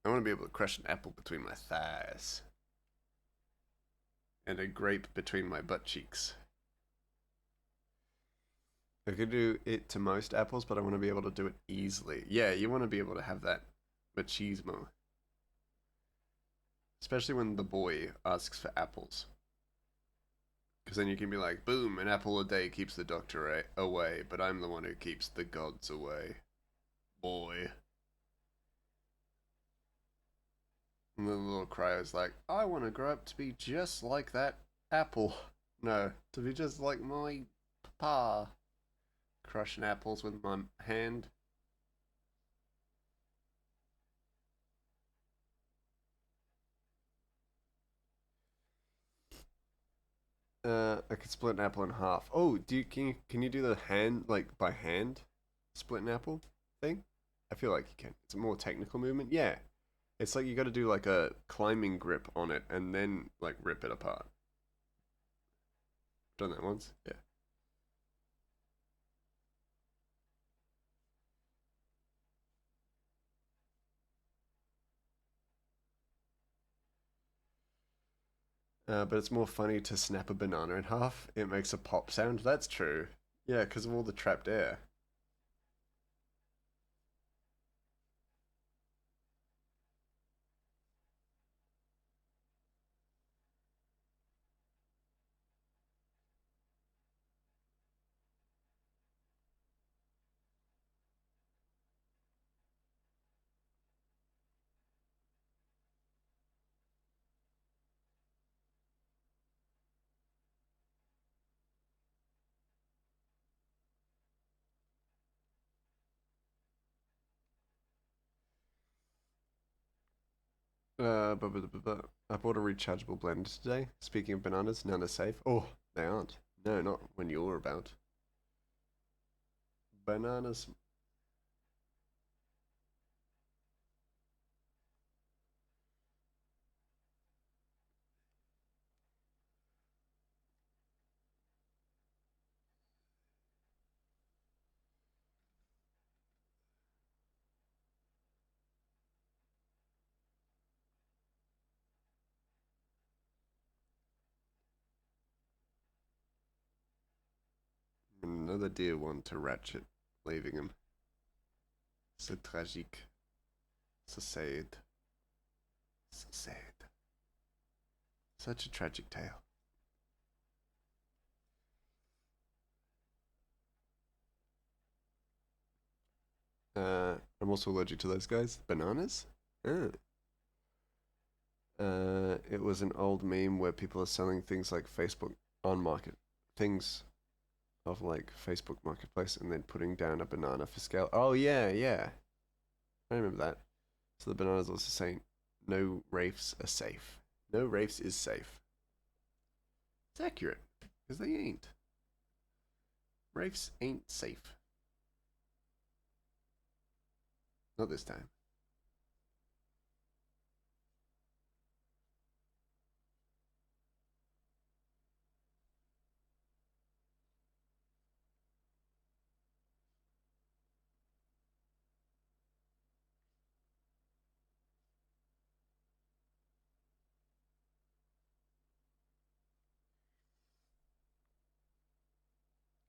I want to be able to crush an apple between my thighs and a grape between my butt cheeks. I could do it to most apples, but I want to be able to do it easily. Yeah, you want to be able to have that machismo. Especially when the boy asks for apples. Because then you can be like, boom, an apple a day keeps the doctor away, but I'm the one who keeps the gods away. Boy. And the little cryo's like, I want to grow up to be just like that apple. No, to be just like my papa. Crushing apples with my hand. I could split an apple in half. Oh, can you do the hand like by hand split an apple thing? I feel like you can. It's a more technical movement. Yeah, it's like you got to do like a climbing grip on it and then like rip it apart. Done that once. Yeah. But it's more funny to snap a banana in half. It makes a pop sound. That's true. Yeah, because of all the trapped air. I bought a rechargeable blender today. Speaking of bananas, none are safe. Oh, they aren't. No, not when you're about. Bananas. Another dear one to Ratchet, leaving him. So tragic. So sad. So sad. Such a tragic tale. I'm also allergic to those guys. Bananas? Oh. It was an old meme where people are selling things like Facebook on market. Things of like Facebook Marketplace and then putting down a banana for scale. Oh, yeah, yeah. I remember that. So the banana's also saying, no Wraiths are safe. No Wraiths is safe. It's accurate, because they ain't. Wraiths ain't safe. Not this time.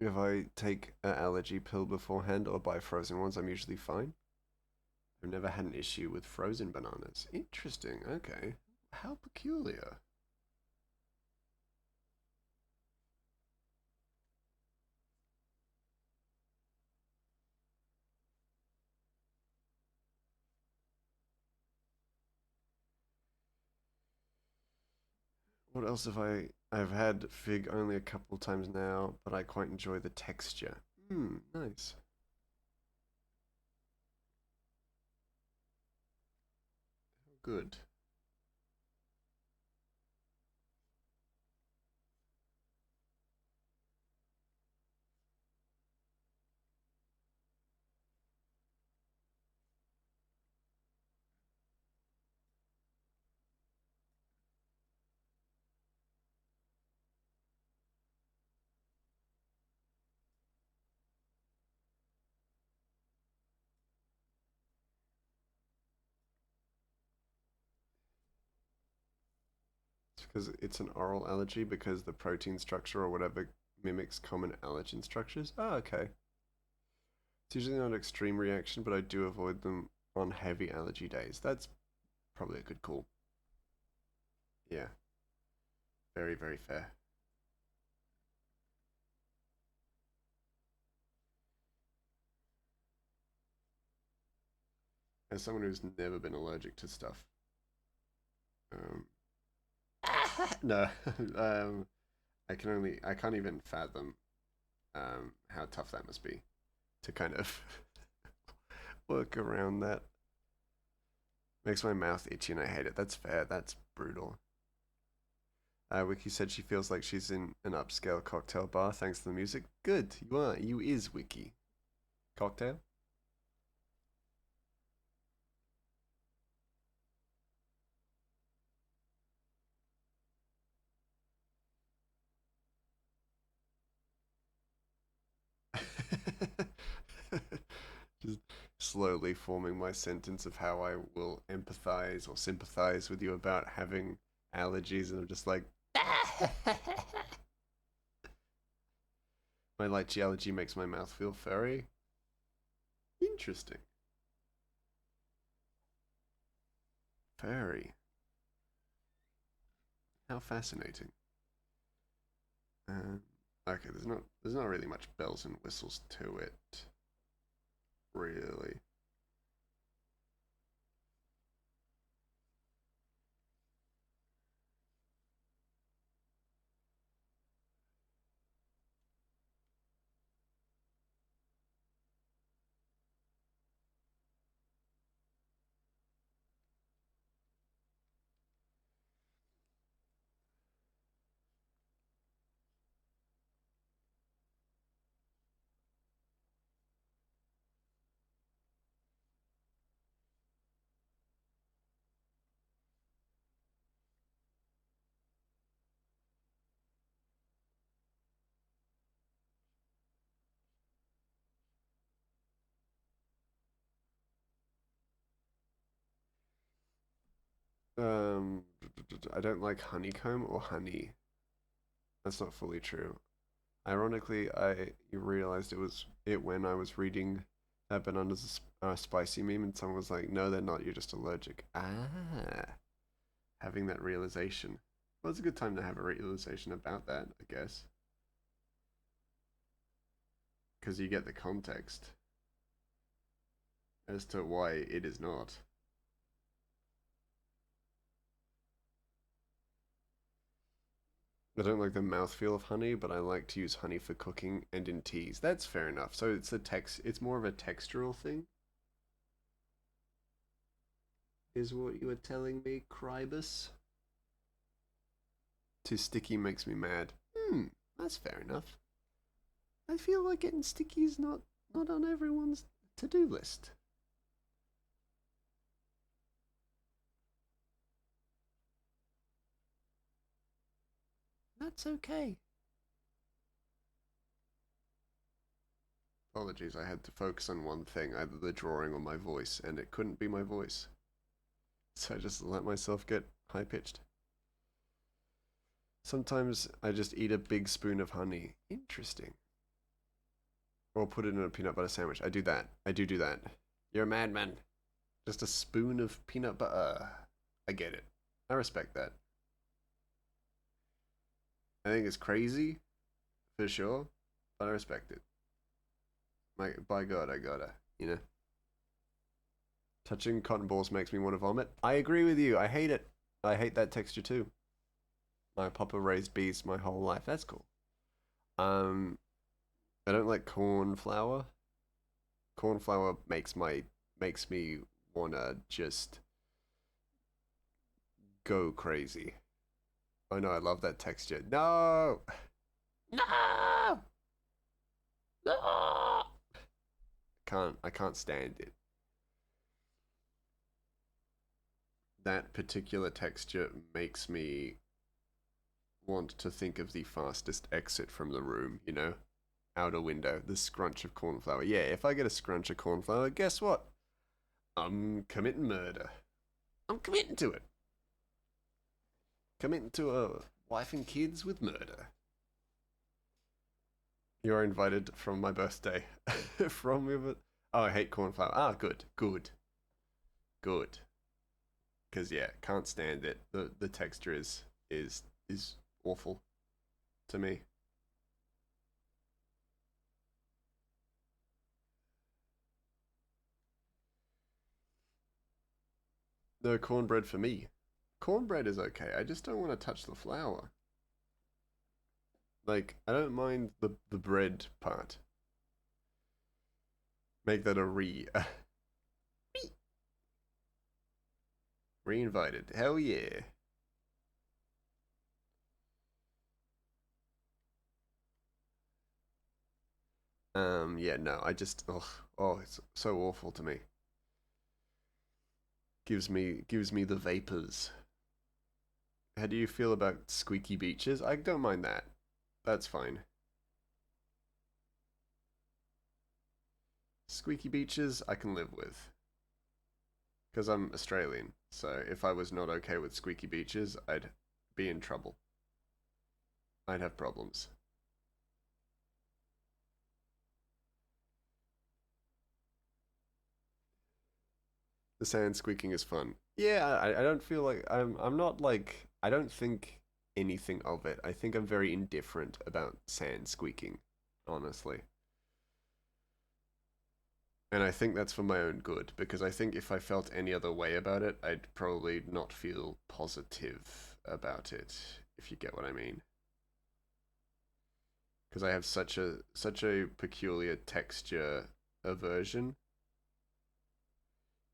If I take an allergy pill beforehand or buy frozen ones, I'm usually fine. I've never had an issue with frozen bananas. Interesting, okay. How peculiar. What else have I've had fig only a couple of times now, but I quite enjoy the texture. Hmm, nice. Good. It's because it's an oral allergy because the protein structure or whatever mimics common allergen structures. Oh, okay. It's usually not an extreme reaction, but I do avoid them on heavy allergy days. That's probably a good call. Yeah, very, very fair. As someone who's never been allergic to stuff, um, no, I can't even fathom how tough that must be to kind of work around that. Makes my mouth itchy and I hate it. That's fair. That's brutal. Wiki said she feels like she's in an upscale cocktail bar thanks to the music. Good, you are. You is Wiki. Cocktail? Just slowly forming my sentence of how I will empathize or sympathize with you about having allergies, and I'm just like, my lychee allergy makes my mouth feel furry. Interesting. Furry. How fascinating. Um, okay, there's not really much bells and whistles to it, really. Um, I don't like honeycomb or honey. That's not fully true. Ironically, I realized it was it when I was reading that bananas spicy meme, and someone was like, "No, they're not. You're just allergic." Ah, having that realization. Well, it's a good time to have a realization about that, I guess, because you get the context as to why it is not. I don't like the mouthfeel of honey, but I like to use honey for cooking and in teas. That's fair enough. So it's a text. It's more of a textural thing, is what you were telling me, Krybus. Too sticky makes me mad. That's fair enough. I feel like getting sticky is not on everyone's to-do list. That's okay. Apologies, I had to focus on one thing, either the drawing or my voice, and it couldn't be my voice. So I just let myself get high pitched. Sometimes I just eat a big spoon of honey. Interesting. Or put it in a peanut butter sandwich. I do that. I do that. You're a madman. Just a spoon of peanut butter. I get it. I respect that. I think it's crazy, for sure, but I respect it. By God, I gotta, you know? Touching cotton balls makes me want to vomit. I agree with you. I hate it. I hate that texture too. My papa raised bees my whole life. That's cool. Um, I don't like corn flour. Corn flour makes me wanna just go crazy. Oh no, I love that texture. No, no, no. I can't stand it. That particular texture makes me want to think of the fastest exit from the room, you know? Outer window, the scrunch of cornflour. Yeah, if I get a scrunch of cornflour, guess what? I'm committing murder. I'm committing to it. Committing to a wife and kids with murder. You are invited from my birthday. From your. Oh, I hate cornflour. Ah, good, good, good. Because yeah, can't stand it. The texture is awful to me. No cornbread for me. Cornbread is okay. I just don't want to touch the flour. Like, I don't mind the bread part. Make that a re. Re-invited. Hell yeah. Yeah, no, I just, oh, it's so awful to me. Gives me the vapors. How do you feel about squeaky beaches? I don't mind that. That's fine. Squeaky beaches, I can live with. Because I'm Australian, so if I was not okay with squeaky beaches, I'd be in trouble. I'd have problems. The sand squeaking is fun. Yeah, I don't feel like I'm not like I don't think anything of it. I think I'm very indifferent about sand squeaking, honestly. And I think that's for my own good because I think if I felt any other way about it, I'd probably not feel positive about it, if you get what I mean. Because I have such a peculiar texture aversion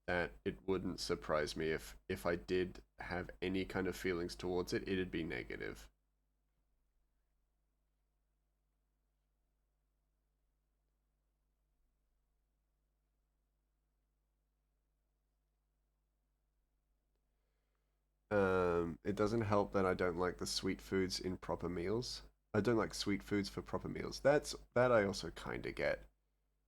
that it wouldn't surprise me if I did have any kind of feelings towards it, it'd be negative. It doesn't help that I don't like the sweet foods in proper meals. I don't like sweet foods for proper meals. That I also kind of get.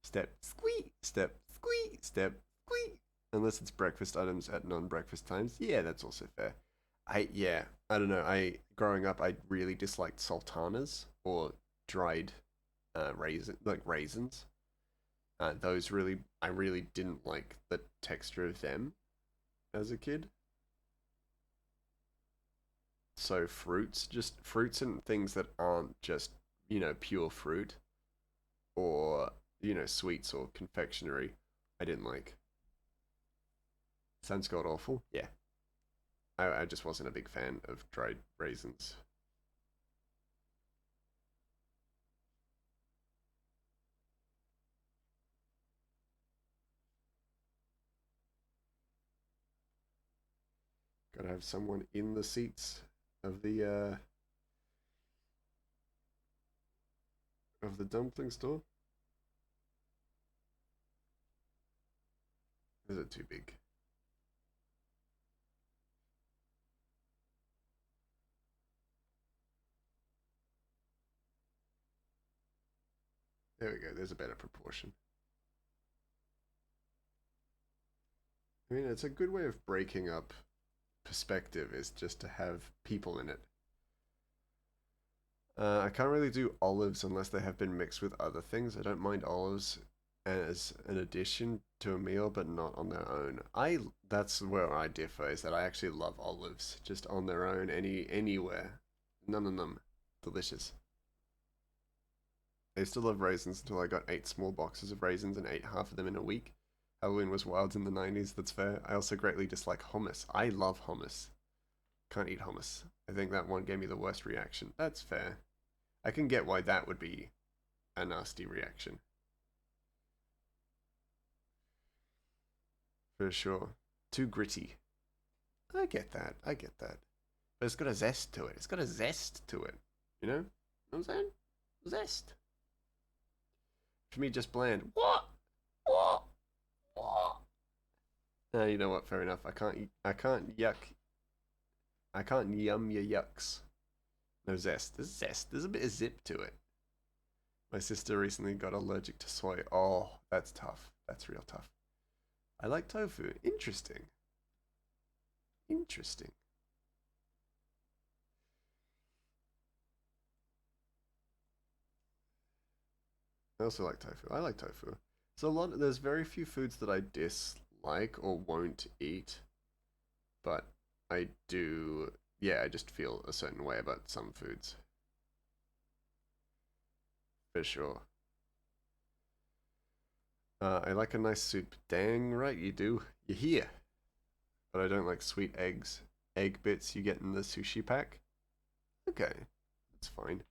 Step squeak, step squeak, step squeak. Unless it's breakfast items at non-breakfast times. Yeah, that's also fair. I don't know. Growing up, I really disliked sultanas or dried raisins. Those really, I really didn't like the texture of them as a kid. So just fruits and things that aren't just, pure fruit or, sweets or confectionery, I didn't like. Sounds god awful. Yeah. I just wasn't a big fan of dried raisins. Gotta have someone in the seats of the dumpling store. Is it too big? There we go. There's a better proportion. I mean, it's a good way of breaking up perspective is just to have people in it. I can't really do olives unless they have been mixed with other things. I don't mind olives as an addition to a meal, but not on their own. I That's where I differ. Is that I actually love olives just on their own, anywhere. None of them, delicious. I used to love raisins until I got 8 small boxes of raisins and ate half of them in a week. Halloween was wild in the 90s, that's fair. I also greatly dislike hummus. I love hummus. Can't eat hummus. I think that one gave me the worst reaction. That's fair. I can get why that would be a nasty reaction. For sure. Too gritty. I get that. I get that. But it's got a zest to it. It's got a zest to it. You know? What I'm saying? Zest. For me, just bland. What? What? What? You know what? Fair enough. I can't yuck. I can't yum your yucks. No zest. There's zest. There's a bit of zip to it. My sister recently got allergic to soy. Oh, that's tough. That's real tough. I like tofu. Interesting. Interesting. I also like tofu. I like tofu. So there's very few foods that I dislike or won't eat, but I do. Yeah, I just feel a certain way about some foods for sure. I like a nice soup. Dang right you do. You're here. But I don't like sweet egg bits you get in the sushi pack. Okay, that's fine.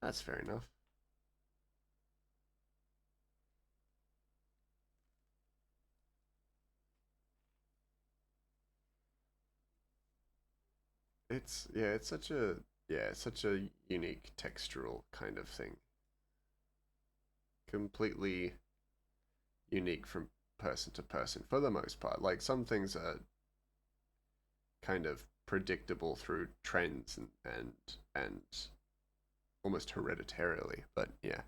That's fair enough. It's such a unique textural kind of thing. Completely unique from person to person for the most part. Like some things are kind of predictable through trends and almost hereditarily, but yeah,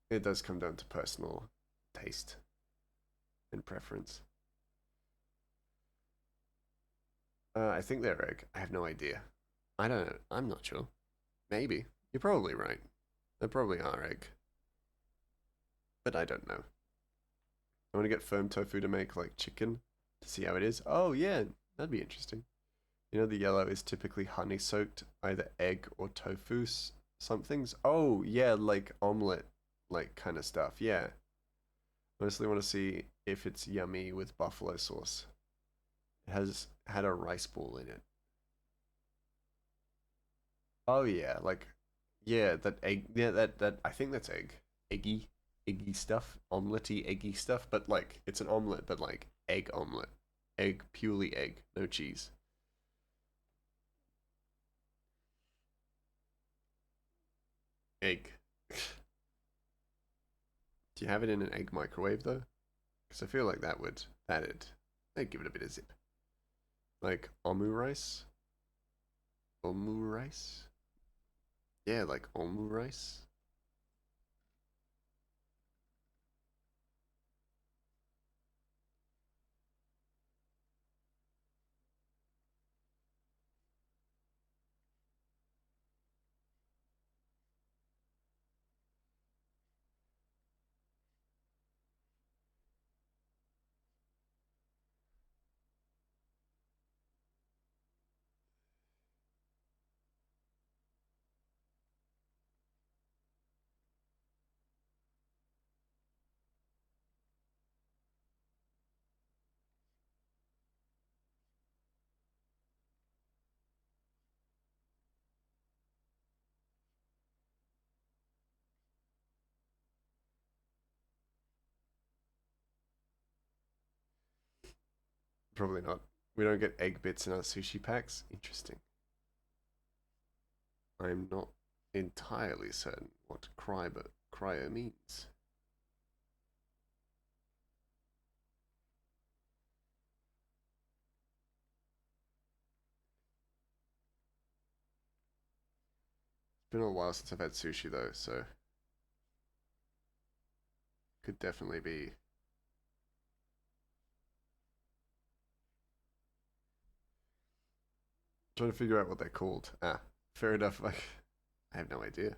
it does come down to personal taste and preference. I think they're egg. I have no idea. I don't know. I'm not sure. Maybe. You're probably right. They probably are egg, but I don't know. I want to get firm tofu to make like chicken to see how it is. Oh yeah, that'd be interesting. You know, the yellow is typically honey soaked, either egg or tofu somethings. Oh yeah, like omelet, like kind of stuff. Yeah, mostly want to see if it's yummy with buffalo sauce. It has had a rice ball in it. Oh yeah, like yeah, that egg. Yeah, that I think that's egg. Eggy, eggy stuff, omelety, eggy stuff. But like it's an omelet, but like egg omelet, egg purely egg, no cheese. Egg. Do you have it in an egg microwave though? Because I feel like that'd give it a bit of zip. Like omu rice, omu rice. Yeah, like omu rice. Probably not. We don't get egg bits in our sushi packs. Interesting. I'm not entirely certain what cryo means. It's been a while since I've had sushi though, so could definitely be. Trying to figure out what they're called. Ah, fair enough. I have no idea.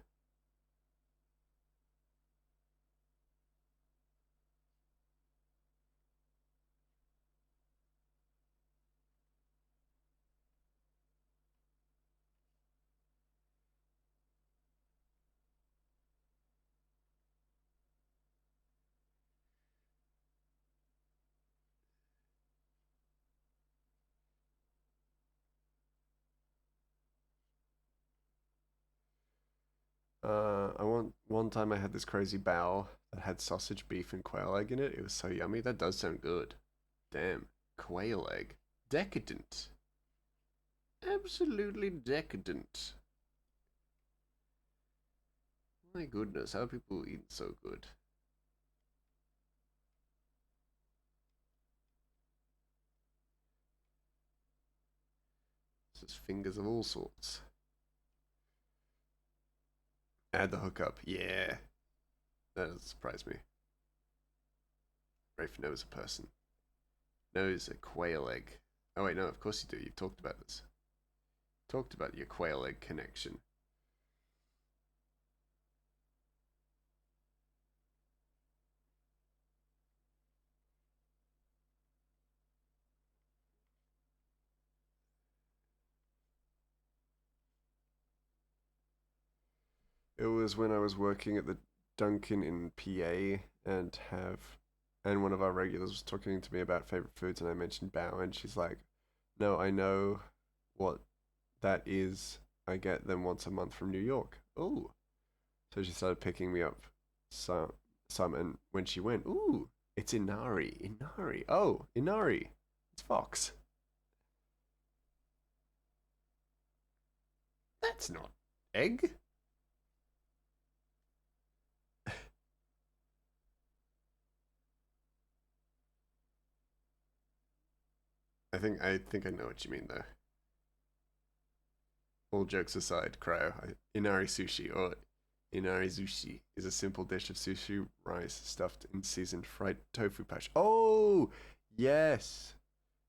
I want one time I had this crazy bao that had sausage, beef, and quail egg in it. It was so yummy. That does sound good. Damn, quail egg, decadent, absolutely decadent. My goodness, how are people eating so good? This is fingers of all sorts. Add the hookup. Yeah, that doesn't surprise me. Rafe knows a person. Knows a quail egg. Oh wait, no, of course you do. You've talked about this. Talked about your quail egg connection. It was when I was working at the Dunkin' in PA and one of our regulars was talking to me about favorite foods and I mentioned bao and she's like, "No, I know what that is. I get them once a month from New York." Oh. So she started picking me up some and when she went, "Ooh, it's inari. Inari. Oh, inari. It's fox." That's not egg. I think I know what you mean though. All jokes aside, cryo, inari sushi or inari zushi is a simple dish of sushi rice stuffed in seasoned fried tofu patch. Oh, yes.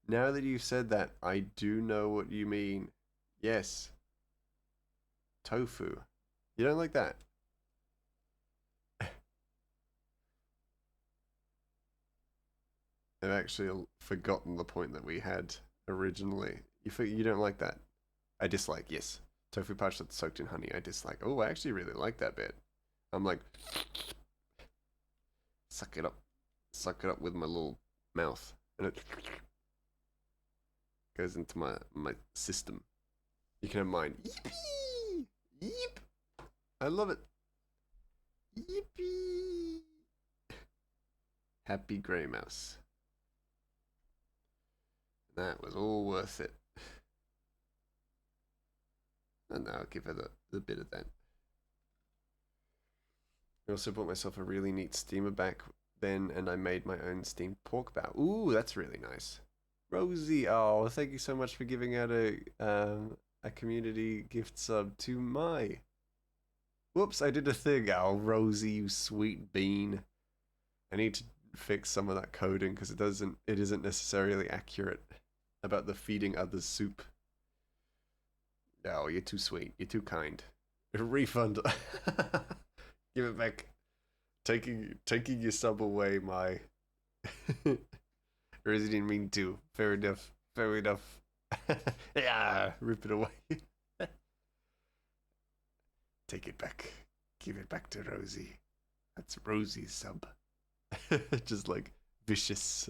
Now that you've said that, I do know what you mean. Yes, tofu. You don't like that? I've actually forgotten the point that we had originally. You don't like that? I dislike, yes. Tofu patch that's soaked in honey, I dislike. Oh, I actually really like that bit. I'm like, suck it up. Suck it up with my little mouth. And it goes into my system. You can have mine. Yippee! Yeep! I love it. Yippee! Happy Grey Mouse. That was all worth it. And now I'll give it a bit of that. I also bought myself a really neat steamer back then, and I made my own steamed pork bao. Ooh, that's really nice. Rosie, oh, thank you so much for giving out a community gift sub to my. Whoops, I did a thing. Oh, Rosie, you sweet bean. I need to fix some of that coding because it isn't necessarily accurate about the feeding others soup. Oh, you're too sweet. You're too kind. Refund. Give it back. Taking your sub away, my. Rosie didn't mean to. Fair enough. Fair enough. Yeah, rip it away. Take it back. Give it back to Rosie. That's Rosie's sub. Just like vicious.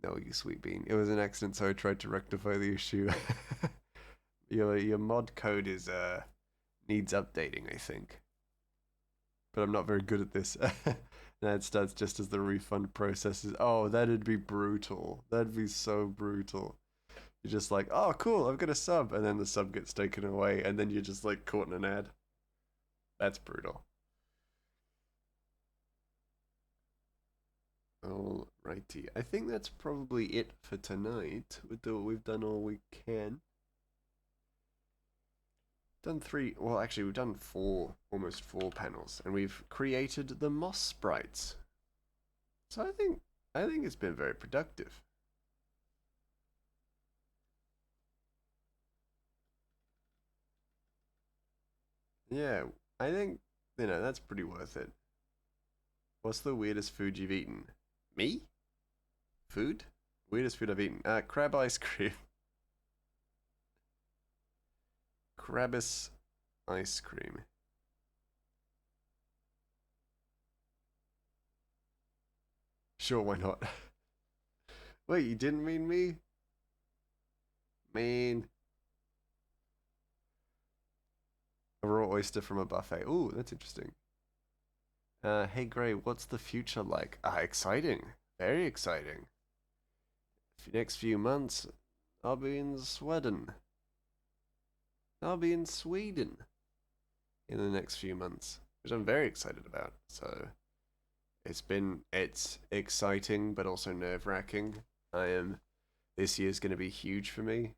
No, you sweet bean. It was an accident, so I tried to rectify the issue. Your mod code is needs updating, I think. But I'm not very good at this. That starts just as the refund processes. Oh, that'd be brutal. That'd be so brutal. You're just like, oh, cool, I've got a sub, and then the sub gets taken away, and then you're just like caught in an ad. That's brutal. Alrighty, I think that's probably it for tonight. We've done all we can. Done three, well, actually, we've done four, almost four panels, and we've created the moss sprites. So I think it's been very productive. Yeah, I think that's pretty worth it. What's the weirdest food you've eaten? Me? Food? Weirdest food I've eaten? Crab ice cream. Crabbis ice cream. Sure, why not? Wait, you didn't mean me? Mean. A raw oyster from a buffet. Ooh, that's interesting. Hey Gray, what's the future like? Exciting. Very exciting. Next few months, I'll be in Sweden. I'll be in Sweden in the next few months, which I'm very excited about. So it's exciting, but also nerve-wracking. This year's going to be huge for me.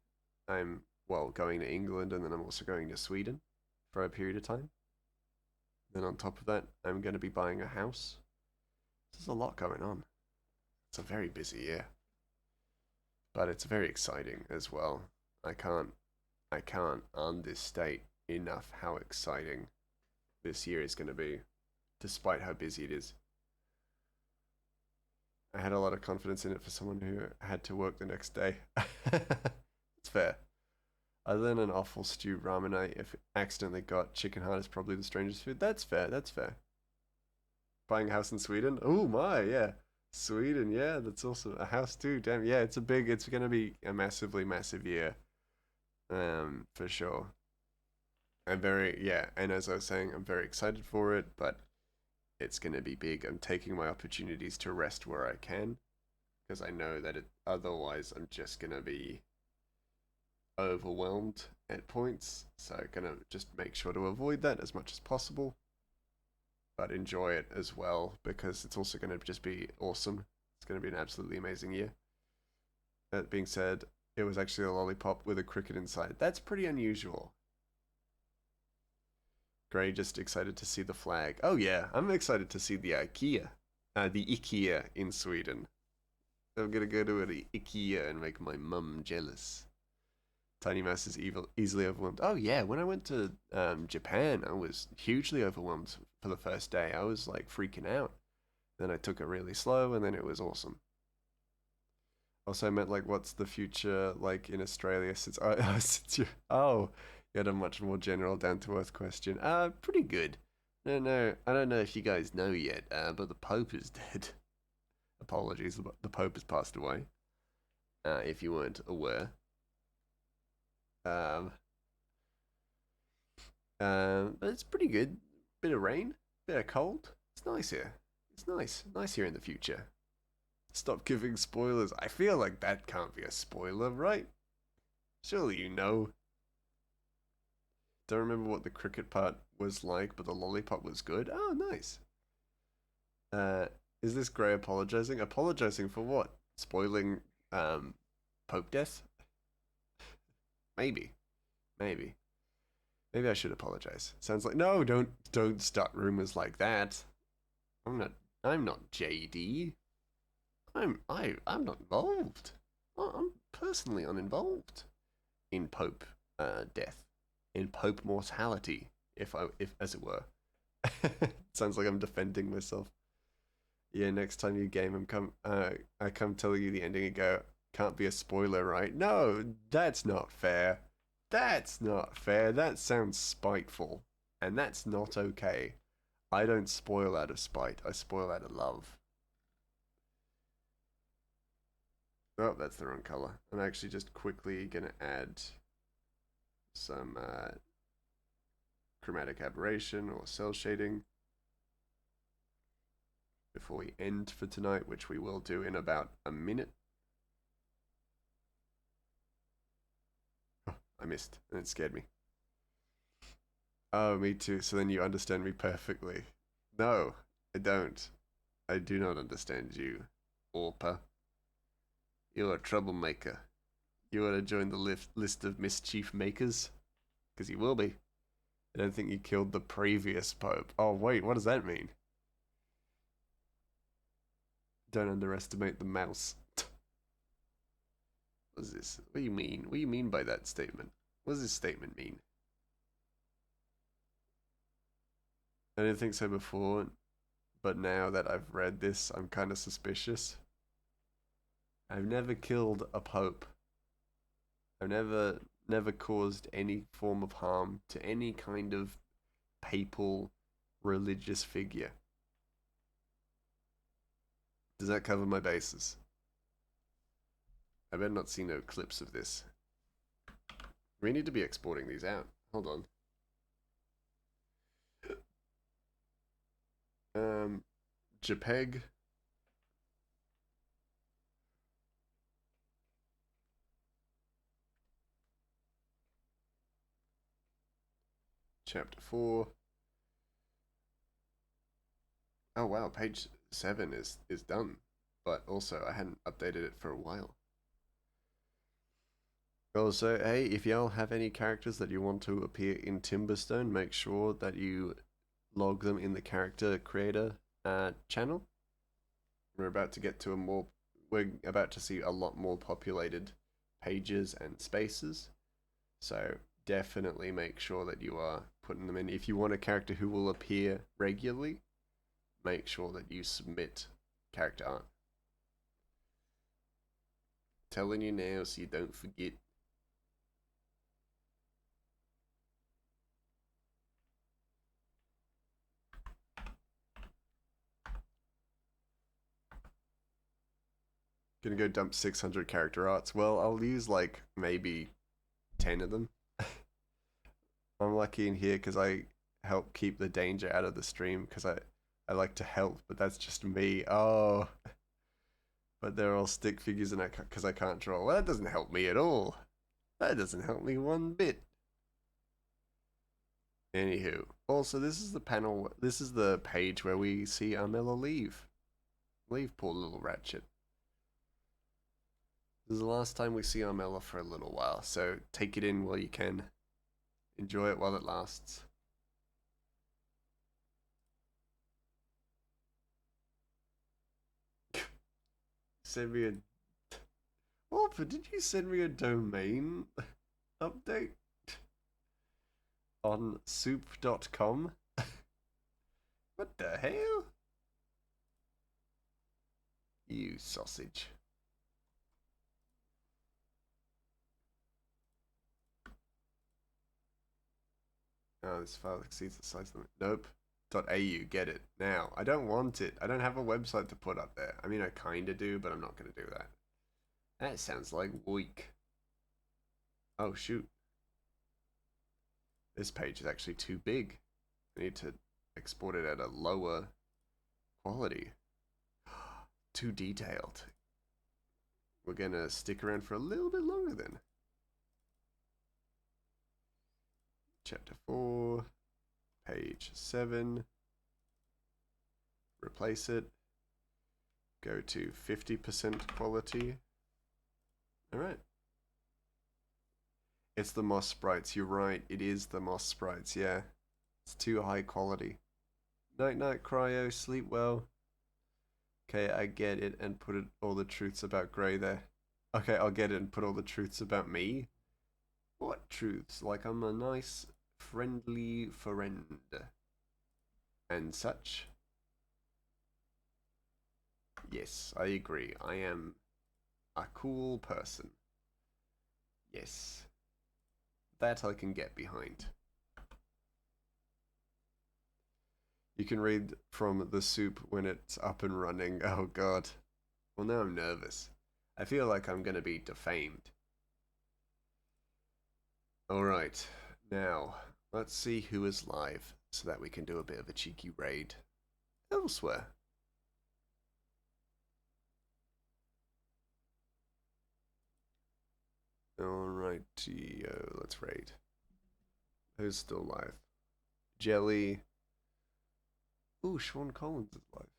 I'm, well, going to England, and then I'm also going to Sweden for a period of time. Then on top of that, I'm going to be buying a house. There's a lot going on. It's a very busy year, but it's very exciting as well. I can't understate enough how exciting this year is going to be, despite how busy it is. I had a lot of confidence in it for someone who had to work the next day. It's fair. Other than an awful stew ramen I if accidentally got, chicken heart is probably the strangest food. That's fair, that's fair. Buying a house in Sweden? Oh my, yeah. Sweden, yeah, that's also a house too. Damn, yeah, it's gonna be a massively massive year. For sure. Yeah, and as I was saying, I'm very excited for it, but it's gonna be big. I'm taking my opportunities to rest where I can, because I know that otherwise I'm just gonna be overwhelmed at points. So gonna just make sure to avoid that as much as possible, but enjoy it as well because it's also gonna just be awesome. It's gonna be an absolutely amazing year. That being said, it was actually a lollipop with a cricket inside. That's pretty unusual. Gray just excited to see the flag. Oh yeah, I'm excited to see the IKEA in Sweden. I'm gonna go to an IKEA and make my mum jealous. Tiny Mouse is easily overwhelmed. Oh yeah, when I went to Japan, I was hugely overwhelmed for the first day. I was like freaking out. Then I took it really slow, and then it was awesome. Also, I meant like, what's the future like in Australia since you you had a much more general, down to earth question. Pretty good. No, I don't know if you guys know yet, but the Pope is dead. Apologies, the Pope has passed away. If you weren't aware. Um, but it's pretty good. Bit of rain, bit of cold. It's nice here. It's nice here in the future. Stop giving spoilers. I feel like that can't be a spoiler, right? Surely you know. Don't remember what the cricket part was like, but the lollipop was good. Oh, nice. Uh, is this Gray apologizing? Apologizing for what? Spoiling Pope death? Maybe, maybe, maybe I should apologize. Sounds like no. Don't start rumors like that. I'm not. I'm not JD. I'm not involved. I'm personally uninvolved in Pope death, in Pope mortality, if as it were. Sounds like I'm defending myself. Yeah, next time you game, I come tell you the ending and go, can't be a spoiler, right? No, that's not fair. That's not fair. That sounds spiteful, and that's not okay. I don't spoil out of spite. I spoil out of love. Oh, that's the wrong color. I'm actually just quickly gonna add some chromatic aberration or cell shading. before we end for tonight, which we will do in about a minute. Oh, I missed, and it scared me. Oh, me too. So then you understand me perfectly. No, I don't. I do not understand you, Orpa. You're a troublemaker. You want to join the list of mischief makers? Because you will be. I don't think you killed the previous pope. Oh, wait, what does that mean? Don't underestimate the mouse. What is this? What do you mean? What do you mean by that statement? What does this statement mean? I didn't think so before, but now that I've read this, I'm kind of suspicious. I've never killed a pope. I've never caused any form of harm to any kind of papal religious figure. Does that cover my bases? I better not see no clips of this. We need to be exporting these out. Hold on. JPEG. Chapter 4. Oh wow, page 7 is done. But also, I hadn't updated it for a while. Also, hey, if y'all have any characters that you want to appear in Timberstone, make sure that you log them in the character creator channel. We're about to get to we're about to see a lot more populated pages and spaces. So definitely make sure that you are putting them in. If you want a character who will appear regularly, make sure that you submit character art. Telling you now so you don't forget. Gonna go dump 600 character arts. Well, I'll use like maybe 10 of them. I'm lucky in here because I help keep the danger out of the stream because I like to help, but that's just me. Oh, but they're all stick figures and because I can't draw. Well, that doesn't help me at all. That doesn't help me one bit. Anywho, also this is the panel. This is the page where we see Armella leave. Leave poor little Ratchet. This is the last time we see Armella for a little while, so take it in while you can. Enjoy it while it lasts. Send me a... Oh, but did you send me a domain update? On soup.com? What the hell? You sausage. Oh, this file exceeds the size limit. Nope. .au, get it. Now, I don't want it. I don't have a website to put up there. I mean, I kinda do, but I'm not gonna do that. That sounds like weak. Oh, shoot. This page is actually too big. I need to export it at a lower quality. Too detailed. We're gonna stick around for a little bit longer then. Chapter 4, page 7. Replace it. Go to 50% quality. Alright. It's the moss sprites, you're right. It is the moss sprites, yeah. It's too high quality. Night night, cryo, sleep well. Okay, I get it and put it all the truths about Grey there. Okay, I'll get it and put all the truths about me. What truths? Like I'm a nice, friendly friend. And such. Yes, I agree. I am a cool person. Yes. That I can get behind. You can read from the soup when it's up and running. Oh god. Well, now I'm nervous. I feel like I'm gonna be defamed. Alright, now, let's see who is live so that we can do a bit of a cheeky raid elsewhere. Alrighty, let's raid. Who's still alive? Jelly. Ooh, Sean Collins is alive.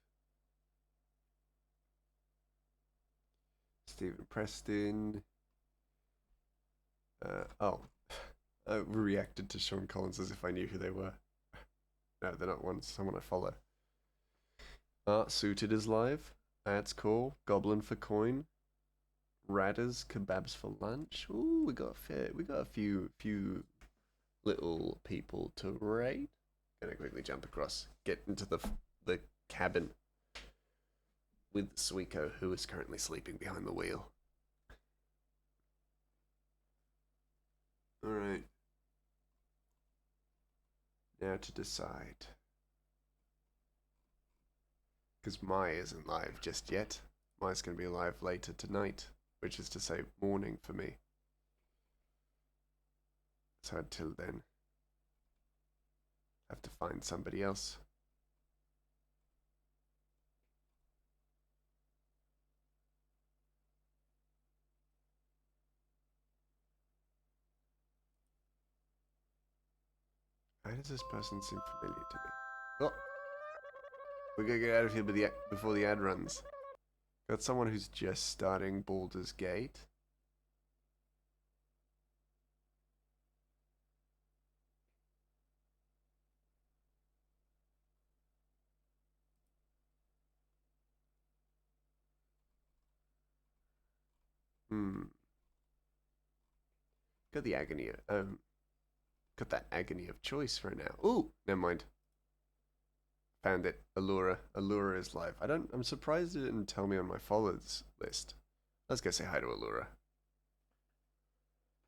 Stephen Preston. Oh. I reacted to Sean Collins as if I knew who they were. No, they're not one. Someone I follow. Suited is live. That's cool. Goblin for coin. Radders, kebabs for lunch. Ooh, we got a few little people to raid. Gonna quickly jump across, get into the cabin with Suiko, who is currently sleeping behind the wheel. All right. Now to decide, because Mai isn't live just yet. Mai's gonna be live later tonight, which is to say morning for me. So until then, have to find somebody else. Why does this person seem familiar to me? Oh, we gotta get out of here before the ad runs. Got someone who's just starting Baldur's Gate. Hmm. Got the agony. Got that agony of choice right now. Ooh, never mind. Found it. Allura. Allura is live. I'm surprised it didn't tell me on my followers list. Let's go say hi to Allura.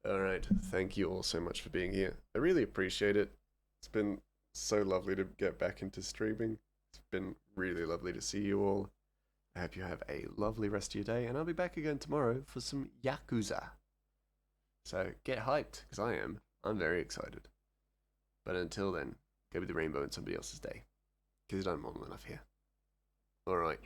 Alright, thank you all so much for being here. I really appreciate it. It's been so lovely to get back into streaming. It's been really lovely to see you all. I hope you have a lovely rest of your day, and I'll be back again tomorrow for some Yakuza. So get hyped, because I am. I'm very excited. But until then, go be the rainbow in somebody else's day. Because you don't model enough here. Alright.